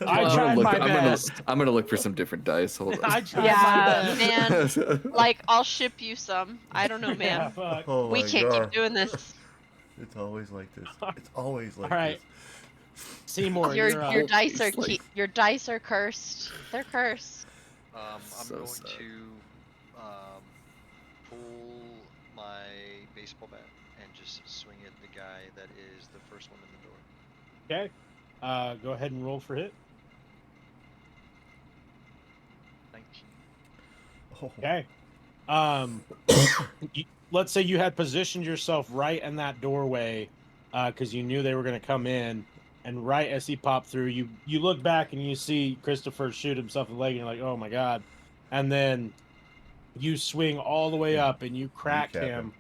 I tried my best. I'm gonna look for some different dice. Hold on. I tried my Yeah, best. man. Like, I'll ship you some. I don't know, Yeah, man. fuck. Oh We my can't god. keep doing this. It's always like this. It's always like All right. this. Seymour, Your you're up. your dice are It's like- your dice are cursed. They're cursed. I'm So going sad. to pull my baseball bat and just swing at the guy that is the first one in the door. Okay. Go ahead and roll for hit. 19. Oh. Okay. Let's say you had positioned yourself right in that doorway, because you knew they were going to come in, and right as he popped through, you look back and you see Christopher shoot himself in the leg, and you're like, oh my god. And then you swing all the way up and you crack Kneecap him.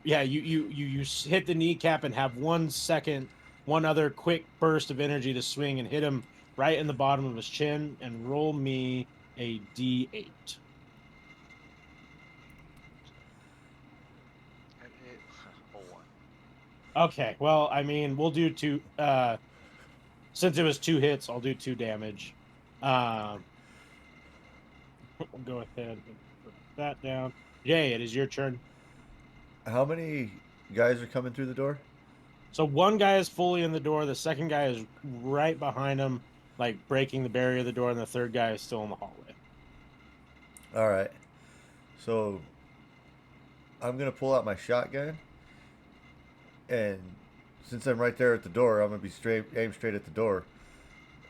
Yeah, you hit the kneecap and have 1 second, one other quick burst of energy to swing and hit him right in the bottom of his chin. And roll me a d8. Oh, 1. Okay, well, I mean, we'll do 2. Since it was 2 hits, I'll do 2 damage. We'll go ahead and put that down. Jay, it is your turn. How many guys are coming through the door? So one guy is fully in the door, the second guy is right behind him, like breaking the barrier of the door, and the third guy is still in the hallway. All right. So I'm gonna pull out my shotgun, and since I'm right there at the door, I'm gonna be aim straight at the door,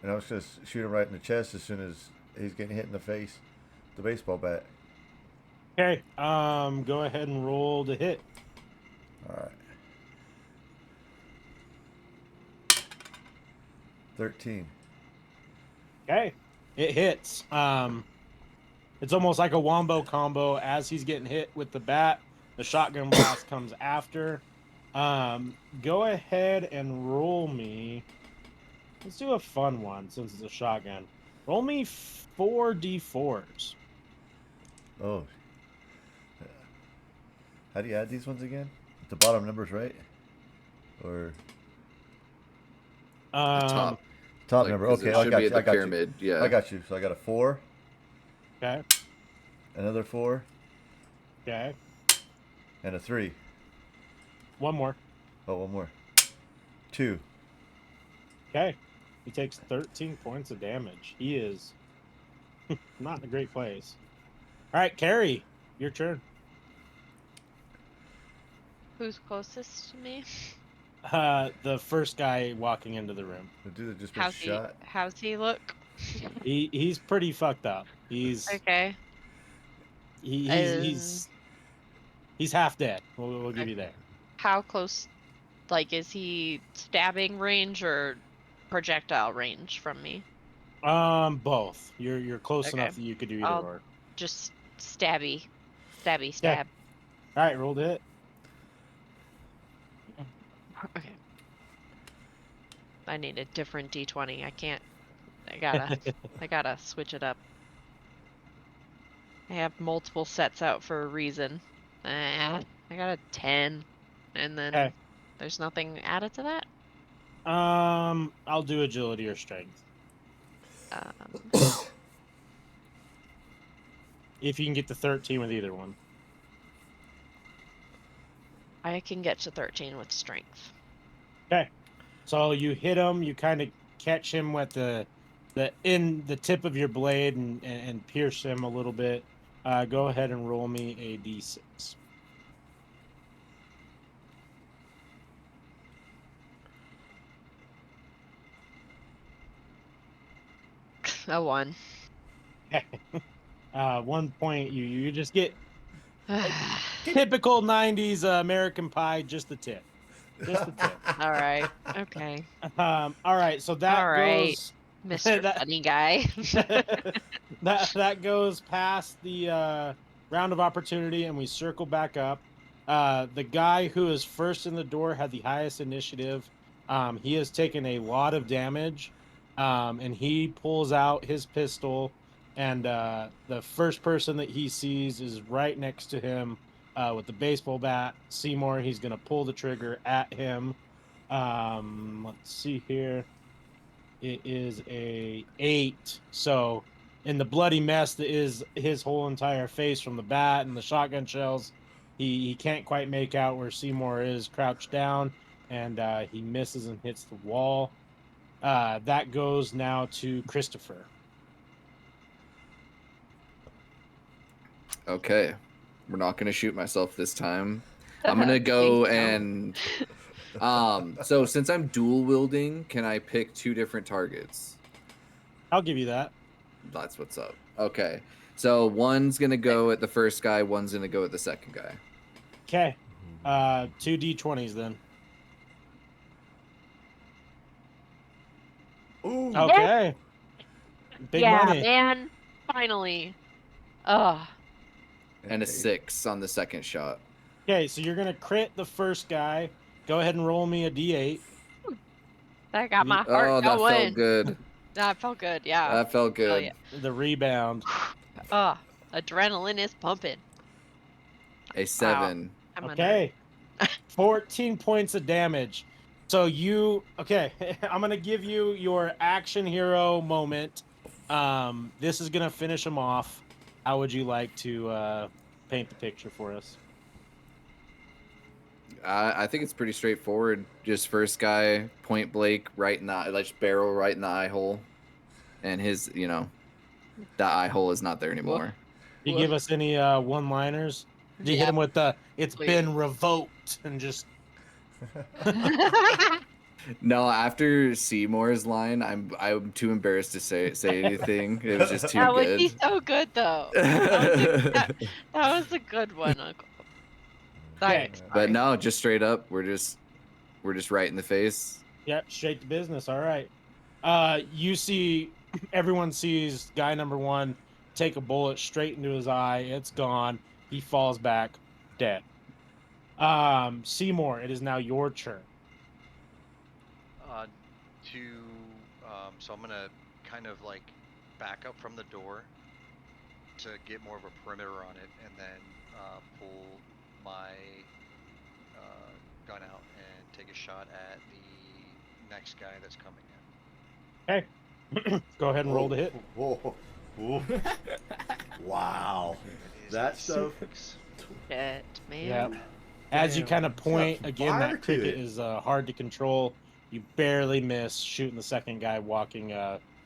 and I'm just gonna shoot him right in the chest as soon as he's getting hit in the face, with the baseball bat. Okay, go ahead and roll to hit. All right. 13. Okay, it hits. It's almost like a wombo combo. As he's getting hit with the bat, the shotgun blast comes after. Go ahead and roll me. Let's do a fun one since it's a shotgun. Roll me 4d4s. Oh. How do you add these ones again? The bottom numbers, right? Or Top. top Like, number? 'cause Okay, it I should got be you. at the I got pyramid. you. Yeah. I got you. So I got a 4, Okay. another 4, Okay. and a 3. One more. Oh, one more. 2. Okay. He takes 13 points of damage. He is not in a great place. All right, Carrie, your turn. Who's closest to me? The first guy walking into the room. The dude that just been shot. How's he look? He's pretty fucked up. He's Okay. he's half dead. We'll give you that. How close? Like, is he stabbing range or projectile range from me? Both. You're close Okay. enough that you could do either I'll or. just stab. All right, roll to hit. Okay. I need a different D20. I gotta switch it up. I have multiple sets out for a reason. I got a 10, and then Okay. there's nothing added to that. I'll do agility or strength if you can get to 13 with either one. I can get to 13 with strength. Okay. So you hit him. You kind of catch him with the tip of your blade and pierce him a little bit. Go ahead and roll me a d6. A 1. 1 point. You just get typical 90s American Pie, just the tip. Just the tip. All right. Okay. All right. So that All right. goes. Mr. Funny Guy. that goes past the round of opportunity, and we circle back up. The guy who is first in the door had the highest initiative. He has taken a lot of damage, and he pulls out his pistol, and the first person that he sees is right next to him with the baseball bat. Seymour, he's going to pull the trigger at him. Let's see here. It is a 8. So in the bloody mess that is his whole entire face from the bat and the shotgun shells, he can't quite make out where Seymour is crouched down, and he misses and hits the wall. That goes now to Christopher. Okay. We're not going to shoot myself this time. I'm going to go and so since I'm dual wielding, can I pick 2 different targets? I'll give you that. That's what's up. Okay. So one's going to go at the first guy, one's going to go at the second guy. Okay. 2 d20s then. Ooh. Okay. Big money. Man. Finally. Ugh. And a 6 on the second shot. Okay, so you're going to crit the first guy. Go ahead and roll me a d8. That got my heart Oh, that going. felt good. That felt good, yeah. That felt Oh, good. yeah. The rebound. Adrenaline is pumping. A 7. I'm Okay. 14 points of damage. So okay, I'm going to give you your action hero moment. This is going to finish him off. How would you like to paint the picture for us? I think it's pretty straightforward. Just first guy, point blank, right in the like barrel right in the eye hole, and his, that eye hole is not there anymore. Do you give us any one-liners? Do you hit him with the "It's please. been revoked" and just? No, after Seymour's line, I'm too embarrassed to say anything. It was just too That good. would be so good, though. That was a good one, Uncle. Sorry. But no, just straight up, we're just right in the face. Yep, straight to business. All right. You see, everyone sees guy number one take a bullet straight into his eye. It's gone. He falls back, dead. Seymour, it is now your turn. So I'm gonna kind of like back up from the door to get more of a perimeter on it, and then pull my gun out and take a shot at the next guy that's coming in. Okay. Go ahead and roll to hit. Whoa. Whoa. Wow. It is That a stuff. 6. Shit, man. Yep. As you Damn, kind of it's got point, some again, fire that to cricket it. is hard to control. You barely miss shooting the second guy walking,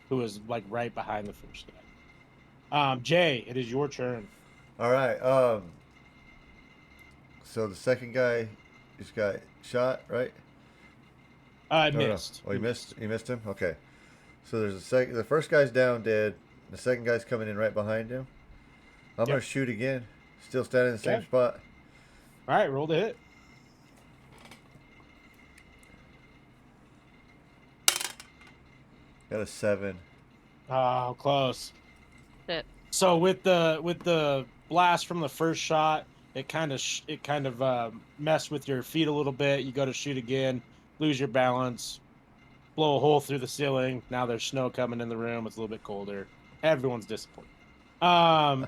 who was like right behind the first guy. Jay, it is your turn. All right. So the second guy just got shot, right? Missed. Oh, he missed. He missed him. Okay. So there's a second. The first guy's down, dead. The second guy's coming in right behind him. I'm gonna shoot again. Still standing in the same Okay. spot. All right, roll to hit. Got a 7. Oh, close. Shit. So with the blast from the first shot, it kind of messed with your feet a little bit. You go to shoot again, lose your balance, blow a hole through the ceiling. Now there's snow coming in the room. It's a little bit colder. Everyone's disappointed. Bad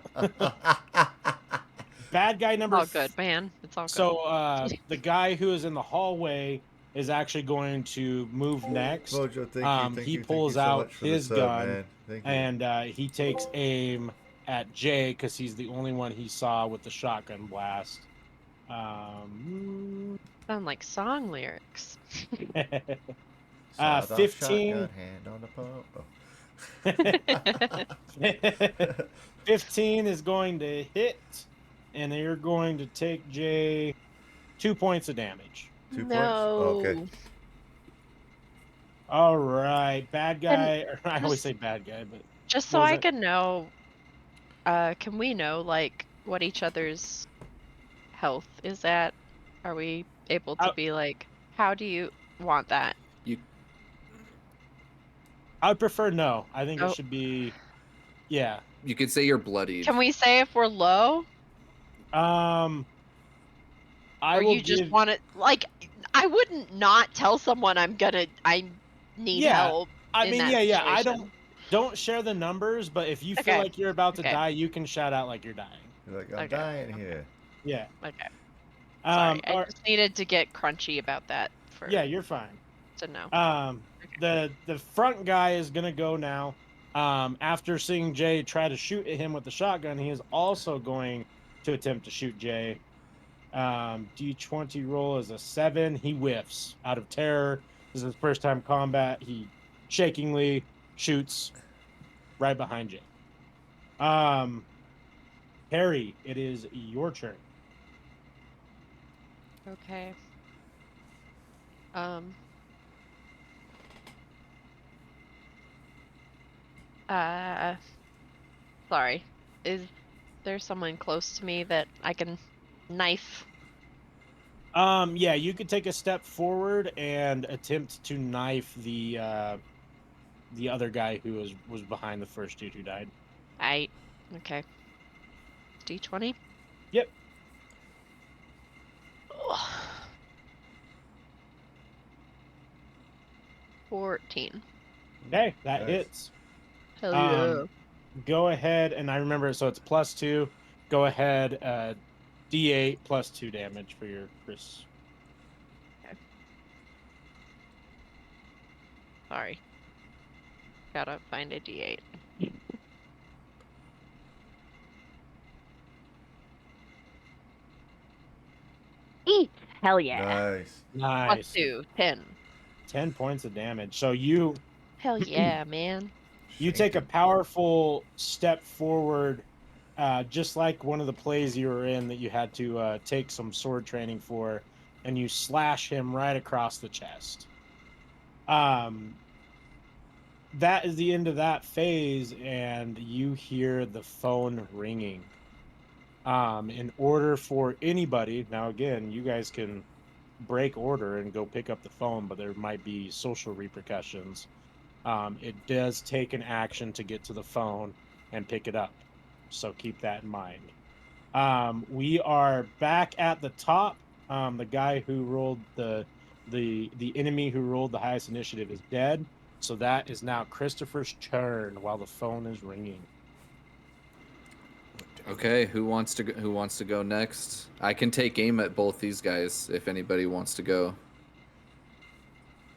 guy number. All good, man. It's all good. So the guy who is in the hallway is actually going to move next. Mojo, thank you. He Thank pulls you so out much for his the sub, gun man. Thank you. and he takes aim at Jay because he's the only one he saw with the shotgun blast. Sound like song lyrics. Sawed-off 15. shotgun, hand on the pump. Oh. 15 is going to hit, and you're going to take Jay 2 points of damage. 2 points? No. Oh, okay. All right, bad guy. I always just- say bad guy, but Just so What was I it? can know, can we know like what each other's health is at? Are we able to be like, how do you want that? I would prefer no. I think Oh. it should be, yeah. You could say you're bloodied. Can we say if we're low, I or will you just give- want it? Like, I wouldn't not tell someone I need Yeah, help. I in mean, that yeah. I situation. don't share the numbers, but if you feel Okay. like you're about to Okay. die, you can shout out like you're dying. You're like, I'm Okay. dying here. Yeah. Okay. Sorry, I or- just needed to get crunchy about that for yeah, you're fine. to know. The front guy is gonna go now. After seeing Jay try to shoot at him with the shotgun, he is also going to attempt to shoot Jay. D20 roll is a 7. He whiffs out of terror. This is his first time combat. He shakingly shoots right behind Jay. Harry, it is your turn. Okay. Sorry. Is there someone close to me that I can knife? Yeah, you could take a step forward and attempt to knife the other guy who was behind the first dude who died. Okay. D20? Yep. Ugh. 14. Okay, that Nice. hits. Hell Um, Go ahead, and I remember, so it's +2. Go ahead, D8 +2 damage for your Chris. Sorry. Gotta find a D8. Eat! Hell yeah. Nice. +2, 10. 10 points of damage. So you Hell yeah, man. take a Shaking. powerful step forward, just like one of the plays you were in that you had to take some sword training for, and you slash him right across the chest. That is the end of that phase, and you hear the phone ringing. In order for anybody, now again, you guys can break order and go pick up the phone, but there might be social repercussions. It does take an action to get to the phone and pick it up, so keep that in mind. We are back at the top. The guy who rolled the enemy who rolled the highest initiative is dead, so that is now Christopher's turn while the phone is ringing. Okay, who wants to go next? I can take aim at both these guys if anybody wants to go.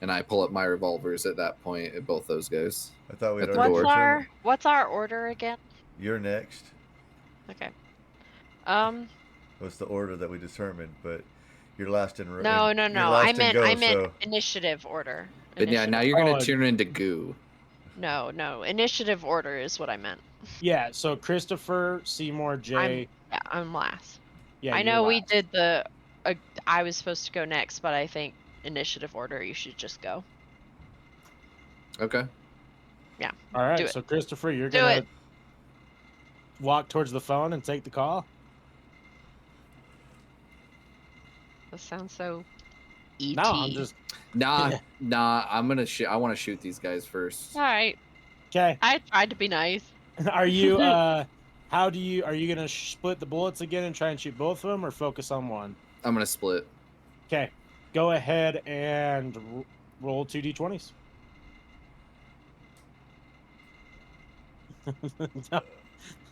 And I pull up my revolvers at that point at both those guys. I thought we had At the already door. determined. What's our order again? You're next. Okay. Was the order that we determined, but you're last in. No. You're I last in go, meant so initiative order. But yeah, now you're gonna turn into goo. No. Initiative order is what I meant. Yeah, so Christopher, Seymour, Jay. I'm last. Yeah, I you're know we last. did I was supposed to go next, but I think initiative order, you should just go. Okay. Yeah. All right, do it. so Christopher, you're Do gonna it. walk towards the phone and take the call. That sounds so ET. No, I'm just Nah. I'm gonna shoot. I want to shoot these guys first. All right. okay. I tried to be nice. Are you are you gonna split the bullets again and try and shoot both of them, or focus on one? I'm gonna split. Okay, go ahead and roll 2d20s.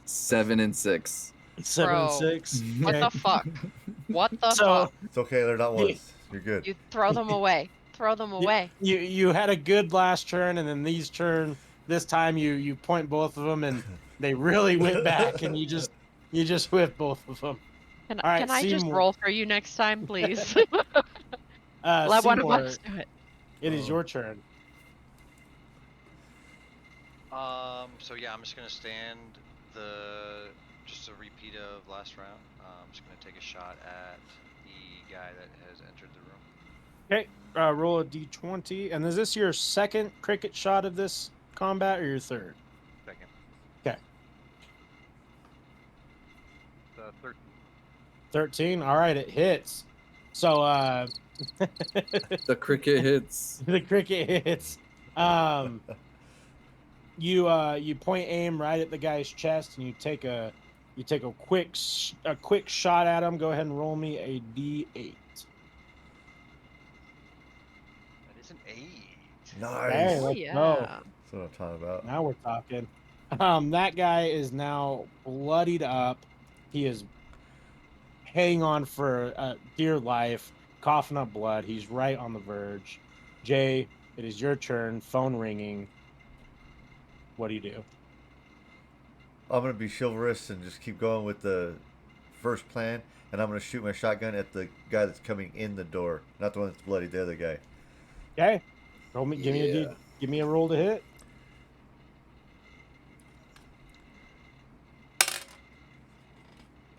7 and 6. 7 and Bro. 6. What Okay. the fuck? What the So fuck? it's okay. They're not Yeah. ones. You're good. You throw them away. Throw them away. you had a good last turn, and then this time you point both of them, and they really went back, and you just whipped both of them. Can All right, I just Seymour. roll for you next time, please? Let one of Seymour, us do it. it is your turn. So yeah, I'm just gonna stand just a repeat of last round. I'm just gonna take a shot at the guy that has entered the room. Okay, roll a d20, and is this your second cricket shot of this combat, or your third? Second. Okay. 13. 13. All right, it hits. So The cricket hits. the cricket hits. You point aim right at the guy's chest, and you take a quick shot at him. Go ahead and roll me a d8. That is an 8. Nice. Hey, Oh let's yeah. go. That's what I'm talking about. Now we're talking. That guy is now bloodied up. He is hanging on for dear life, coughing up blood. He's right on the verge. Jay, it is your turn. Phone ringing. What do you do? I'm gonna be chivalrous and just keep going with the first plan, and I'm gonna shoot my shotgun at the guy that's coming in the door, not the one that's bloody. The other guy. Okay, roll me. Yeah. Give me a roll to hit.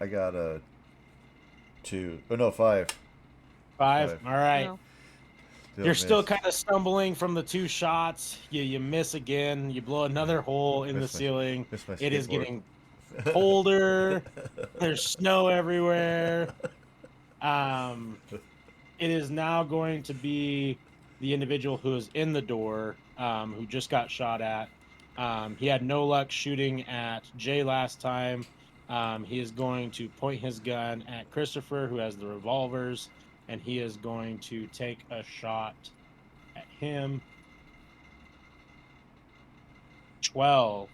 I got a 2. Oh no, 5. 5. All right. No. You're still kind of stumbling from the two shots. You miss again. You blow another hole in the Missed my- ceiling. missed my It is skateboard. getting colder. There's snow everywhere. It is now going to be the individual who is in the door, who just got shot at. He had no luck shooting at Jay last time. He is going to point his gun at Christopher, who has the revolvers, and he is going to take a shot at him. 12.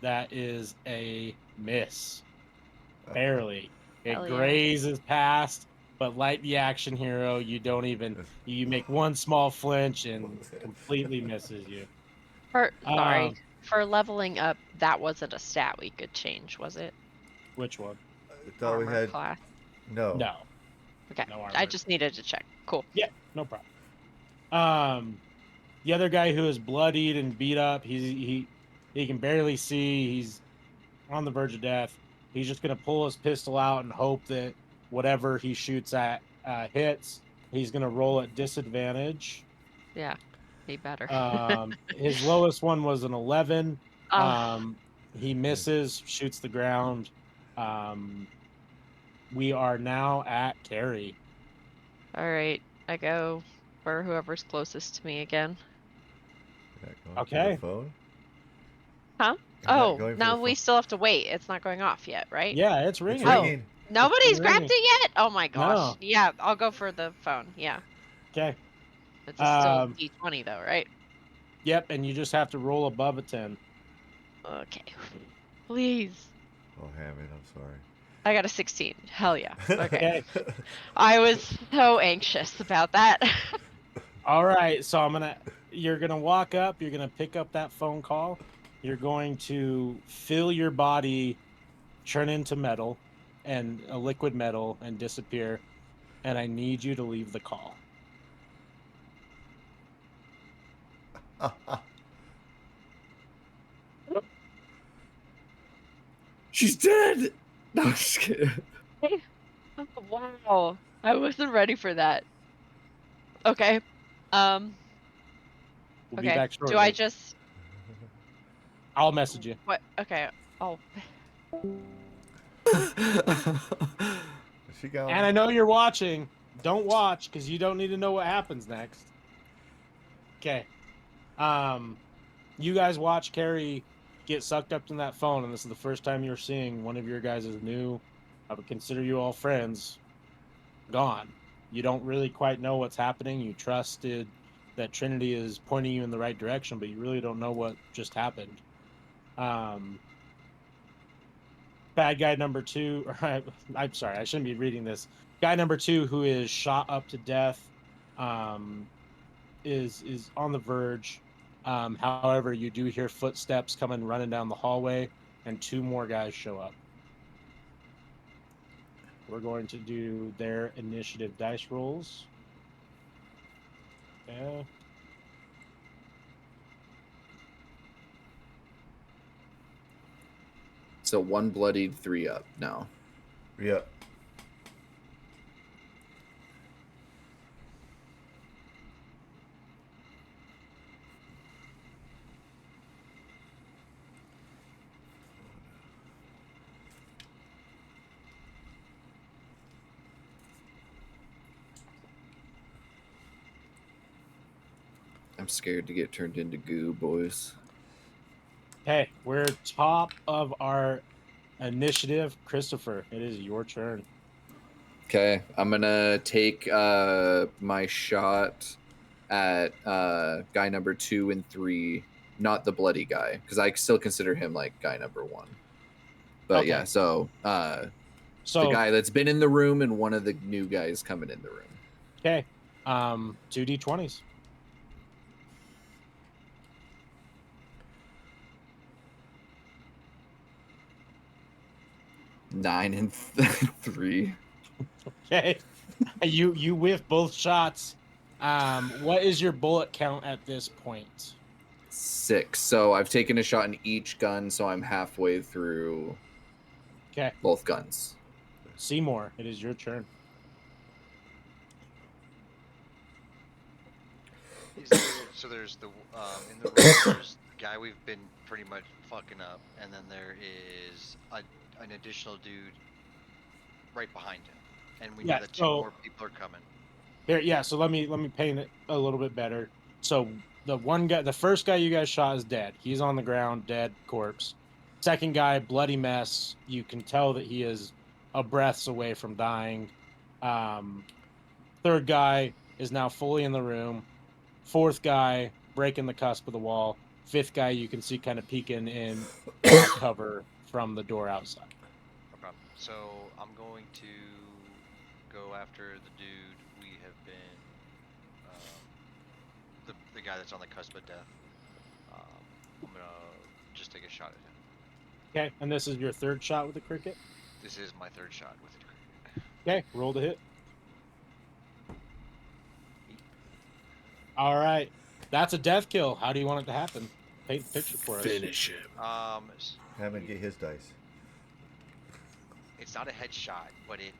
That is a miss. Barely. It Hell yeah. grazes past, but like the action hero, you don't even, you make one small flinch and completely misses you. Sorry. For leveling up, that wasn't a stat we could change, was it? Which one? I thought we Armor had class. no. No. Okay. No I armor. just needed to check. Cool. Yeah, no problem. The other guy who is bloodied and beat up, he can barely see. He's on the verge of death. He's just gonna pull his pistol out and hope that whatever he shoots at hits. He's gonna roll at disadvantage. Yeah. Be better. His lowest one was an 11. Oh. He misses, shoots the ground. We are now at Carrie. All right, I go for whoever's closest to me again. Yeah, going for Okay. the phone. Huh? Yeah, Oh, going for now the we phone. still have to wait. It's not going off yet, right? Yeah, it's ringing. It's Oh, ringing. nobody's grabbed ringing. it yet? Oh my gosh. No. Yeah, I'll go for the phone. Yeah. Okay. It's a still Um, D20 though, right? Yep, and you just have to roll above a 10. Okay. Please. Oh, Hammond, I'm sorry. I got a 16. Hell yeah. Okay. Okay. I was so anxious about that. All right, so you're gonna walk up, you're gonna pick up that phone call, you're going to feel your body turn into metal and a liquid metal and disappear, and I need you to leave the call. She's dead. No, I'm just kidding. Oh, wow. I wasn't ready for that. Okay. We'll be Okay. back Do I shortly. just I'll message you. what? Okay. Oh. Is she gone? And I know you're watching. Don't watch because you don't need to know what happens next. Okay. You guys watch Carrie get sucked up in that phone, and this is the first time you're seeing one of your guys is new. I would consider you all friends. Gone. You don't really quite know what's happening. You trusted that Trinity is pointing you in the right direction, but you really don't know what just happened. Bad guy number 2, or I'm sorry, I shouldn't be reading this. Guy number 2, who is shot up to death, is on the verge. However, you do hear footsteps coming running down the hallway, and 2 more guys show up. We're going to do their initiative dice rolls. Okay. So 1 bloodied, 3 up now. Yeah. I'm scared to get turned into goo, boys. Hey, we're top of our initiative. Christopher, it is your turn. Okay, I'm gonna take my shot at guy number 2 and 3, not the bloody guy, because I still consider him like guy number 1. But Okay. yeah, so So the guy that's been in the room and one of the new guys coming in the room. okay, 2d20s. Nine and 3. Okay, you whiff both shots. What is your bullet count at this point? 6. So I've taken a shot in each gun, so I'm halfway through Okay, both guns. Seymour, it is your turn. So there's the in the room there's the guy we've been pretty much fucking up, and then there is an additional dude right behind him, and we know Yeah, that 2 so- more people are coming. Here, yeah. So let me paint it a little bit better. So the first guy you guys shot is dead. He's on the ground, dead corpse. Second guy, bloody mess. You can tell that he is a breaths away from dying. Third guy is now fully in the room. Fourth guy breaking the cusp of the wall. Fifth guy you can see kind of peeking in cover from the door outside. Okay. So I'm going to go after the dude we have been, the guy that's on the cusp of death. I'm gonna just take a shot at him. Okay, and this is your third shot with the cricket. This is my 3rd shot with it. Okay, roll to hit. All right, that's a death kill. How do you want it to happen? Paint the picture for us. Finish him. Hammond, get his dice. It's not a headshot, but it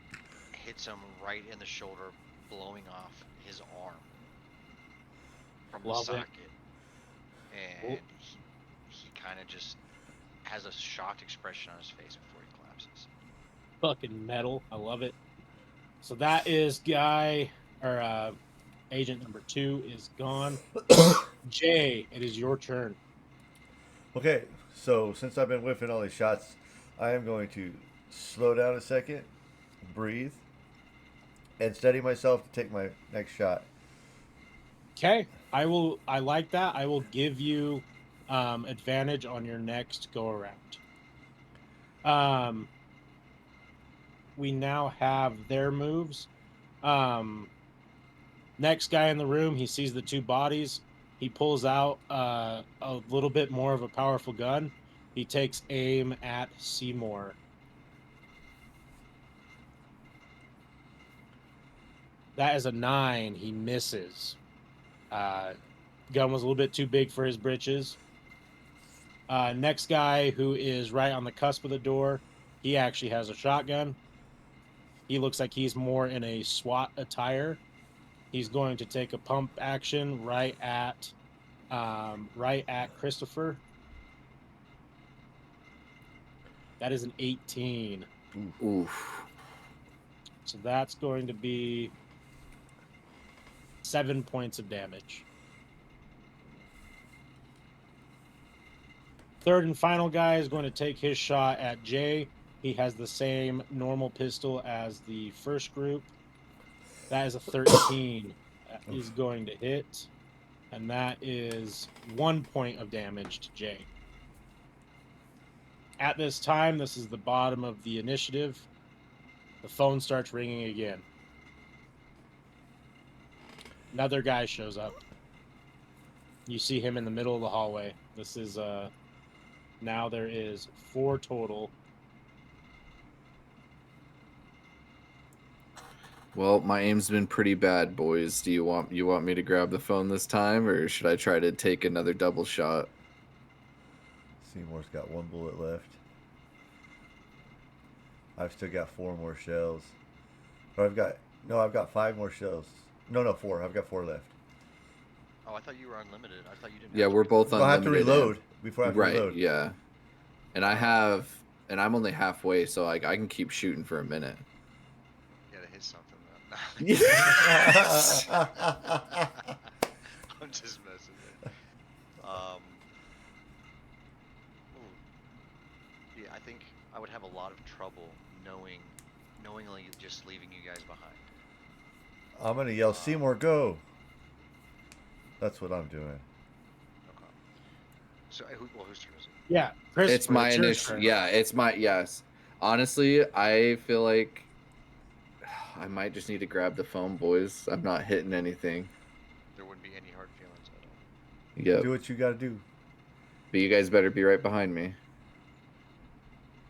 hits him right in the shoulder, blowing off his arm from the Love it. socket. And Cool. he kind of just has a shocked expression on his face before he collapses. Fucking metal. I love it. So that is agent number 2 is gone. Jay, it is your turn. Okay, so since I've been whiffing all these shots, I am going to slow down a second, breathe, and steady myself to take my next shot. Okay. I like that. I will give you advantage on your next go around. We now have their moves. Next guy in the room, he sees the 2 bodies. He pulls out a little bit more of a powerful gun. He takes aim at Seymour. That is a 9. He misses. Gun was a little bit too big for his britches. Next guy, who is right on the cusp of the door, he actually has a shotgun. He looks like he's more in a SWAT attire. He's going to take a pump action right at Christopher. That is an 18. Oof. So that's going to be 7 points of damage. Third and final guy is going to take his shot at Jay. He has the same normal pistol as the first group. That is a 13. That is going to hit. And that is 1 point of damage to Jay. At this time, this is the bottom of the initiative. The phone starts ringing again. Another guy shows up. You see him in the middle of the hallway. This is now there is 4 total. Well, my aim's been pretty bad, boys. Do you want me to grab the phone this time, or should I try to take another double shot? Seymour's got 1 bullet left. I've still got 4 more shells. Or I've got 5 more shells. No, 4. I've got 4 left. Oh, I thought you were unlimited. I thought you didn't. Yeah, have to we're reload. both Well, I have to unlimited. reload before I have to Right, reload. yeah. And I'm only halfway, so I can keep shooting for a minute. You gotta hit something though. I'm just messing with it. Yeah, I think I would have a lot of trouble knowingly just leaving you guys behind. I'm going to yell, Seymour, go! That's what I'm doing. Okay. So, whose turn is it? Yeah, Christopher, It's my your initial. turn. Yeah, it's my yes. Honestly, I feel like I might just need to grab the phone, boys. I'm not hitting anything. There wouldn't be any hard feelings at all. Yep. Do what you got to do. But you guys better be right behind me.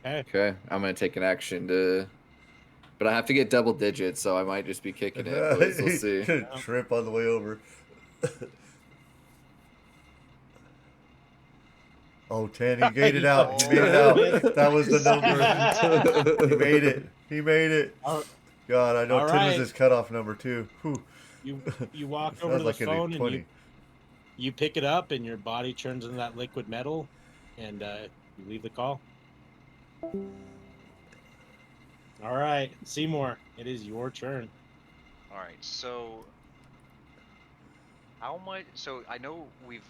Okay. Okay, I'm gonna take an action but I have to get double digits, so I might just be kicking it. Boys. We'll see. Trip on the way over. Oh, 10. He made it out. He made it out. That was the number. He made it. He made it. God, I know 10 was his cutoff number, too. Whew. You walk Sounds over to the like phone a 20. and you pick it up, and your body turns into that liquid metal, and you leave the call. All right, Seymour, it is your turn. All right. So, how much? So I know we've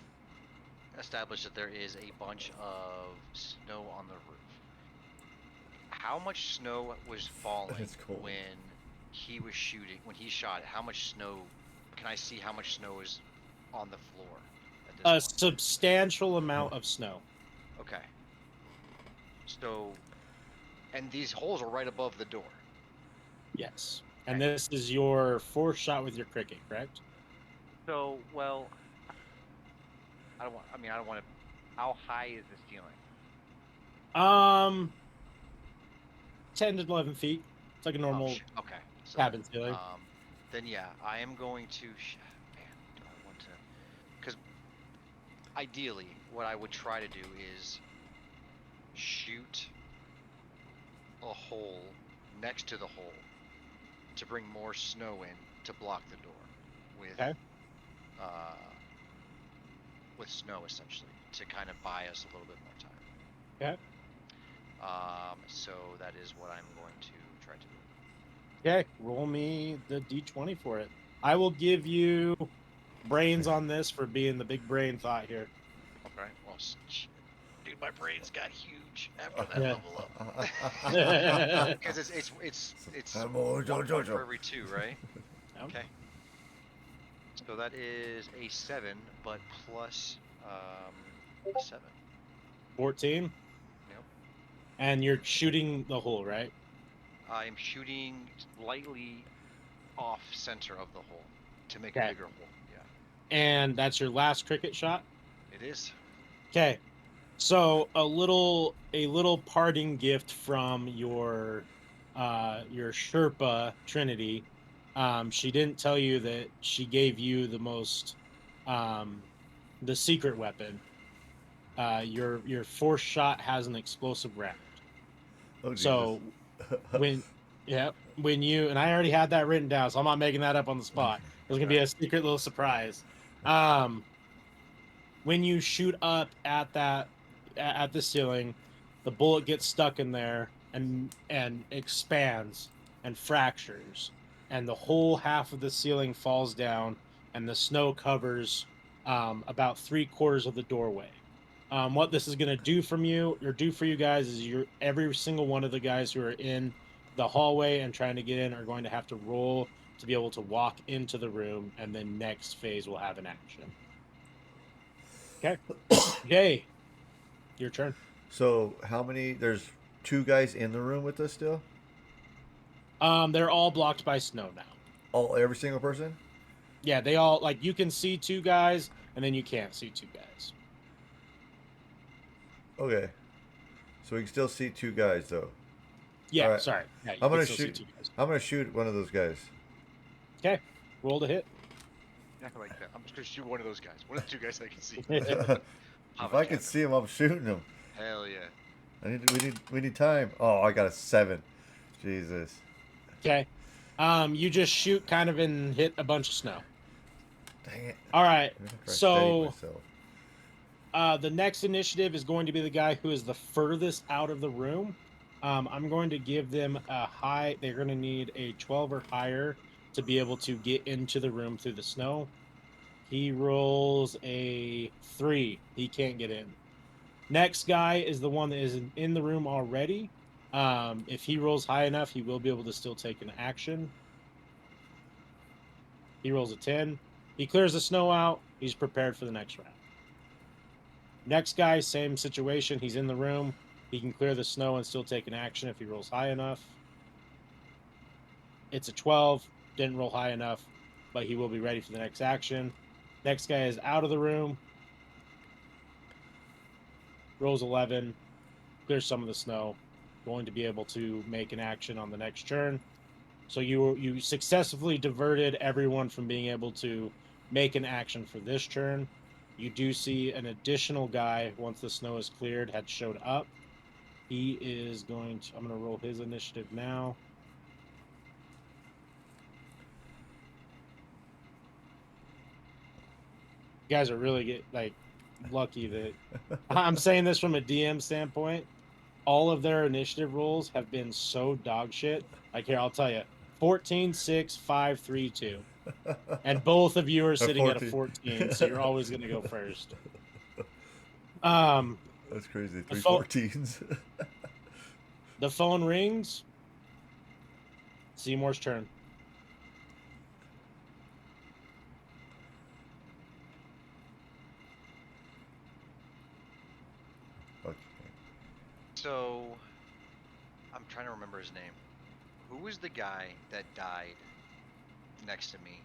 established that there is a bunch of snow on the roof. How much snow was falling It's cold. when he was shooting? When he shot, how much snow? Can I see how much snow is on the floor at this A point? substantial amount of snow. Okay. So, and these holes are right above the door. Yes. And this is your 4th shot with your cricket, correct? So, well, I don't want to. How high is the ceiling? 10 to 11 feet. It's like a normal Okay. So, cabin ceiling. then yeah, I am going to. Man, do I want to? Because ideally, what I would try to do is shoot a hole next to the hole to bring more snow in to block the door with snow essentially to kind of buy us a little bit more time. Okay. So that is what I'm going to try to do. Okay, roll me the d20 for it. I will give you brains on this for being the big brain thought here. Okay. Well, shit. Dude, my brains got huge after that Yeah. level up. Because it's Jojo, 1 point Jojo. for every 2, right? Okay. So that is a 7, but plus a 7. 14, Yep. and you're shooting the hole, right? I am shooting slightly off center of the hole to make a Okay. bigger hole. Yeah, And that's your last cricket shot. it is. Okay. So a little parting gift from your Sherpa Trinity. She didn't tell you that she gave you um the secret weapon. Your force shot has an explosive round. Oh Jesus. So when when you and I already had that written down, so I'm not making that up on the spot. There's gonna be Okay. a secret little surprise. Um, when you shoot up at at the ceiling, the bullet gets stuck in there and expands and fractures, and the whole half of the ceiling falls down, and the snow covers about 3/4 of the doorway. What this is going to do from you or do for you guys is every single one of the guys who are in the hallway and trying to get in are going to have to roll to be able to walk into the room, and then next phase will have an action. Okay. Jay, your turn. So how many? There's 2 guys in the room with us still. They're all blocked by snow now. Every single person. Yeah, they all like you can see 2 guys, and then you can't see 2 guys. Okay. So we can still see 2 guys though. All Yeah, right. sorry. Yeah, you I'm can gonna still see shoot. 2 guys. I'm gonna shoot one of those guys. Okay, roll to hit. Yeah, I like that. I'm just gonna shoot one of those guys. One of the 2 guys I can see. If Pop I a can cannon. see him, I'm shooting him. Hell yeah. We need time. Oh, I got a 7. Jesus. Okay. You just shoot kind of and hit a bunch of snow. Dang it. All right. I'm gonna try to steady So myself. the next initiative is going to be the guy who is the furthest out of the room. I'm going to give them a high. They're going to need a 12 or higher to be able to get into the room through the snow. He rolls a 3. He can't get in. Next guy is the one that is in the room already. If he rolls high enough, he will be able to still take an action. He rolls a 10. He clears the snow out. He's prepared for the next round. Next guy, same situation. He's in the room. He can clear the snow and still take an action if he rolls high enough. It's a 12. Didn't roll high enough, but he will be ready for the next action. Next guy is out of the room. Rolls 11. Clears some of the snow. Going to be able to make an action on the next turn. So you successfully diverted everyone from being able to make an action for this turn. You do see an additional guy once the snow is cleared had showed up. He is going to. I'm going to roll his initiative now. You guys are really lucky that I'm saying this from a DM standpoint. All of their initiative rolls have been so dog shit. Like here, I'll tell you: 14, 6, 5, 3, 2. And both of you are sitting at a 14, so you're always going to go first. That's crazy. The 3 phone, 14s. the phone rings. Seymour's turn. Okay. So, I'm trying to remember his name. Who was the guy that died next to me?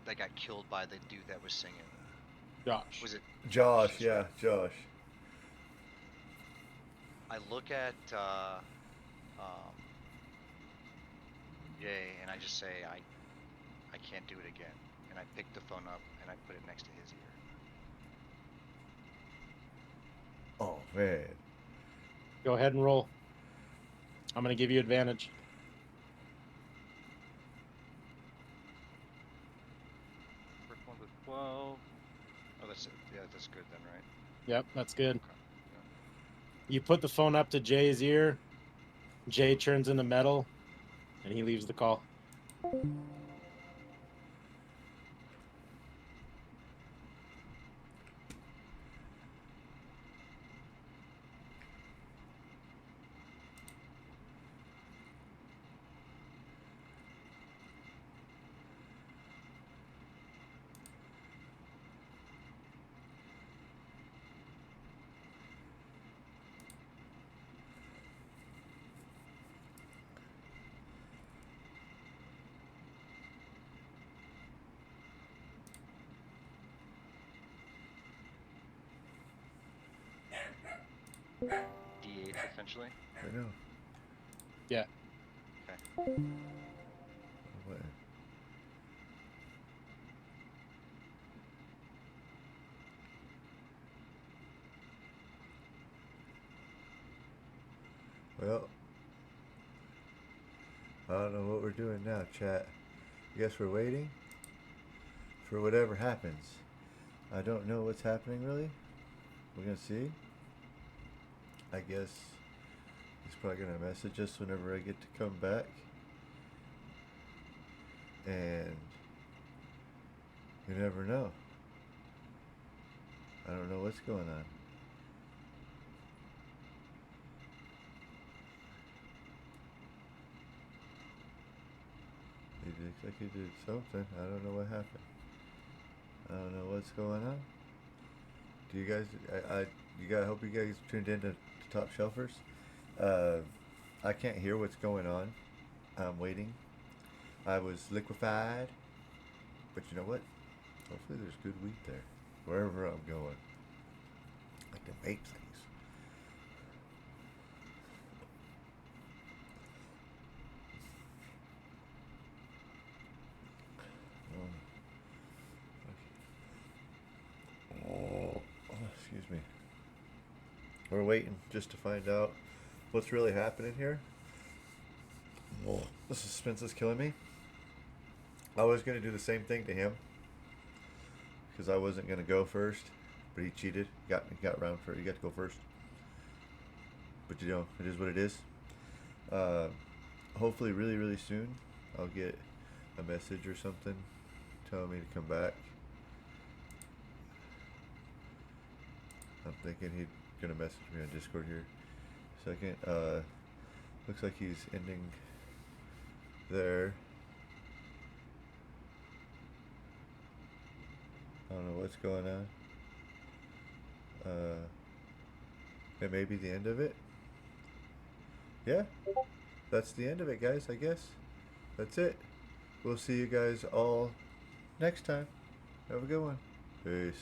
That got killed by the dude that was singing. Josh. Was it Josh, That's yeah, right. Josh. I look at Jay and I just say I can't do it again, and I pick the phone up and I put it next to his ear. Oh man. Go ahead and roll. I'm going to give you advantage. First one was 12. Oh, that's good then, right? Yep, that's good. Okay. You put the phone up to Jay's ear. Jay turns into metal, and he leaves the call. D8 essentially. I know. Yeah. Okay. What? Well, I don't know what we're doing now, chat. I guess we're waiting for whatever happens. I don't know what's happening really. We're gonna see. I guess he's probably gonna message us whenever I get to come back. And you never know. I don't know what's going on. He looks like he did something. I don't know what happened. I don't know what's going on. Do you guys? I hope you guys tuned in to Top Shelfers. I can't hear what's going on. I'm waiting. I was liquefied, but you know what? Hopefully there's good wheat there, wherever I'm going. Like the vape things. Oh, excuse me. We're waiting just to find out what's really happening here. Oh, the suspense is killing me. I was gonna do the same thing to him because I wasn't gonna go first, but he cheated. Got round for it. He got to go first. But you know, it is what it is. Uh, Hopefully, really soon, I'll get a message or something telling me to come back. I'm thinking he's gonna message me on Discord here. Second, looks like he's ending there. I don't know what's going on. It may be the end of it. Yeah, that's the end of it, guys, I guess. That's it. We'll see you guys all next time. Have a good one. Peace.